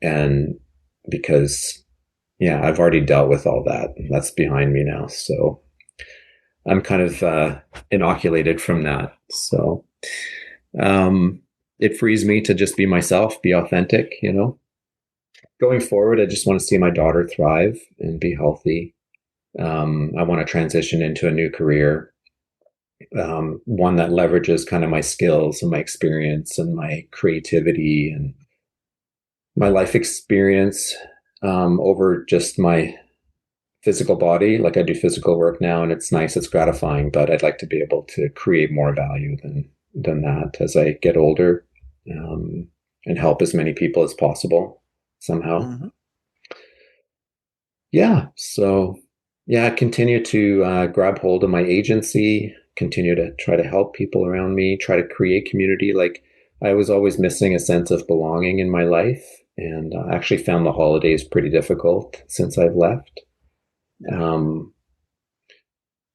and because, yeah, I've already dealt with all that. That's behind me now. So I'm kind of inoculated from that. So it frees me to just be myself, be authentic, Going forward, I just want to see my daughter thrive and be healthy. I want to transition into a new career, one that leverages kind of my skills and my experience and my creativity and my life experience over just my physical body. Like, I do physical work now, and it's nice, it's gratifying, but I'd like to be able to create more value than that as I get older, and help as many people as possible somehow. Mm-hmm. Yeah. So, yeah, continue to grab hold of my agency, continue to try to help people around me, try to create community. Like, I was always missing a sense of belonging in my life, and I actually found the holidays pretty difficult since I've left.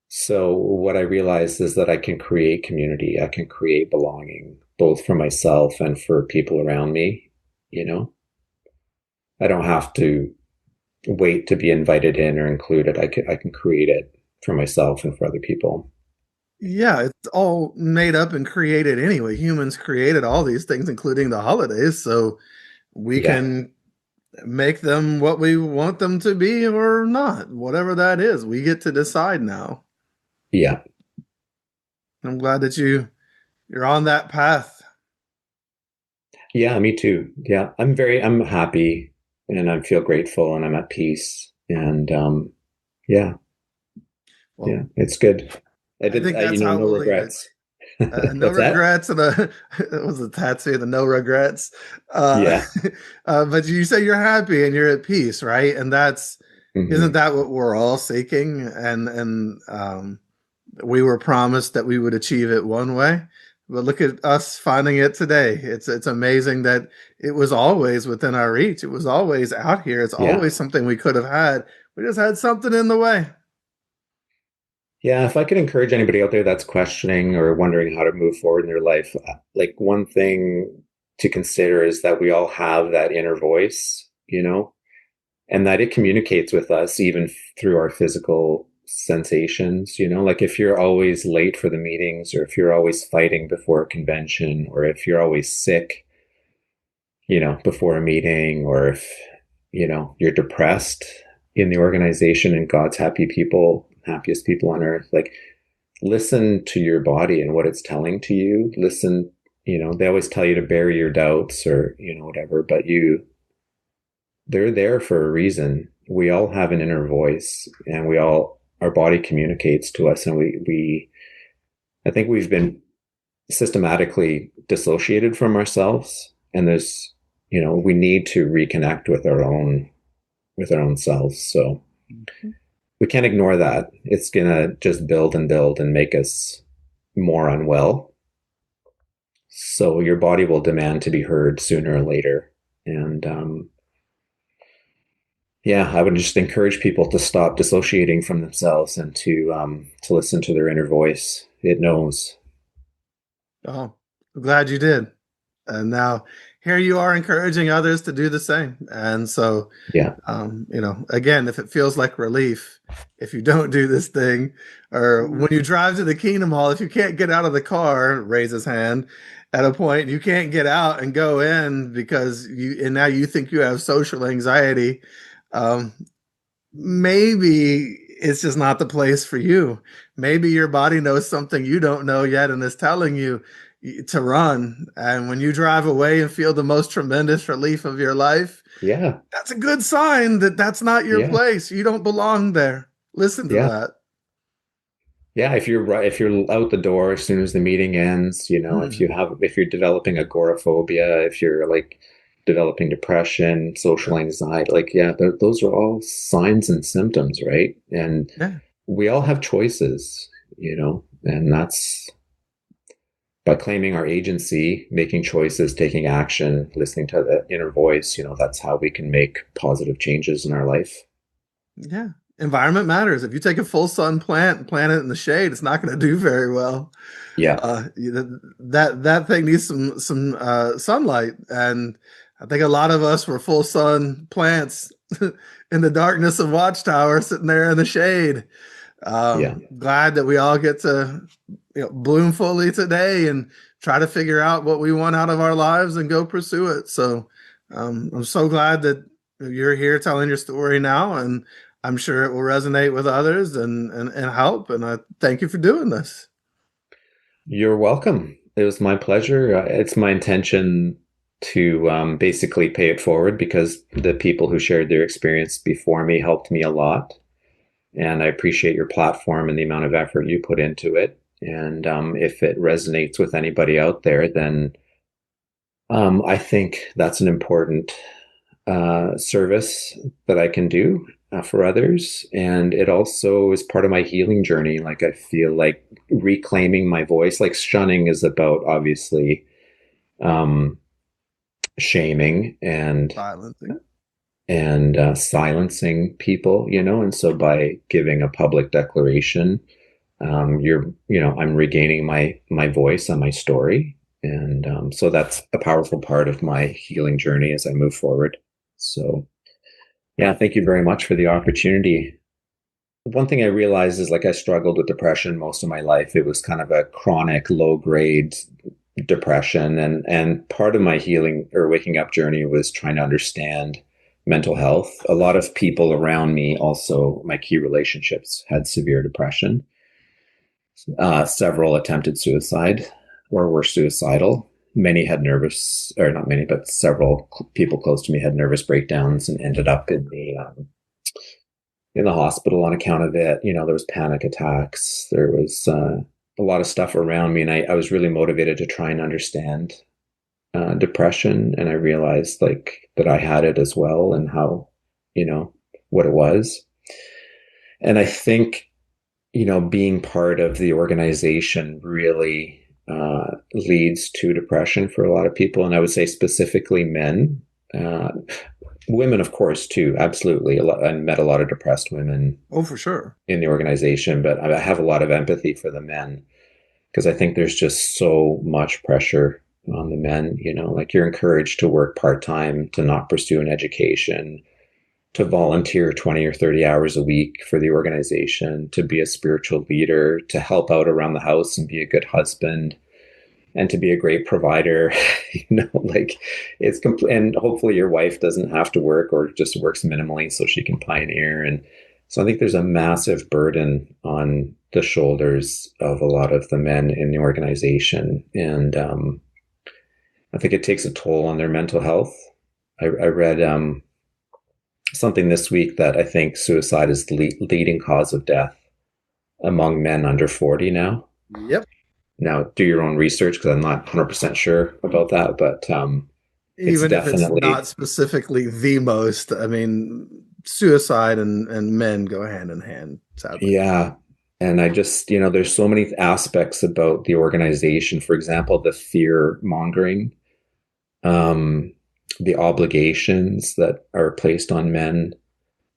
So what I realized is that I can create community. I can create belonging, both for myself and for people around me. I don't have to wait to be invited in or included. I can create it for myself and for other people. Yeah, it's all made up and created anyway. Humans created all these things, including the holidays, so we can make them what we want them to be or not. Whatever that is, we get to decide now. Yeah. I'm glad that you're on that path. Yeah, me too. Yeah, I'm happy, and I feel grateful, and I'm at peace, and yeah, Well, yeah, it's good. I think that's how no we'll leave it. regrets. No What's that? regrets, and it was a tattoo, the no regrets. Yeah. But you say you're happy and you're at peace, right? And that's isn't that what we're all seeking? And we were promised that we would achieve it one way, but look at us finding it today. It's amazing that it was always within our reach. It was always out here. It's always something we could have had. We just had something in the way. Yeah, if I could encourage anybody out there that's questioning or wondering how to move forward in their life, like, one thing to consider is that we all have that inner voice, and that it communicates with us even through our physical sensations. Like, if you're always late for the meetings, or if you're always fighting before a convention, or if you're always sick, before a meeting, or if, you're depressed in the organization and God's happiest people on earth, like, listen to your body and what it's telling to you. Listen, they always tell you to bury your doubts or, whatever, but they're there for a reason. We all have an inner voice, and our body communicates to us, and I think we've been systematically dissociated from ourselves, and we need to reconnect with our own selves. So we can't ignore that. It's gonna just build and make us more unwell. So your body will demand to be heard sooner or later. And I would just encourage people to stop dissociating from themselves and to listen to their inner voice. It knows. Oh, I'm glad you did. And now here you are encouraging others to do the same. And so, again, if it feels like relief, if you don't do this thing, or when you drive to the Kingdom Hall, if you can't get out of the car, raise his hand at a point, you can't get out and go in because now you think you have social anxiety. Maybe it's just not the place for you. Maybe your body knows something you don't know yet and is telling you to run. And when you drive away and feel the most tremendous relief of your life, that's a good sign that that's not your place. You don't belong there. Listen to that. Yeah, if you're out the door as soon as the meeting ends, if you're developing agoraphobia, if you're like developing depression, social anxiety, like yeah, those are all signs and symptoms, right? And Yeah. we all have choices, and that's by claiming our agency, making choices, taking action, listening to the inner voice, that's how we can make positive changes in our life. Yeah. Environment matters. If you take a full sun plant and plant it in the shade, it's not going to do very well. Yeah. That thing needs some sunlight, and I think a lot of us were full sun plants in the darkness of Watchtower, sitting there in the shade. Yeah. Glad that we all get to bloom fully today and try to figure out what we want out of our lives and go pursue it. So I'm so glad that you're here telling your story now, and I'm sure it will resonate with others and help. And I thank you for doing this. You're welcome. It was my pleasure. It's my intention to basically pay it forward because the people who shared their experience before me helped me a lot. And I appreciate your platform and the amount of effort you put into it. And if it resonates with anybody out there, then I think that's an important service that I can do for others. And it also is part of my healing journey. Like I feel like reclaiming my voice, like shunning is about obviously shaming and Silencing. Silencing people, and so by giving a public declaration, I'm regaining my voice and my story. And so that's a powerful part of my healing journey as I move forward. So yeah, thank you very much for the opportunity. One thing I realized is like I struggled with depression most of my life. It was kind of a chronic low grade depression. And part of my healing or waking up journey was trying to understand mental health. A lot of people around me, also my key relationships, had severe depression. Several attempted suicide or were suicidal. Many had nervous, or not many, but several people close to me had nervous breakdowns and ended up in the hospital on account of it. There was panic attacks. There was a lot of stuff around me, and I was really motivated to try and understand depression. And I realized like that I had it as well, and how, what it was. And I think, being part of the organization really leads to depression for a lot of people. And I would say specifically men, women, of course, too. Absolutely. I met a lot of depressed women. Oh, for sure. In the organization, but I have a lot of empathy for the men because I think there's just so much pressure on the men, like you're encouraged to work part-time, to not pursue an education, to volunteer 20 or 30 hours a week for the organization, to be a spiritual leader, to help out around the house and be a good husband, and to be a great provider. Like it's and hopefully your wife doesn't have to work or just works minimally so she can pioneer. And so I think there's a massive burden on the shoulders of a lot of the men in the organization. And I think it takes a toll on their mental health. I read something this week that I think suicide is the leading cause of death among men under 40 now. Yep. Now, do your own research because I'm not 100% sure about that, but even if it's not specifically the most, I mean, suicide and men go hand in hand, sadly. Yeah. And I just, there's so many aspects about the organization. For example, the fear mongering, the obligations that are placed on men,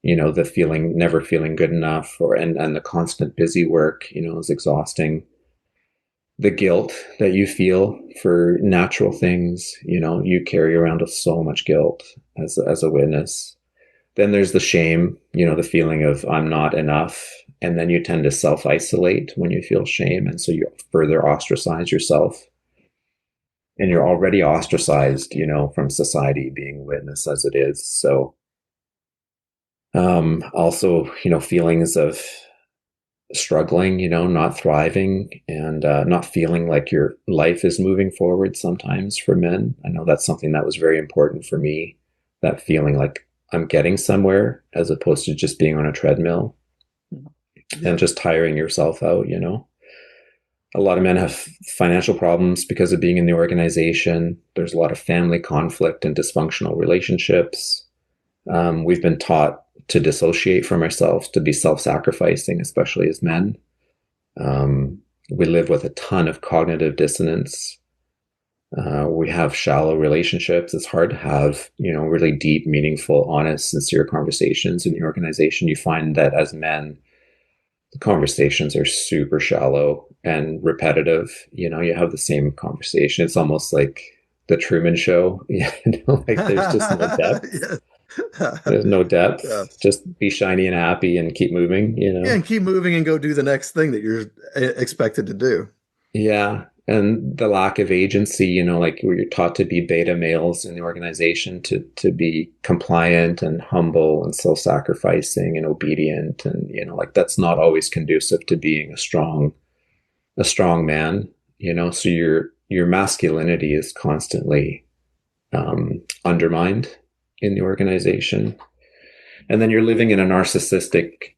the never feeling good enough, and the constant busy work, is exhausting. The guilt that you feel for natural things, you carry around with so much guilt as a witness. Then there's the shame, the feeling of I'm not enough. And then you tend to self-isolate when you feel shame. And so you further ostracize yourself. And you're already ostracized, from society, being a witness as it is. So also, feelings of struggling, not thriving, and not feeling like your life is moving forward sometimes for men. I know that's something that was very important for me, that feeling like I'm getting somewhere as opposed to just being on a treadmill. Yeah. and just tiring yourself out, you know. A lot of men have financial problems because of being in the organization. There's a lot of family conflict and dysfunctional relationships. We've been taught to dissociate from ourselves, to be self-sacrificing, especially as men. We live with a ton of cognitive dissonance. We have shallow relationships. It's hard to have, you know, really deep, meaningful, honest, sincere conversations in the organization. You find that as men, the conversations are super shallow and repetitive. You know, you have the same conversation. It's almost like the Truman Show. You know, like there's just no depth. There's no depth. Yeah. Just be shiny and happy and keep moving, you know? Yeah, and keep moving and go do the next thing that you're expected to do. Yeah. And the lack of agency, you know, like you're taught to be beta males in the organization, to be compliant and humble and self-sacrificing and obedient. And, you know, like that's not always conducive to being a strong man, you know, so your masculinity is constantly undermined in the organization. And then you're living in a narcissistic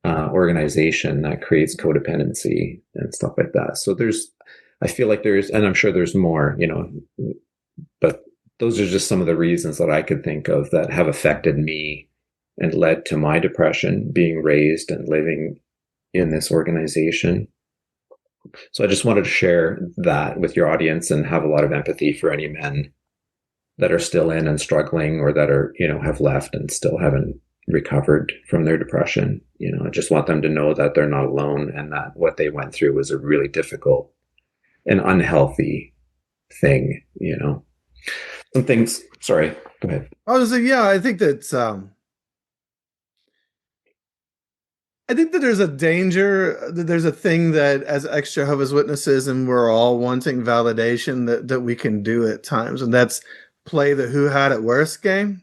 organization that creates codependency and stuff like that. So I feel like and I'm sure there's more, you know, but those are just some of the reasons that I could think of that have affected me and led to my depression, being raised and living in this organization. So I just wanted to share that with your audience and have a lot of empathy for any men that are still in and struggling, or that are, you know, have left and still haven't recovered from their depression. You know, I just want them to know that they're not alone, and that what they went through was a really difficult and unhealthy thing, you know. Some things, sorry, go ahead. I was like, yeah, I think that there's a danger, that there's a thing that as ex-Jehovah's Witnesses, and we're all wanting validation, that we can do at times, and that's play the who had it worse game,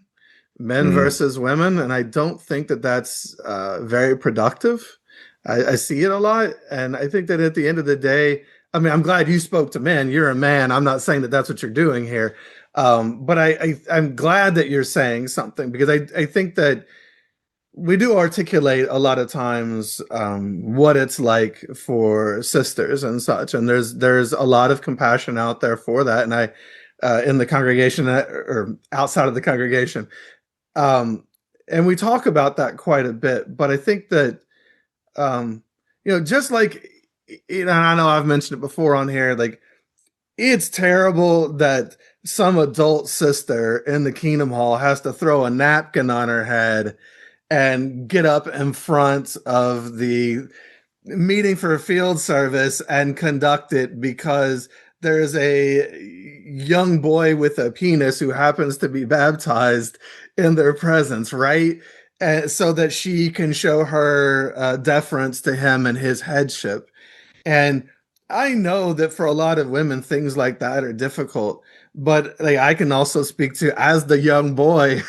men versus women. And I don't think that that's very productive. I see it a lot. And I think that at the end of the day, I mean, I'm glad you spoke to men. You're a man. I'm not saying that that's what you're doing here. But I'm glad that you're saying something, because I think that we do articulate a lot of times what it's like for sisters and such. And there's a lot of compassion out there for that. And I, in the congregation or outside of the congregation. And we talk about that quite a bit, but I think that, you know, just like, you know, I know I've mentioned it before on here, like, it's terrible that some adult sister in the Kingdom Hall has to throw a napkin on her head and get up in front of the meeting for field service and conduct it because there's a young boy with a penis who happens to be baptized in their presence, right? And so that she can show her deference to him and his headship. And I know that for a lot of women, things like that are difficult. But like, I can also speak to, as the young boy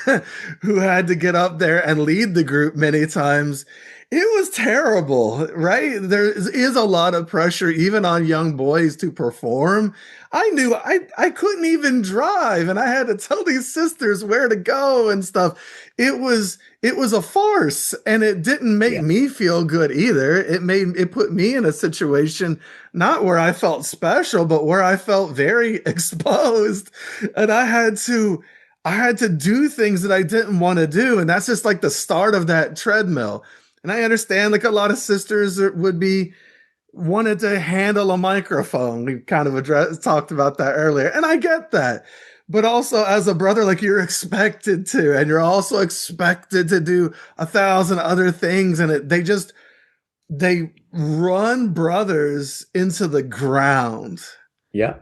who had to get up there and lead the group many times, it was terrible, right? There is a lot of pressure, even on young boys, to perform. I knew I couldn't even drive, and I had to tell these sisters where to go and stuff. It was a farce, and it didn't make me feel good either. It put me in a situation not where I felt special, but where I felt very exposed, and I had to do things that I didn't want to do, and that's just like the start of that treadmill. And I understand, like, a lot of sisters wanted to handle a microphone. We kind of talked about that earlier, and I get that. But also, as a brother, like, you're expected to, and you're also expected to do 1,000 other things. And they run brothers into the ground. Yeah.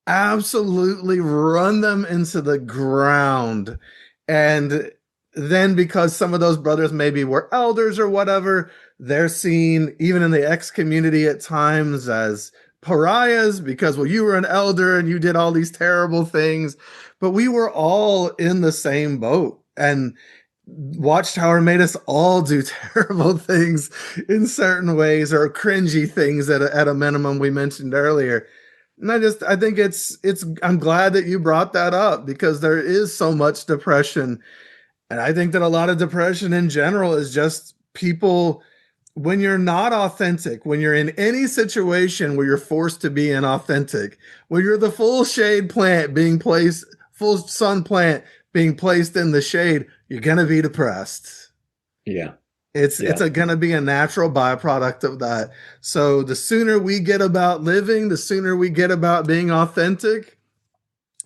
Absolutely run them into the ground. And then, because some of those brothers maybe were elders or whatever, they're seen, even in the ex community at times, as pariahs because, well, you were an elder and you did all these terrible things. But we were all in the same boat, and Watchtower made us all do terrible things in certain ways, or cringy things at a minimum, we mentioned earlier. And I think I'm glad that you brought that up, because there is so much depression. And I think that a lot of depression in general is just people, when you're not authentic, when you're in any situation where you're forced to be inauthentic, where you're the full shade plant being placed, full sun plant being placed in the shade, you're going to be depressed. Yeah. It's going to be a natural byproduct of that. So the sooner we get about living, the sooner we get about being authentic,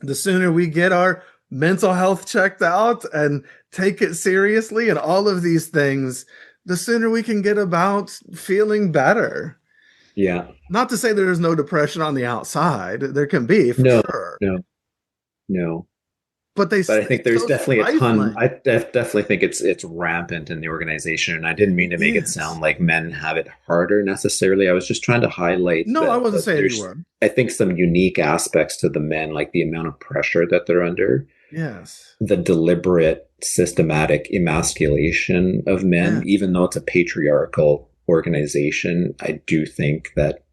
the sooner we get our mental health checked out and take it seriously and all of these things, the sooner we can get about feeling better. Yeah. Not to say there's no depression on the outside. There can be, for sure. No. But I think there's so definitely a ton. stifling. I definitely think it's rampant in the organization. And I didn't mean to make it sound like men have it harder necessarily. I was just trying to highlight No, I wasn't saying you were. I think some unique aspects to the men, like the amount of pressure that they're under. Yes. The deliberate, systematic emasculation of men, even though it's a patriarchal organization, I do think that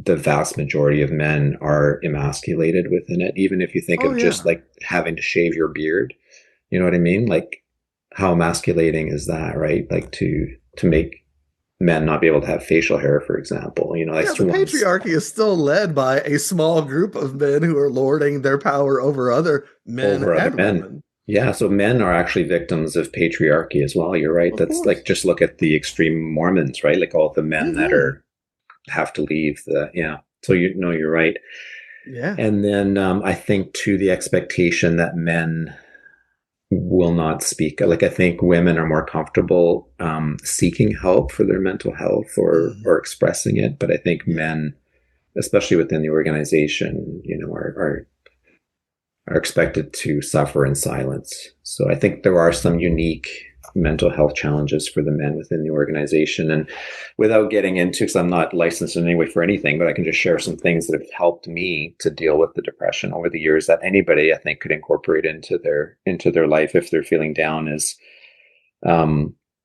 the vast majority of men are emasculated within it. Even if you think of just like having to shave your beard, you know what I mean? Like, how emasculating is that, right? Like to make men not be able to have facial hair, for example. You know, like the patriarchy is still led by a small group of men who are lording their power over other men and women. Yeah, so men are actually victims of patriarchy as well. You're right. That's like, just look at the extreme Mormons, right? Like all the men that have to leave so you're right. Yeah. And then I think too, the expectation that men will not speak. Like, I think women are more comfortable seeking help for their mental health or expressing it, but I think men, especially within the organization, are expected to suffer in silence. So I think there are some unique mental health challenges for the men within the organization. And without getting into, because I'm not licensed in any way for anything, but I can just share some things that have helped me to deal with the depression over the years that anybody, I think, could incorporate into their life if they're feeling down, is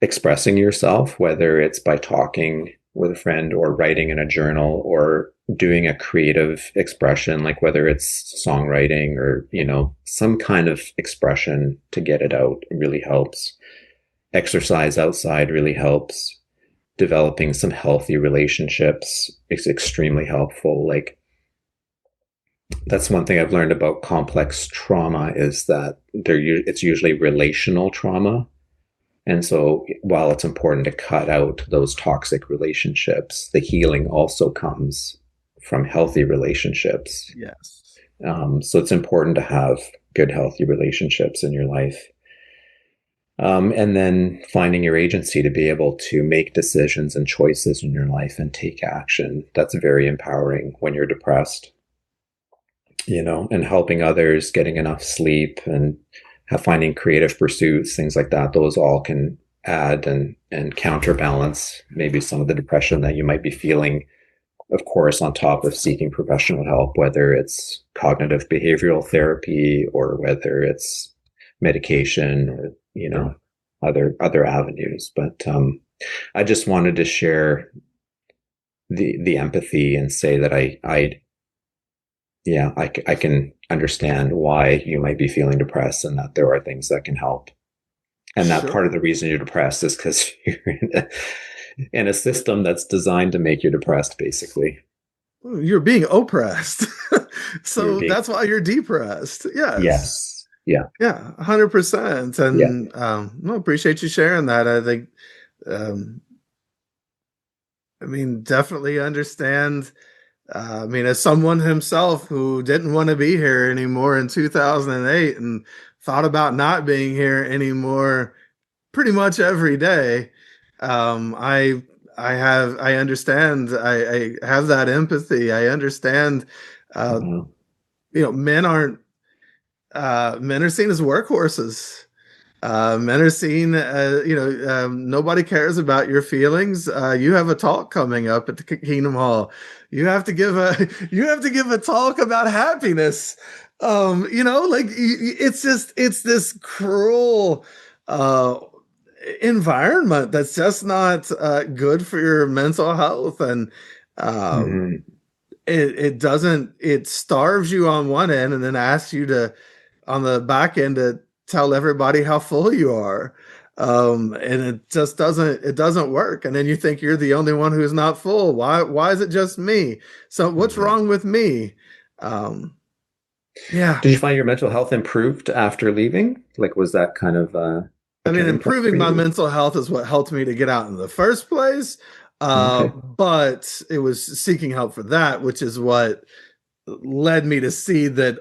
expressing yourself, whether it's by talking with a friend or writing in a journal or doing a creative expression, like whether it's songwriting or, some kind of expression to get it out, really helps. Exercise outside really helps. Developing some healthy relationships is extremely helpful. Like, that's one thing I've learned about complex trauma, is that it's usually relational trauma. And so while it's important to cut out those toxic relationships, the healing also comes from healthy relationships. Yes. So it's important to have good, healthy relationships in your life. And then finding your agency to be able to make decisions and choices in your life and take action. That's very empowering when you're depressed, and helping others, getting enough sleep and finding creative pursuits, things like that. Those all can add and counterbalance maybe some of the depression that you might be feeling, of course, on top of seeking professional help, whether it's cognitive behavioral therapy or whether it's medication or, other avenues. But I just wanted to share the empathy and say that I can understand why you might be feeling depressed and that there are things that can help. And that part of the reason you're depressed is because you're in a system that's designed to make you depressed, basically. You're being oppressed. So that's why you're depressed. Yes. Yeah. Yeah, 100%. And I appreciate you sharing that. I think, definitely understand. As someone himself who didn't want to be here anymore in 2008 and thought about not being here anymore pretty much every day, I understand. I have that empathy. I understand. Men are seen as workhorses. Men are seen, nobody cares about your feelings. You have a talk coming up at the Kingdom Hall. You have to give a talk about happiness. It's this cruel, environment that's just not, good for your mental health. And, it starves you on one end and then asks you to, on the back end, to tell everybody how full you are. And it doesn't work. And then you think you're the only one who's not full. Why is it just me? So what's Yeah. wrong with me? Yeah. Did you find your mental health improved after leaving? Like, was that kind of a I mean, turning point for improving my you? mental health is what helped me to get out in the first place. Okay. But it was seeking help for that, which is what led me to see that,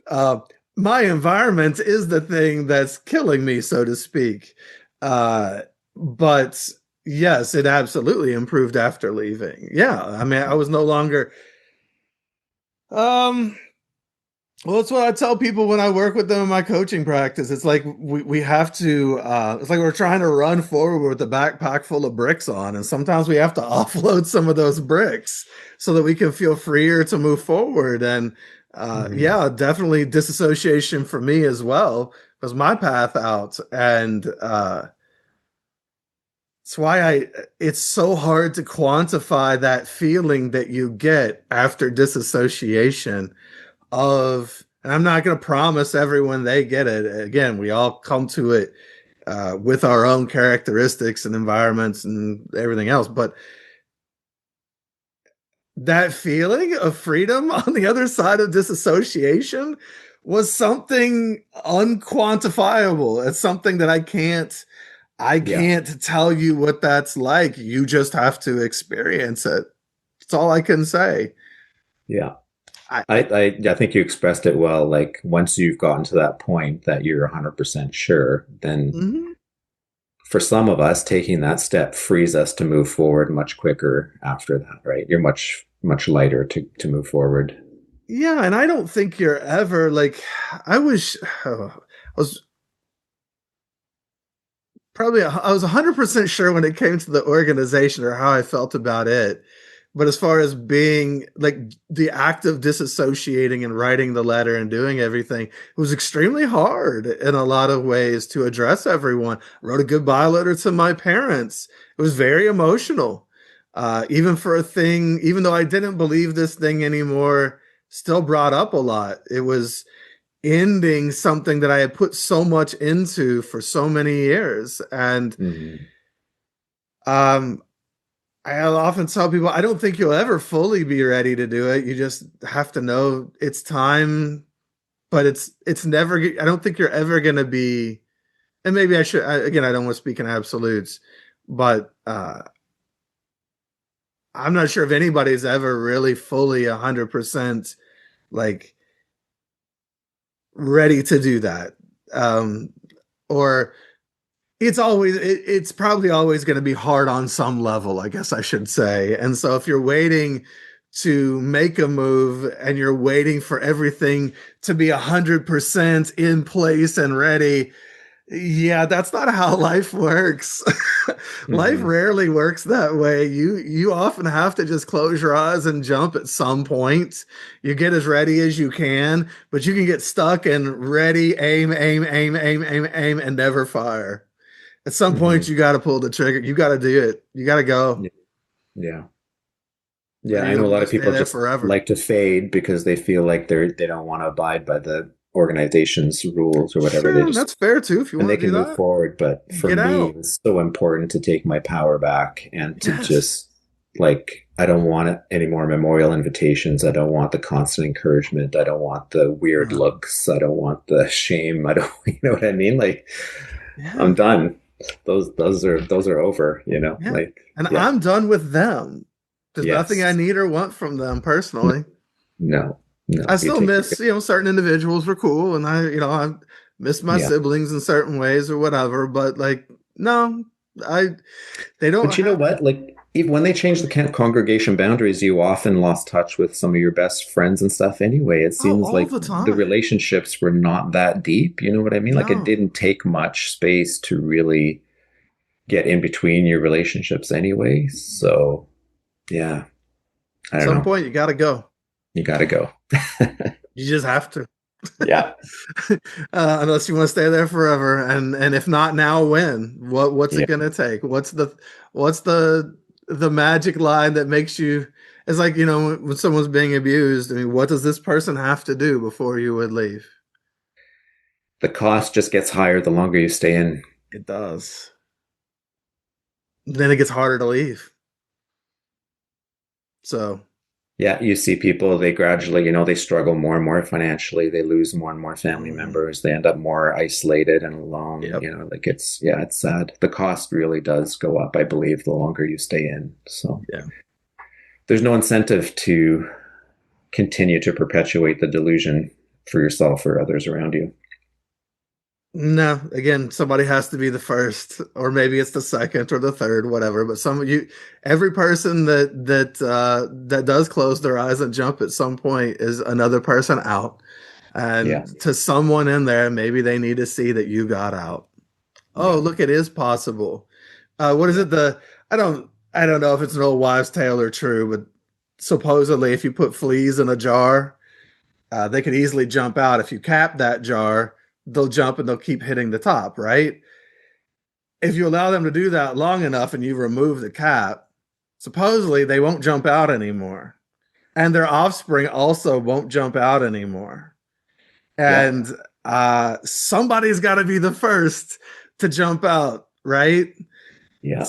uh, my environment is the thing that's killing me, so to speak. But yes, it absolutely improved after leaving. Yeah. I mean, I was no longer, um, well, it's what I tell people when I work with them in my coaching practice. It's like we have to, it's like we're trying to run forward with a backpack full of bricks on. And sometimes we have to offload some of those bricks so that we can feel freer to move forward. And Mhm. yeah, definitely disassociation for me as well was my path out. And it's why it's so hard to quantify that feeling that you get after disassociation and I'm not going to promise everyone they get it. Again, we all come to it with our own characteristics and environments and everything else. But that feeling of freedom on the other side of disassociation was something unquantifiable. It's something that I Yeah. can't tell you what that's like. You just have to experience it. That's all I can say. Yeah. I, I think you expressed it well. Like, once you've gotten to that point that you're 100% sure, then mhm. for some of us, taking that step frees us to move forward much quicker after that, right? You're much lighter to move forward. Yeah, and I don't think you're ever like I was I was I was 100% sure when it came to the organization or how I felt about it. But as far as being like the act of disassociating and writing the letter and doing everything, it was extremely hard in a lot of ways to address everyone. I wrote a goodbye letter to my parents. It was very emotional. Even for a thing, even though I didn't believe this thing anymore, still brought up a lot. It was ending something that I had put so much into for so many years. And Mhm. um, I often tell people, I don't think you'll ever fully be ready to do it. You just have to know it's time, but it's never. I don't think you're ever going to be. And maybe again, I don't want to speak in absolutes, but I'm not sure if anybody's ever really fully 100% like ready to do that. Um, or it's probably always going to be hard on some level, I guess I should say. And so if you're waiting to make a move and you're waiting for everything to be 100% in place and ready, yeah, that's not how life works. Life Mhm. rarely works that way. You often have to just close your eyes and jump at some point. You get as ready as you can, but you can get stuck and ready, aim, and never fire. At some point, Mhm. you got to pull the trigger. You got to do it. You got to go. Yeah. Yeah. Or Yeah. I you know a don't lot want to of stay people there just forever. like to fade because they feel like they don't want to abide by the organization's rules or whatever. They Sure, just that's fair too. If you and they want to do can move that, forward. But for get me, out. it was so important to take my power back and to Yes. just like, I don't want any more memorial invitations. I don't want the constant encouragement. I don't want the weird No. looks. I don't want the shame. I don't, you know what I mean? Like, Yeah. I'm done. Those are over, you know, Yeah. like, And yeah, I'm done with them. There's nothing I yes, need or want from them no, personally. no, I no, you still take your, miss, certain individuals were cool and I miss my yeah. siblings in certain ways or whatever, but like, no, I, they don't But you know have, what? Like, even when they changed the congregation boundaries, you often lost touch with some of your best friends and stuff anyway. It oh, seems all like the the time. relationships were not that deep. You know what I mean? Like, it No. didn't take much space to really get in between your relationships anyway. So, yeah, I At don't some know. point, you got to go. You got to go. You just have to. Yeah. Unless you want to stay there forever, and if not now, when? What's it Yeah. gonna take? What's the magic line that makes you? It's like when someone's being abused. I mean, what does this person have to do before you would leave? The cost just gets higher the longer you stay in. It does. Then it gets harder to leave. So Yeah, you see people, they gradually, they struggle more and more financially. They lose more and more family members. They end up more isolated and alone. Yep. Like it's sad. The cost really does go up, I believe, the longer you stay in. So yeah, there's no incentive to continue to perpetuate the delusion for yourself or others around you. no, again, somebody has to be the first, or maybe it's the second or the third, whatever. But every person that does close their eyes and jump at some point is another person out. And to someone in there, maybe they need to see that you got out. Oh, look, it is possible. What is it? I don't know if it's an old wives' tale or true, but supposedly if you put fleas in a jar, they could easily jump out. If you cap that jar, they'll jump and they'll keep hitting the top, right? If you allow them to do that long enough and you remove the cap, supposedly they won't jump out anymore. And their offspring also won't jump out anymore. And somebody's got to be the first to jump out, right? Yeah.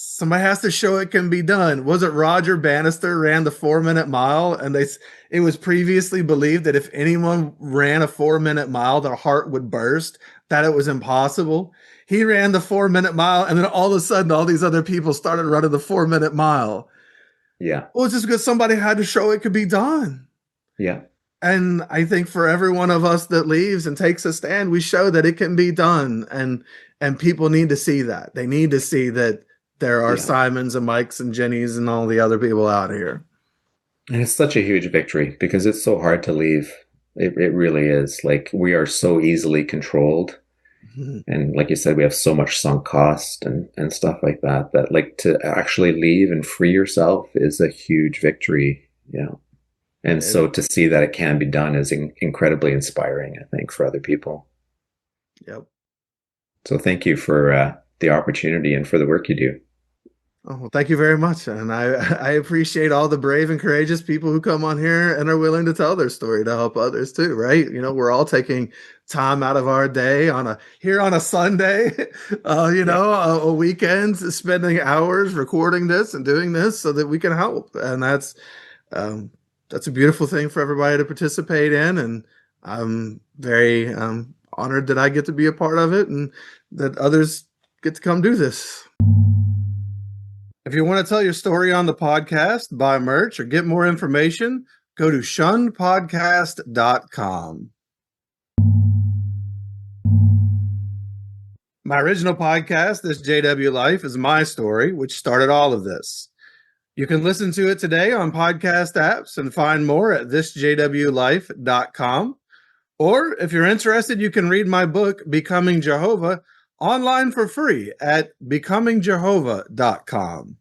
Somebody has to show it can be done. Was it Roger Bannister ran the 4-minute mile? And it was previously believed that if anyone ran a 4-minute mile, their heart would burst, that it was impossible. He ran the 4-minute mile, and then all of a sudden, all these other people started running the 4-minute mile. Yeah. Well, it's just because somebody had to show it could be done. Yeah. And I think for every one of us that leaves and takes a stand, we show that it can be done. And people need to see that. They need to see that there are Simons and Mikes and Jennies and all the other people out here. And it's such a huge victory because it's so hard to leave. It really is. Like, we are so easily controlled. Mm-hmm. And like you said, we have so much sunk cost and stuff like that, like to actually leave and free yourself is a huge victory. Yeah. And so to see that it can be done is incredibly inspiring, I think, for other people. Yep. So thank you for the opportunity and for the work you do. Oh, well, thank you very much. And I appreciate all the brave and courageous people who come on here and are willing to tell their story to help others too, right? We're all taking time out of our day on a Sunday, a weekend, spending hours recording this and doing this so that we can help. And that's a beautiful thing for everybody to participate in. And I'm very honored that I get to be a part of it and that others get to come do this. If you want to tell your story on the podcast, buy merch, or get more information, go to shunnedpodcast.com. My original podcast, This JW Life, is my story, which started all of this. You can listen to it today on podcast apps and find more at thisjwlife.com. Or if you're interested, you can read my book, Becoming Jehovah, online for free at becomingjehovah.com.